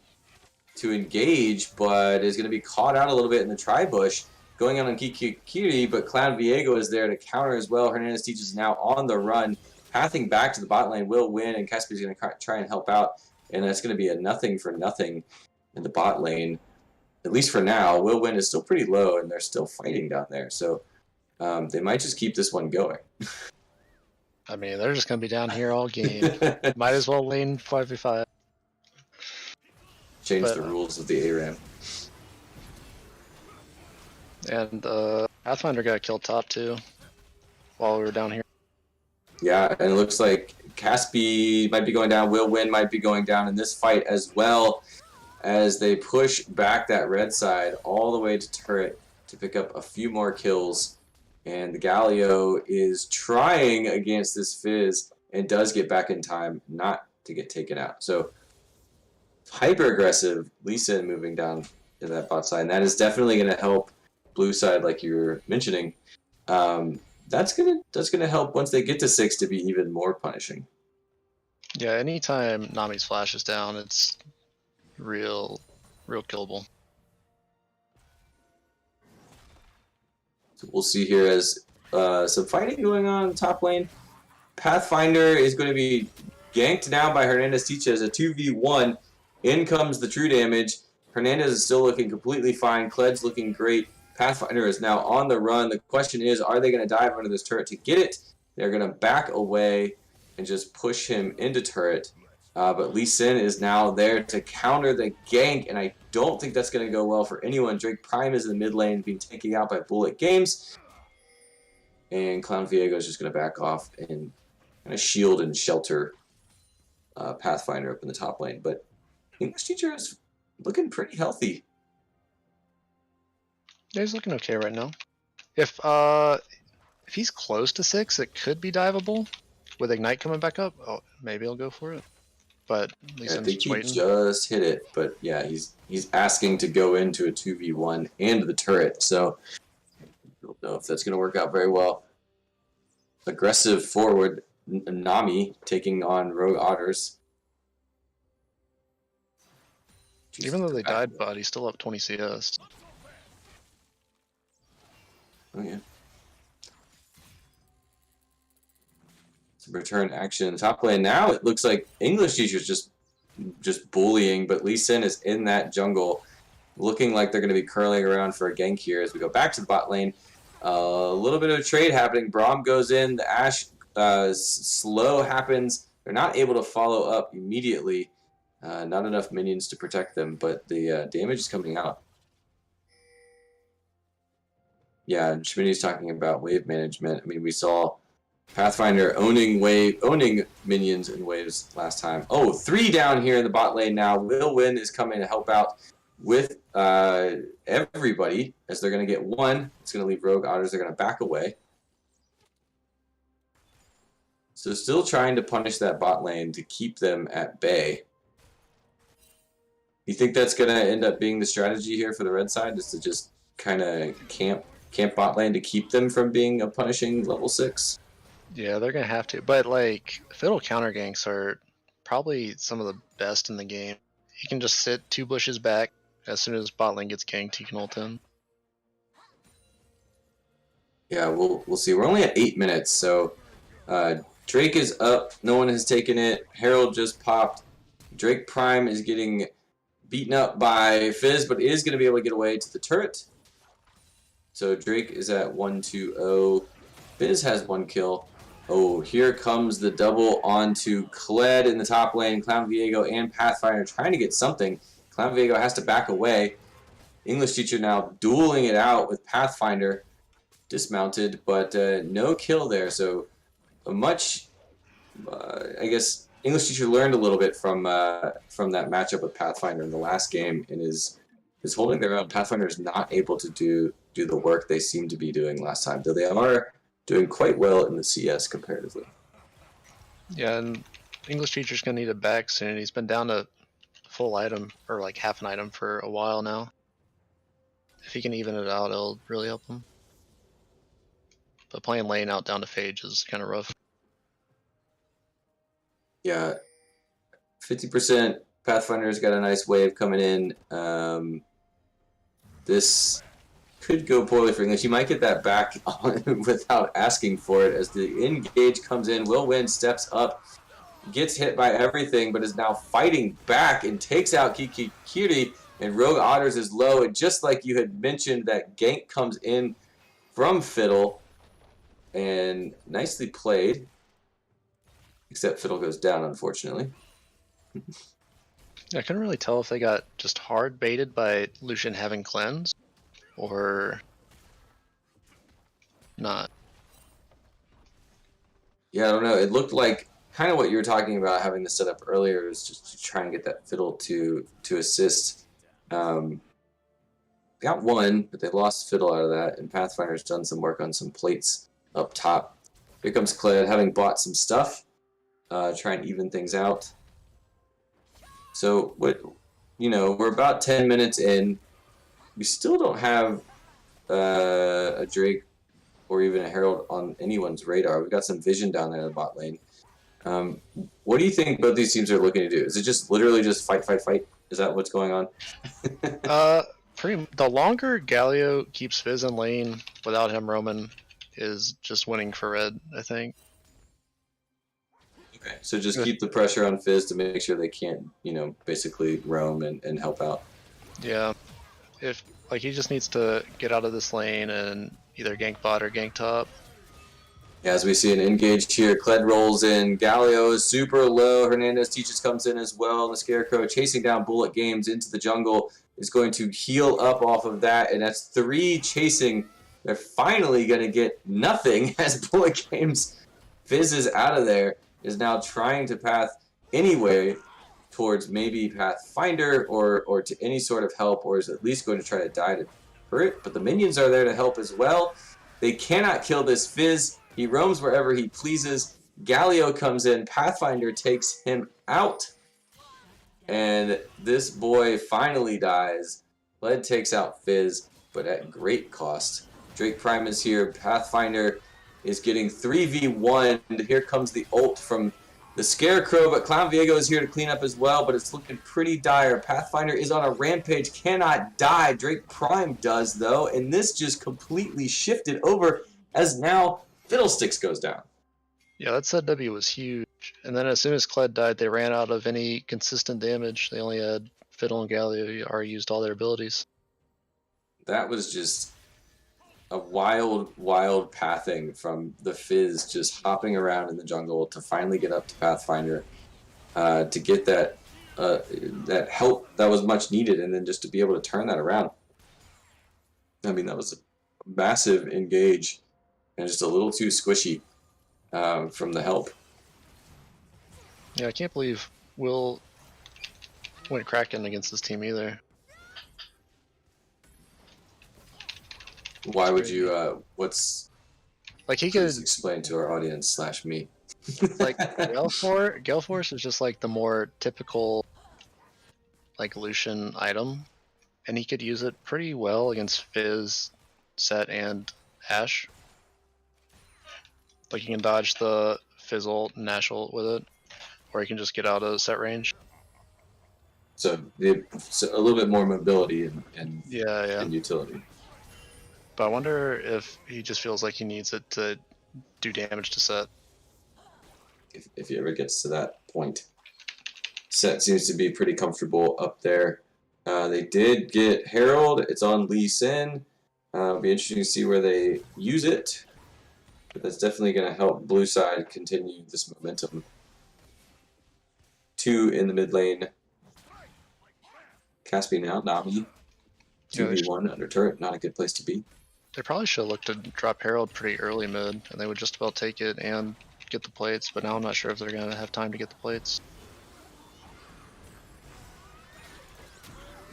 to engage, but is going to be caught out a little bit in the tri-bush. Going on Kikiri, but Clan Viego is there to counter as well. Hernandez teaches now on the run. Pathing back to the bot lane will win, and Caspi is going to try and help out. And that's going to be a nothing for nothing in the bot lane, at least for now. Will Win is still pretty low, and they're still fighting down there. So they might just keep this one going. I mean, they're just going to be down here all game. Might as well lane 5v5. Change the rules of the ARAM. And Pathfinder got killed top too while we were down here. Yeah, and it looks like Caspi might be going down. Will Win might be going down in this fight as well, as they push back that red side all the way to turret to pick up a few more kills. And the Galio is trying against this Fizz and does get back in time not to get taken out. So hyper aggressive Lee Sin moving down to that bot side. And that is definitely going to help blue side, like you were mentioning. That's gonna help once they get to 6 to be even more punishing. Yeah, anytime Nami's flash is down, it's real killable. So we'll see here as some fighting going on in the top lane. Pathfinder is going to be ganked now by Hernandez Ticha as a 2v1. In comes the true damage. Hernandez is still looking completely fine. Kled's looking great. Pathfinder is now on the run. The question is, are they going to dive under this turret to get it? They're going to back away and just push him into turret. But Lee Sin is now there to counter the gank, and I don't think that's going to go well for anyone. Drake Prime is in the mid lane, being taken out by Bullet Games. And Clown Viego is just going to back off and kind of shield and shelter Pathfinder up in the top lane. But English Teacher is looking pretty healthy. Yeah, he's looking okay right now. If he's close to 6, it could be diveable. With Ignite coming back up, maybe I'll go for it. But at least I think he just hit it. But yeah, he's asking to go into a 2v1 and the turret. So I don't know if that's going to work out very well. Aggressive forward Nami taking on Rogue Otters. Even though they died, but he's still up 20 CS. Oh yeah. Some return action in the top lane. Now it looks like English Teacher's just bullying, but Lee Sin is in that jungle, looking like they're going to be curling around for a gank here as we go back to the bot lane. A little bit of a trade happening. Braum goes in. The Ashe slow happens. They're not able to follow up immediately. Not enough minions to protect them, but the damage is coming out. Yeah, and Schmitty's talking about wave management. I mean, we saw Pathfinder owning minions in waves last time. 3 down here in the bot lane now. Will Win is coming to help out with everybody as they're going to get 1. It's going to leave Rogue Otters. They're going to back away. So still trying to punish that bot lane to keep them at bay. You think that's gonna end up being the strategy here for the red side, is to just kind of camp bot lane to keep them from being a punishing level 6? Yeah, they're gonna have to. But like, Fiddle counter ganks are probably some of the best in the game. He can just sit 2 bushes back. As soon as bot lane gets ganked, he can ult in. Yeah, we'll see. We're only at 8 minutes, so Drake is up. No one has taken it. Herald just popped. Drake Prime is getting beaten up by Fizz, but is going to be able to get away to the turret. So Drake is at 1-2-0. Fizz has 1 kill. Oh, here comes the double onto Kled in the top lane. Clown Viego and Pathfinder trying to get something. Clown Viego has to back away. English teacher now dueling it out with Pathfinder. Dismounted, but no kill there. So a much, I guess, English teacher learned a little bit from that matchup with Pathfinder in the last game, and is holding their own. Pathfinder is not able to do the work they seemed to be doing last time, though they are doing quite well in the CS comparatively. Yeah, and English teacher's gonna need a back soon. He's been down to full item, or like half an item for a while now. If he can even it out, it'll really help him. But playing lane out down to Phage is kind of rough. Yeah, 50%. Pathfinder's got a nice wave coming in. This could go poorly for English. He might get that back without asking for it, as the engage comes in. Will Win steps up, gets hit by everything, but is now fighting back and takes out Kiki Kiri, and Rogue Otters is low. And just like you had mentioned, that gank comes in from Fiddle, and nicely played. Except Fiddle goes down, unfortunately. I couldn't really tell if they got just hard baited by Lucian having cleanse, or not. Yeah, I don't know. It looked like kind of what you were talking about, having the setup earlier, is just to try and get that Fiddle to assist. Got 1, but they lost Fiddle out of that, and Pathfinder's done some work on some plates up top. Here comes Kled, having bought some stuff, try and even things out. So we're about 10 minutes in. We still don't have a Drake or even a Herald on anyone's radar. We've got some vision down there in the bot lane. What do you think both these teams are looking to do? Is it just literally just fight, fight, fight? Is that what's going on? The longer Galio keeps Fizz in lane without him roaming is just winning for red, I think. Okay, so just keep the pressure on Fizz to make sure they can't, basically roam and help out. Yeah. If he just needs to get out of this lane and either gank bot or gank top. Yeah, as we see an engage here, Kled rolls in. Galio is super low. Hernandez Teaches comes in as well. The Scarecrow chasing down Bullet Games into the jungle is going to heal up off of that, and that's 3 chasing. They're finally going to get nothing as Bullet Games fizzes out of there, is now trying to path anyway towards maybe Pathfinder or to any sort of help, or is at least going to try to die to hurt. But the minions are there to help as well. They cannot kill this Fizz. He roams wherever he pleases. Galio comes in. Pathfinder takes him out. And this boy finally dies. Kled takes out Fizz, but at great cost. Drake Prime is here. Pathfinder is getting 3v1. Here comes the ult from the Scarecrow, but Clown Viego is here to clean up as well, but it's looking pretty dire. Pathfinder is on a rampage, cannot die. Drake Prime does, though, and this just completely shifted over as now Fiddlesticks goes down. Yeah, that ZW was huge. And then as soon as Kled died, they ran out of any consistent damage. They only had Fiddle and Galio who already used all their abilities. That was just a wild, wild pathing from the Fizz, just hopping around in the jungle to finally get up to Pathfinder to get that help that was much needed, and then just to be able to turn that around. I mean, that was a massive engage and just a little too squishy from the help. Yeah, I can't believe Will went Kraken against this team either. Why would you, what's... Like, he could Please explain to our audience / me. like Gale Force is just like the more typical like Lucian item, and he could use it pretty well against Fizz, Set, and Ashe. Like, he can dodge the Fizz ult and Ashe ult with it, or he can just get out of Set range. So a little bit more mobility and Yeah. and utility. But I wonder if he just feels like he needs it to do damage to Set. If he ever gets to that point. Set seems to be pretty comfortable up there. They did get Herald. It's on Lee Sin. It'll be interesting to see where they use it. But that's definitely going to help blue side continue this momentum. 2 in the mid lane. Caspi now, Nami. 2v1 under turret, not a good place to be. They probably should have looked to drop Herald pretty early mid, and they would just about take it and get the plates, but now I'm not sure if they're going to have time to get the plates.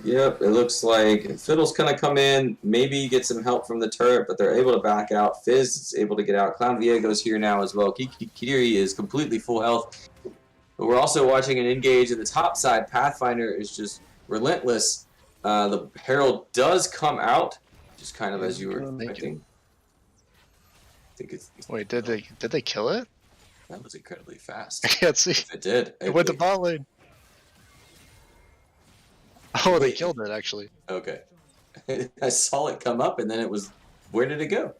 Yep, it looks like Fiddle's going to come in, maybe get some help from the turret, but they're able to back out. Fizz is able to get out. Clown Viego's here now as well. Kiri is completely full health. But we're also watching an engage in the top side. Pathfinder is just relentless. The Herald does come out, just kind of as you were expecting. I think it's Wait, did they kill it? that was incredibly fast. I can't see. It did. It went to bot lane. Oh, they killed it actually. Okay. I saw it come up and then it was, where did it go?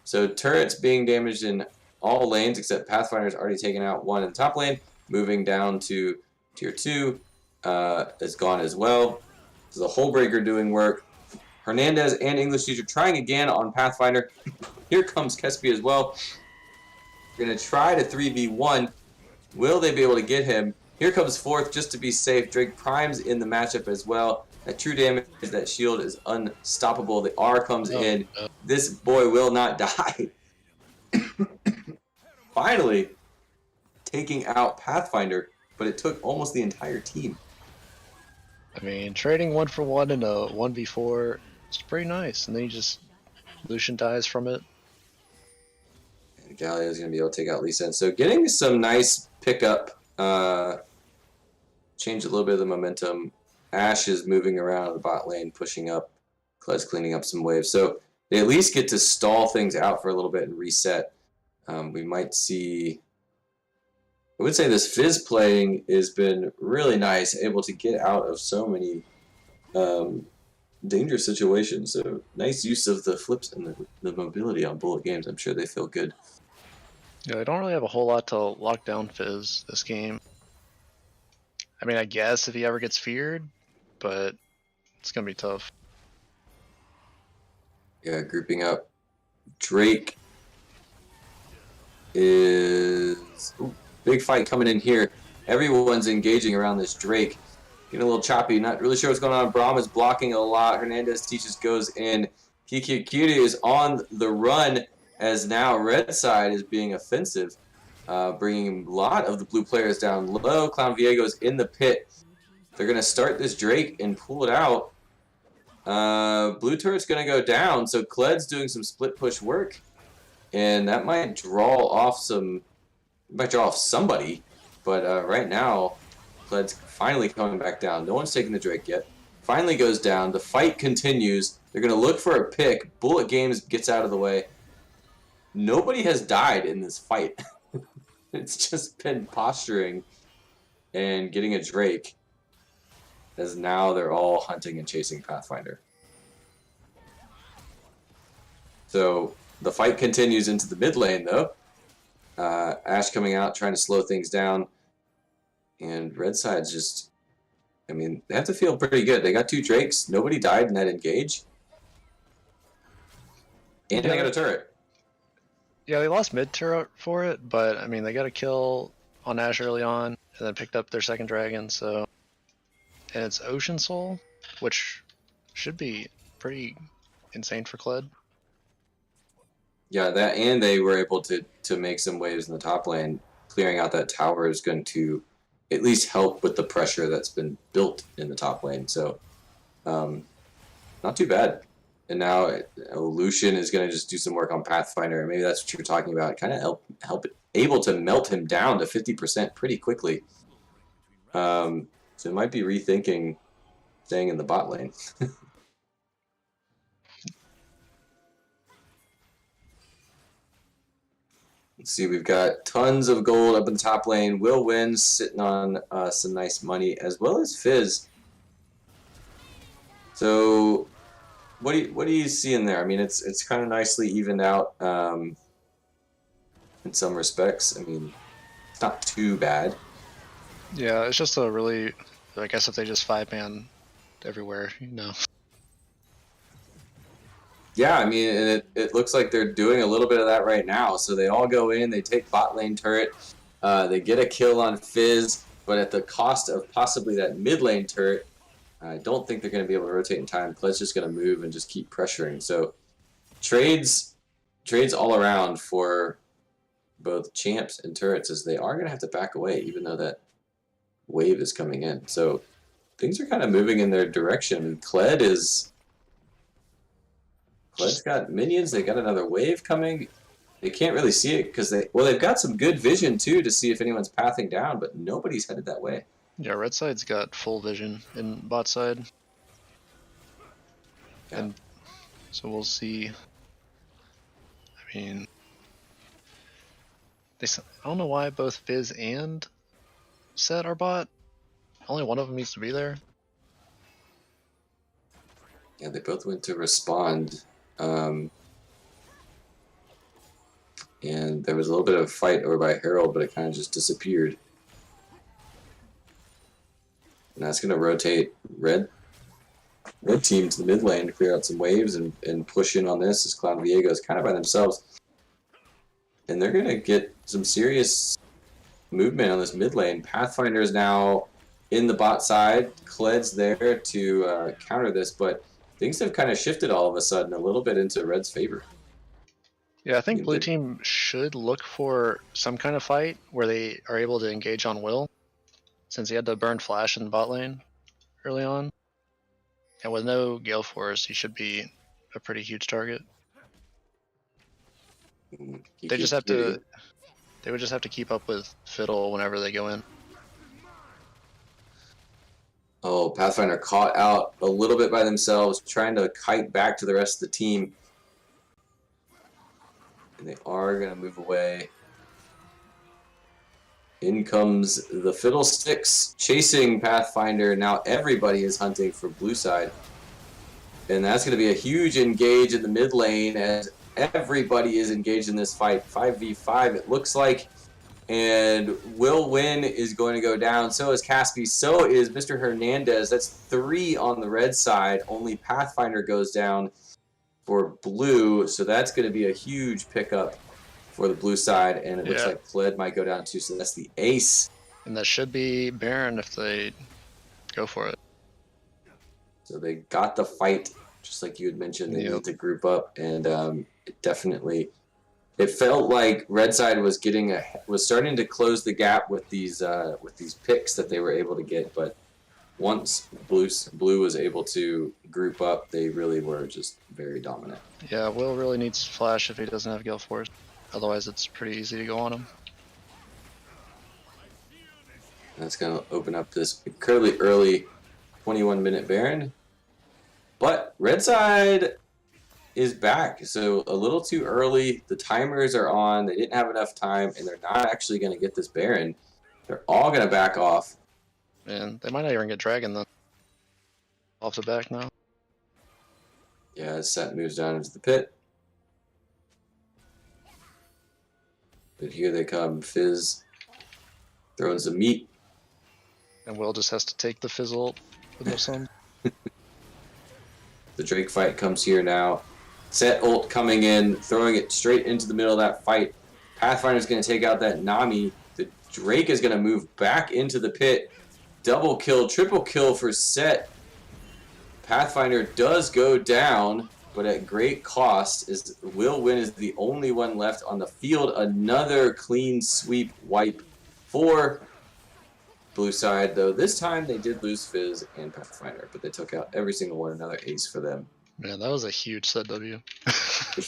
So turrets being damaged in all lanes except Pathfinder's already taken out 1 in the top lane. Moving down to tier 2 is gone as well. So the Hullbreaker doing work. Hernandez and English teacher trying again on Pathfinder. Here comes Kespi as well. We're going to try to 3v1. Will they be able to get him? Here comes Fourth just to be safe. Drake primes in the matchup as well. That true damage, that shield is unstoppable. The R comes in. This boy will not die. Finally, taking out Pathfinder, but it took almost the entire team. I mean, trading 1 for 1 in a 1v4 is pretty nice, and then you just Lucian dies from it. And Galio is going to be able to take out Lee Sin. So getting some nice pickup. Change a little bit of the momentum. Ashe is moving around the bot lane, pushing up. Kled's cleaning up some waves. So they at least get to stall things out for a little bit and reset. We might see... I would say this Fizz playing has been really nice, able to get out of so many dangerous situations. So nice use of the flips and the mobility on Bullet Games. I'm sure they feel good. Yeah, they don't really have a whole lot to lock down Fizz this game. I mean, I guess if he ever gets feared, but it's going to be tough. Yeah, grouping up. Drake is... Ooh, big fight coming in here. Everyone's engaging around this Drake. Getting a little choppy. Not really sure what's going on. Braum is blocking a lot. Hernandez teaches goes in. Kikiri is on the run as now Red Side is being offensive. Bringing a lot of the blue players down low. Clown Viego's in the pit. They're going to start this Drake and pull it out. Blue turret's going to go down, so Kled's doing some split push work. And that might draw off somebody. But right now, Kled's finally coming back down. No one's taking the Drake yet. Finally goes down. The fight continues. They're going to look for a pick. Bullet Games gets out of the way. Nobody has died in this fight. It's just been posturing and getting a Drake, as now they're all hunting and chasing Pathfinder. So the fight continues into the mid lane, though. Ashe coming out, trying to slow things down. And Red Side's just... I mean, they have to feel pretty good. They got 2 Drakes. Nobody died in that engage. And they got a turret. Yeah, they lost mid turret for it, but I mean, they got a kill on Ashe early on, and then picked up their second dragon, so... And it's Ocean Soul, which should be pretty insane for Kled. Yeah, that, and they were able to make some waves in the top lane. Clearing out that tower is going to at least help with the pressure that's been built in the top lane. So, not too bad. And now Lucian is going to just do some work on Pathfinder. Maybe that's what you were talking about. Kind of able to melt him down to 50% pretty quickly. So it might be rethinking staying in the bot lane. Let's see, we've got tons of gold up in the top lane. Will Win sitting on some nice money, as well as Fizz. So, what do you see in there? I mean, it's kind of nicely evened out in some respects. I mean, it's not too bad. Yeah, it's just a really, I guess if they just 5-man everywhere, you know. Yeah, I mean, and it looks like they're doing a little bit of that right now. So they all go in, they take bot lane turret, they get a kill on Fizz, but at the cost of possibly that mid lane turret. I don't think they're going to be able to rotate in time. Kled's just going to move and just keep pressuring. So trades all around for both champs and turrets, as they are going to have to back away, even though that wave is coming in. So things are kind of moving in their direction. I mean, Kled's got minions. They got another wave coming. They can't really see it because they've got some good vision too to see if anyone's pathing down, but nobody's headed that way. Yeah, red side's got full vision in bot side. Yeah. And so we'll see. I mean, I don't know why both Fizz and Set are bot. Only one of them needs to be there. Yeah, they both went to respond. And there was a little bit of a fight over by Herald, but it kind of just disappeared. And that's going to rotate red team to the mid lane to clear out some waves and push in on this, as Cloud Viego is kind of by themselves. And they're going to get some serious movement on this mid lane. Pathfinder is now in the bot side. Kled's there to counter this, but things have kind of shifted all of a sudden a little bit into red's favor. Yeah, I think blue team should look for some kind of fight where they are able to engage on Will, since he had to burn flash in the bot lane early on. And with no Gale Force, he should be a pretty huge target. They just have to. They would just have to keep up with Fiddle whenever they go in. Oh, Pathfinder caught out a little bit by themselves, trying to kite back to the rest of the team. And they are going to move away. In comes the Fiddlesticks chasing Pathfinder. Now everybody is hunting for blue side. And that's going to be a huge engage in the mid lane as everybody is engaged in this fight. 5v5 it looks like. And Will Win is going to go down. So is Caspi. So is Mr. Hernandez. That's 3 on the red side. Only Pathfinder goes down for blue. So that's going to be a huge pickup for the blue side. And it looks like Kled might go down too. So that's the ace. And that should be Baron if they go for it. So they got the fight, just like you had mentioned. They need to group up. And it definitely... It felt like red side was starting to close the gap with these picks that they were able to get, but once blue was able to group up, they really were just very dominant. Yeah, Will really needs flash if he doesn't have Gale Force. Otherwise, it's pretty easy to go on him. That's going to open up this incredibly early 21-minute Baron, but red side is back, so a little too early. The timers are on. They didn't have enough time, and they're not actually going to get this Baron. They're all going to back off. And they might not even get Dragon then. Off the back now. Yeah, as Set moves down into the pit. But here they come. Fizz throwing some meat. And Will just has to take the fizzle with no sun. The Drake fight comes here now. Set ult coming in, throwing it straight into the middle of that fight. Pathfinder's going to take out that Nami. The Drake is going to move back into the pit. Double kill, triple kill for Set. Pathfinder does go down, but at great cost. Will Win is the only one left on the field. Another clean sweep wipe for blue side, though this time they did lose Fizz and Pathfinder, but they took out every single one. Another ace for them. Man, that was a huge Set W.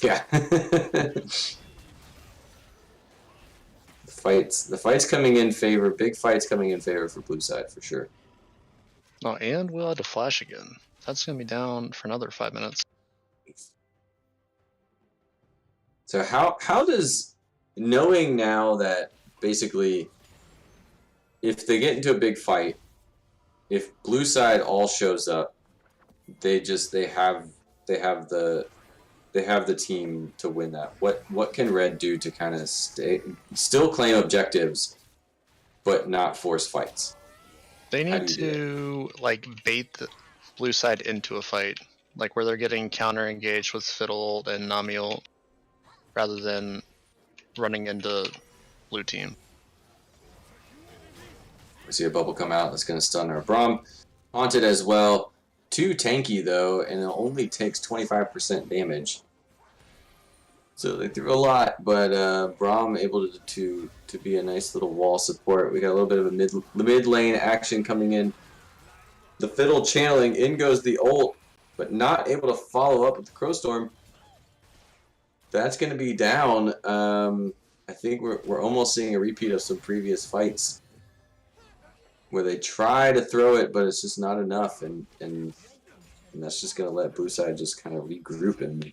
Yeah. The fights coming in favor. Big fights coming in favor for blue side for sure. Oh, and we'll have to flash again. That's gonna be down for another 5 minutes. So how does knowing now that basically if they get into a big fight, if blue side all shows up, they have the team to win that. What can red do to kind of still claim objectives but not force fights? They How need do you to like bait the blue side into a fight, like where they're getting counter engaged with Fiddle and Nami ult, rather than running into blue team. We see a bubble come out that's going to stun our Braum. Haunted as well. Too tanky though, and it only takes 25% damage. So they threw a lot, but Braum able to be a nice little wall support. We got a little bit of a mid lane action coming in. The Fiddle channeling, in goes the ult, but not able to follow up with the Crowstorm. That's going to be down. I think we're almost seeing a repeat of some previous fights where they try to throw it, but it's just not enough, and that's just going to let blue side just kind of regroup and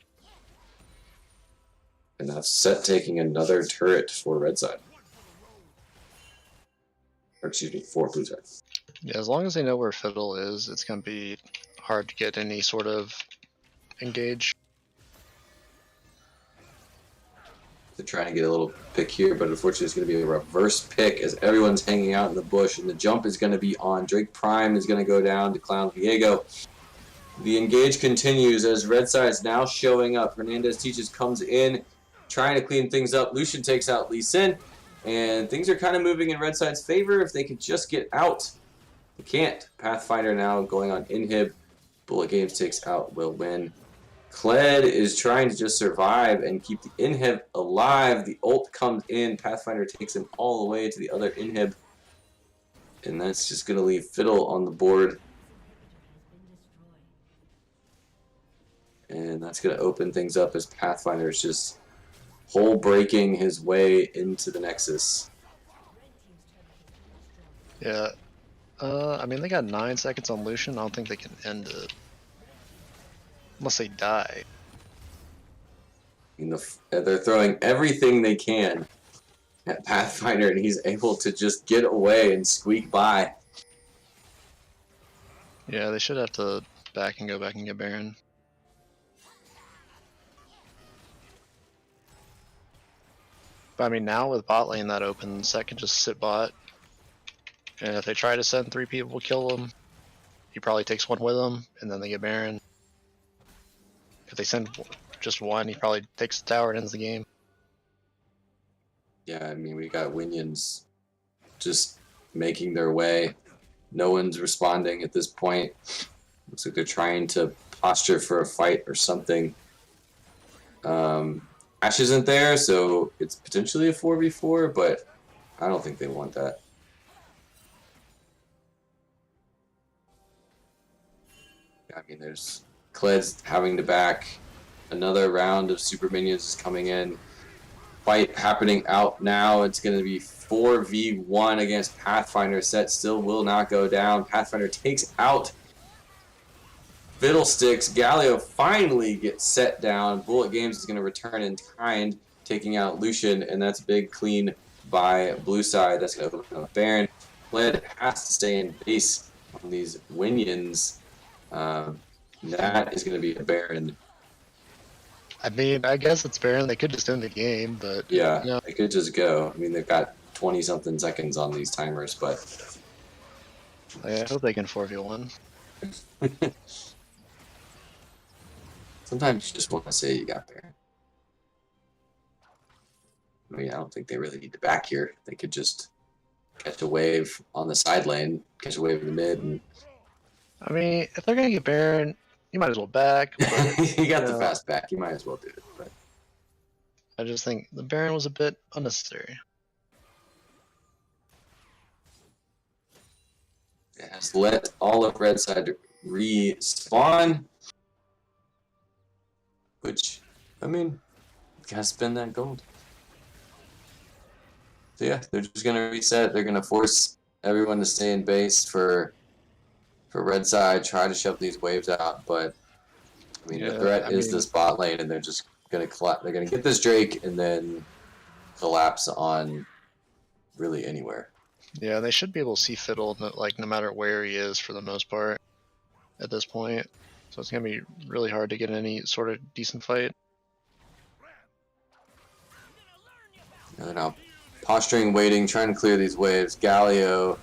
that's Set taking another turret for red side. Or excuse me, for blue side. Yeah, as long as they know where Fiddle is, it's gonna be hard to get any sort of engage. They're trying to get a little pick here, but unfortunately it's going to be a reverse pick as everyone's hanging out in the bush, and the jump is going to be on. Drake Prime is going to go down to Clown Viego. The engage continues as red side is now showing up. Hernandez Teaches comes in, trying to clean things up. Lucian takes out Lee Sin, and things are kind of moving in red side's favor if they could just get out. They can't. Pathfinder now going on inhib. Bullet Games takes out Will Win. Kled is trying to just survive and keep the inhib alive. The ult comes in. Pathfinder takes him all the way to the other inhib. And that's just going to leave Fiddle on the board. And that's going to open things up as Pathfinder is just hole breaking his way into the Nexus. Yeah. I mean, they got 9 seconds on Lucian. I don't think they can end it. Unless they die. They're throwing everything they can at Pathfinder, and he's able to just get away and squeak by. Yeah, they should have to go back and get Baron. But I mean, now with bot lane that open, Set can just sit bot. And if they try to send 3 people to kill him, he probably takes one with him, and then they get Baron. If they send just one, he probably takes the tower and ends the game. Yeah, I mean, we got Winions just making their way. No one's responding at this point. Looks like they're trying to posture for a fight or something. Ash isn't there, so it's potentially a 4v4, but I don't think they want that. I mean, there's Kled's having to back. Another round of super minions is coming in. Fight happening out now. It's going to be 4v1 against Pathfinder. Set still will not go down. Pathfinder takes out Fiddlesticks. Galio finally gets set down. Bullet Games is going to return in kind, taking out Lucian, and that's a big clean by blue side. That's going to open up Baron. Kled has to stay in base on these Winions. That is going to be a Baron. I mean, I guess it's Baron. They could just end the game, but Yeah, you know. they could just go. I mean, they've got 20-something seconds on these timers, but I hope they can 4v1. sometimes you just want to say you got Baron. I mean, I don't think they really need to back here. They could just catch a wave on the side lane, catch a wave in the mid, and I mean, if they're gonna get Baron, you might as well back. But, you got the Yeah. fast back. You might as well do it. But I just think the Baron was a bit unnecessary. it has let all of red side respawn. Which, I mean, you gotta spend that gold. So yeah, they're just gonna reset. They're gonna force everyone to stay in base for red side. Try to shove these waves out, but I mean the threat is this bot lane, and they're just gonna collapse. They're gonna get this Drake and then collapse on really anywhere. Yeah, they should be able to see Fiddle like no matter where he is for the most part at this point. So it's gonna be really hard to get any sort of decent fight. They're now posturing, waiting, trying to clear these waves. Galio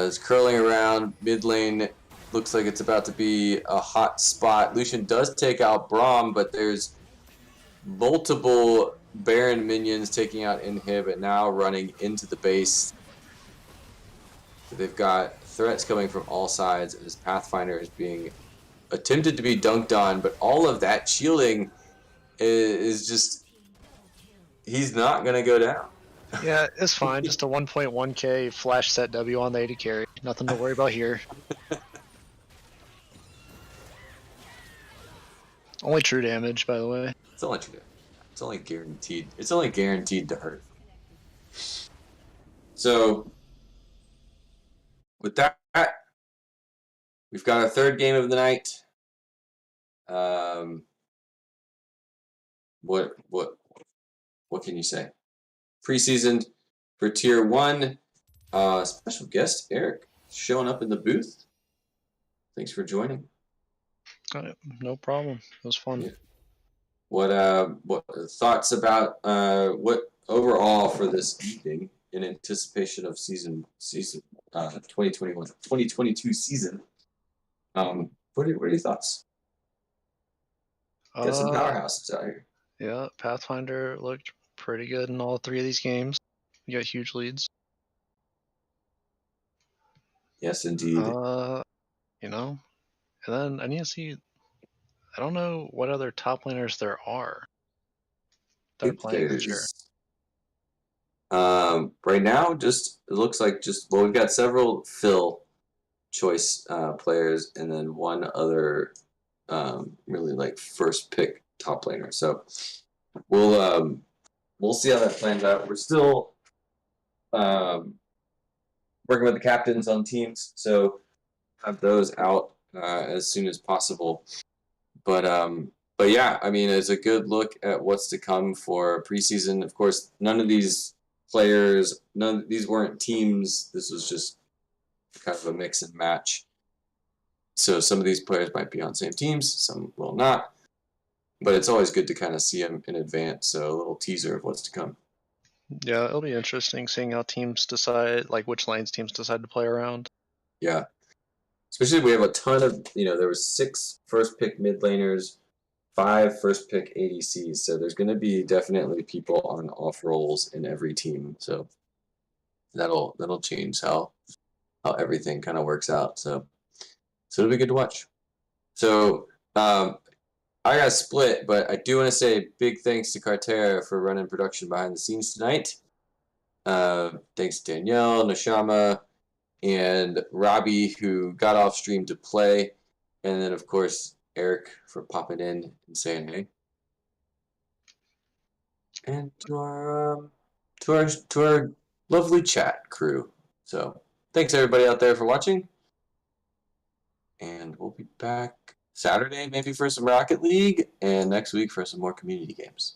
is curling around mid lane. Looks like it's about to be a hot spot. Lucian does take out Braum, but there's multiple Baron minions taking out Inhib and now running into the base. They've got threats coming from all sides as Pathfinder is being attempted to be dunked on, but all of that shielding is just... He's not going to go down. Yeah, it's fine. Just a 1.1k flash set W on the AD carry. Nothing to worry about here. Only true damage, by the way. It's only true. It's only guaranteed. It's only guaranteed to hurt. So, with that, we've got our third game of the night. What can you say? Preseason for Tier 1. Special guest Eric showing up in the booth. Thanks for joining. No problem. It was fun. Yeah. What thoughts about what overall for this evening in anticipation of season 2022 season? What are your thoughts? Got some powerhouses out here. Yeah, Pathfinder looked pretty good in all three of these games. You got huge leads. Yes, indeed. You know, and then I need to see. I don't know what other top laners there are that are playing this year. Right now, just it looks like well, we've got several Phil choice players, and then one other really like first pick top laner. So we'll see how that plans out. We're still working with the captains on teams, so have those out as soon as possible. But yeah, I mean, it's a good look at what's to come for preseason. Of course, none of these weren't teams. This was just kind of a mix and match. So some of these players might be on same teams, some will not. But it's always good to kind of see them in advance, so a little teaser of what's to come. Yeah, it'll be interesting seeing how teams decide, like which lanes teams decide to play around. Yeah. Especially we have a ton of, there was 6 first pick mid laners, 5 first pick ADCs. So there's going to be definitely people on off roles in every team. So that'll change how everything kind of works out. So it'll be good to watch. So I got split, but I do want to say big thanks to Cartera for running production behind the scenes tonight. Thanks to Danielle, Nashama, and Robbie, who got off stream to play. And then, of course, Eric for popping in and saying hey. And to our lovely chat crew. So thanks everybody out there for watching. And we'll be back Saturday maybe for some Rocket League, and next week for some more community games.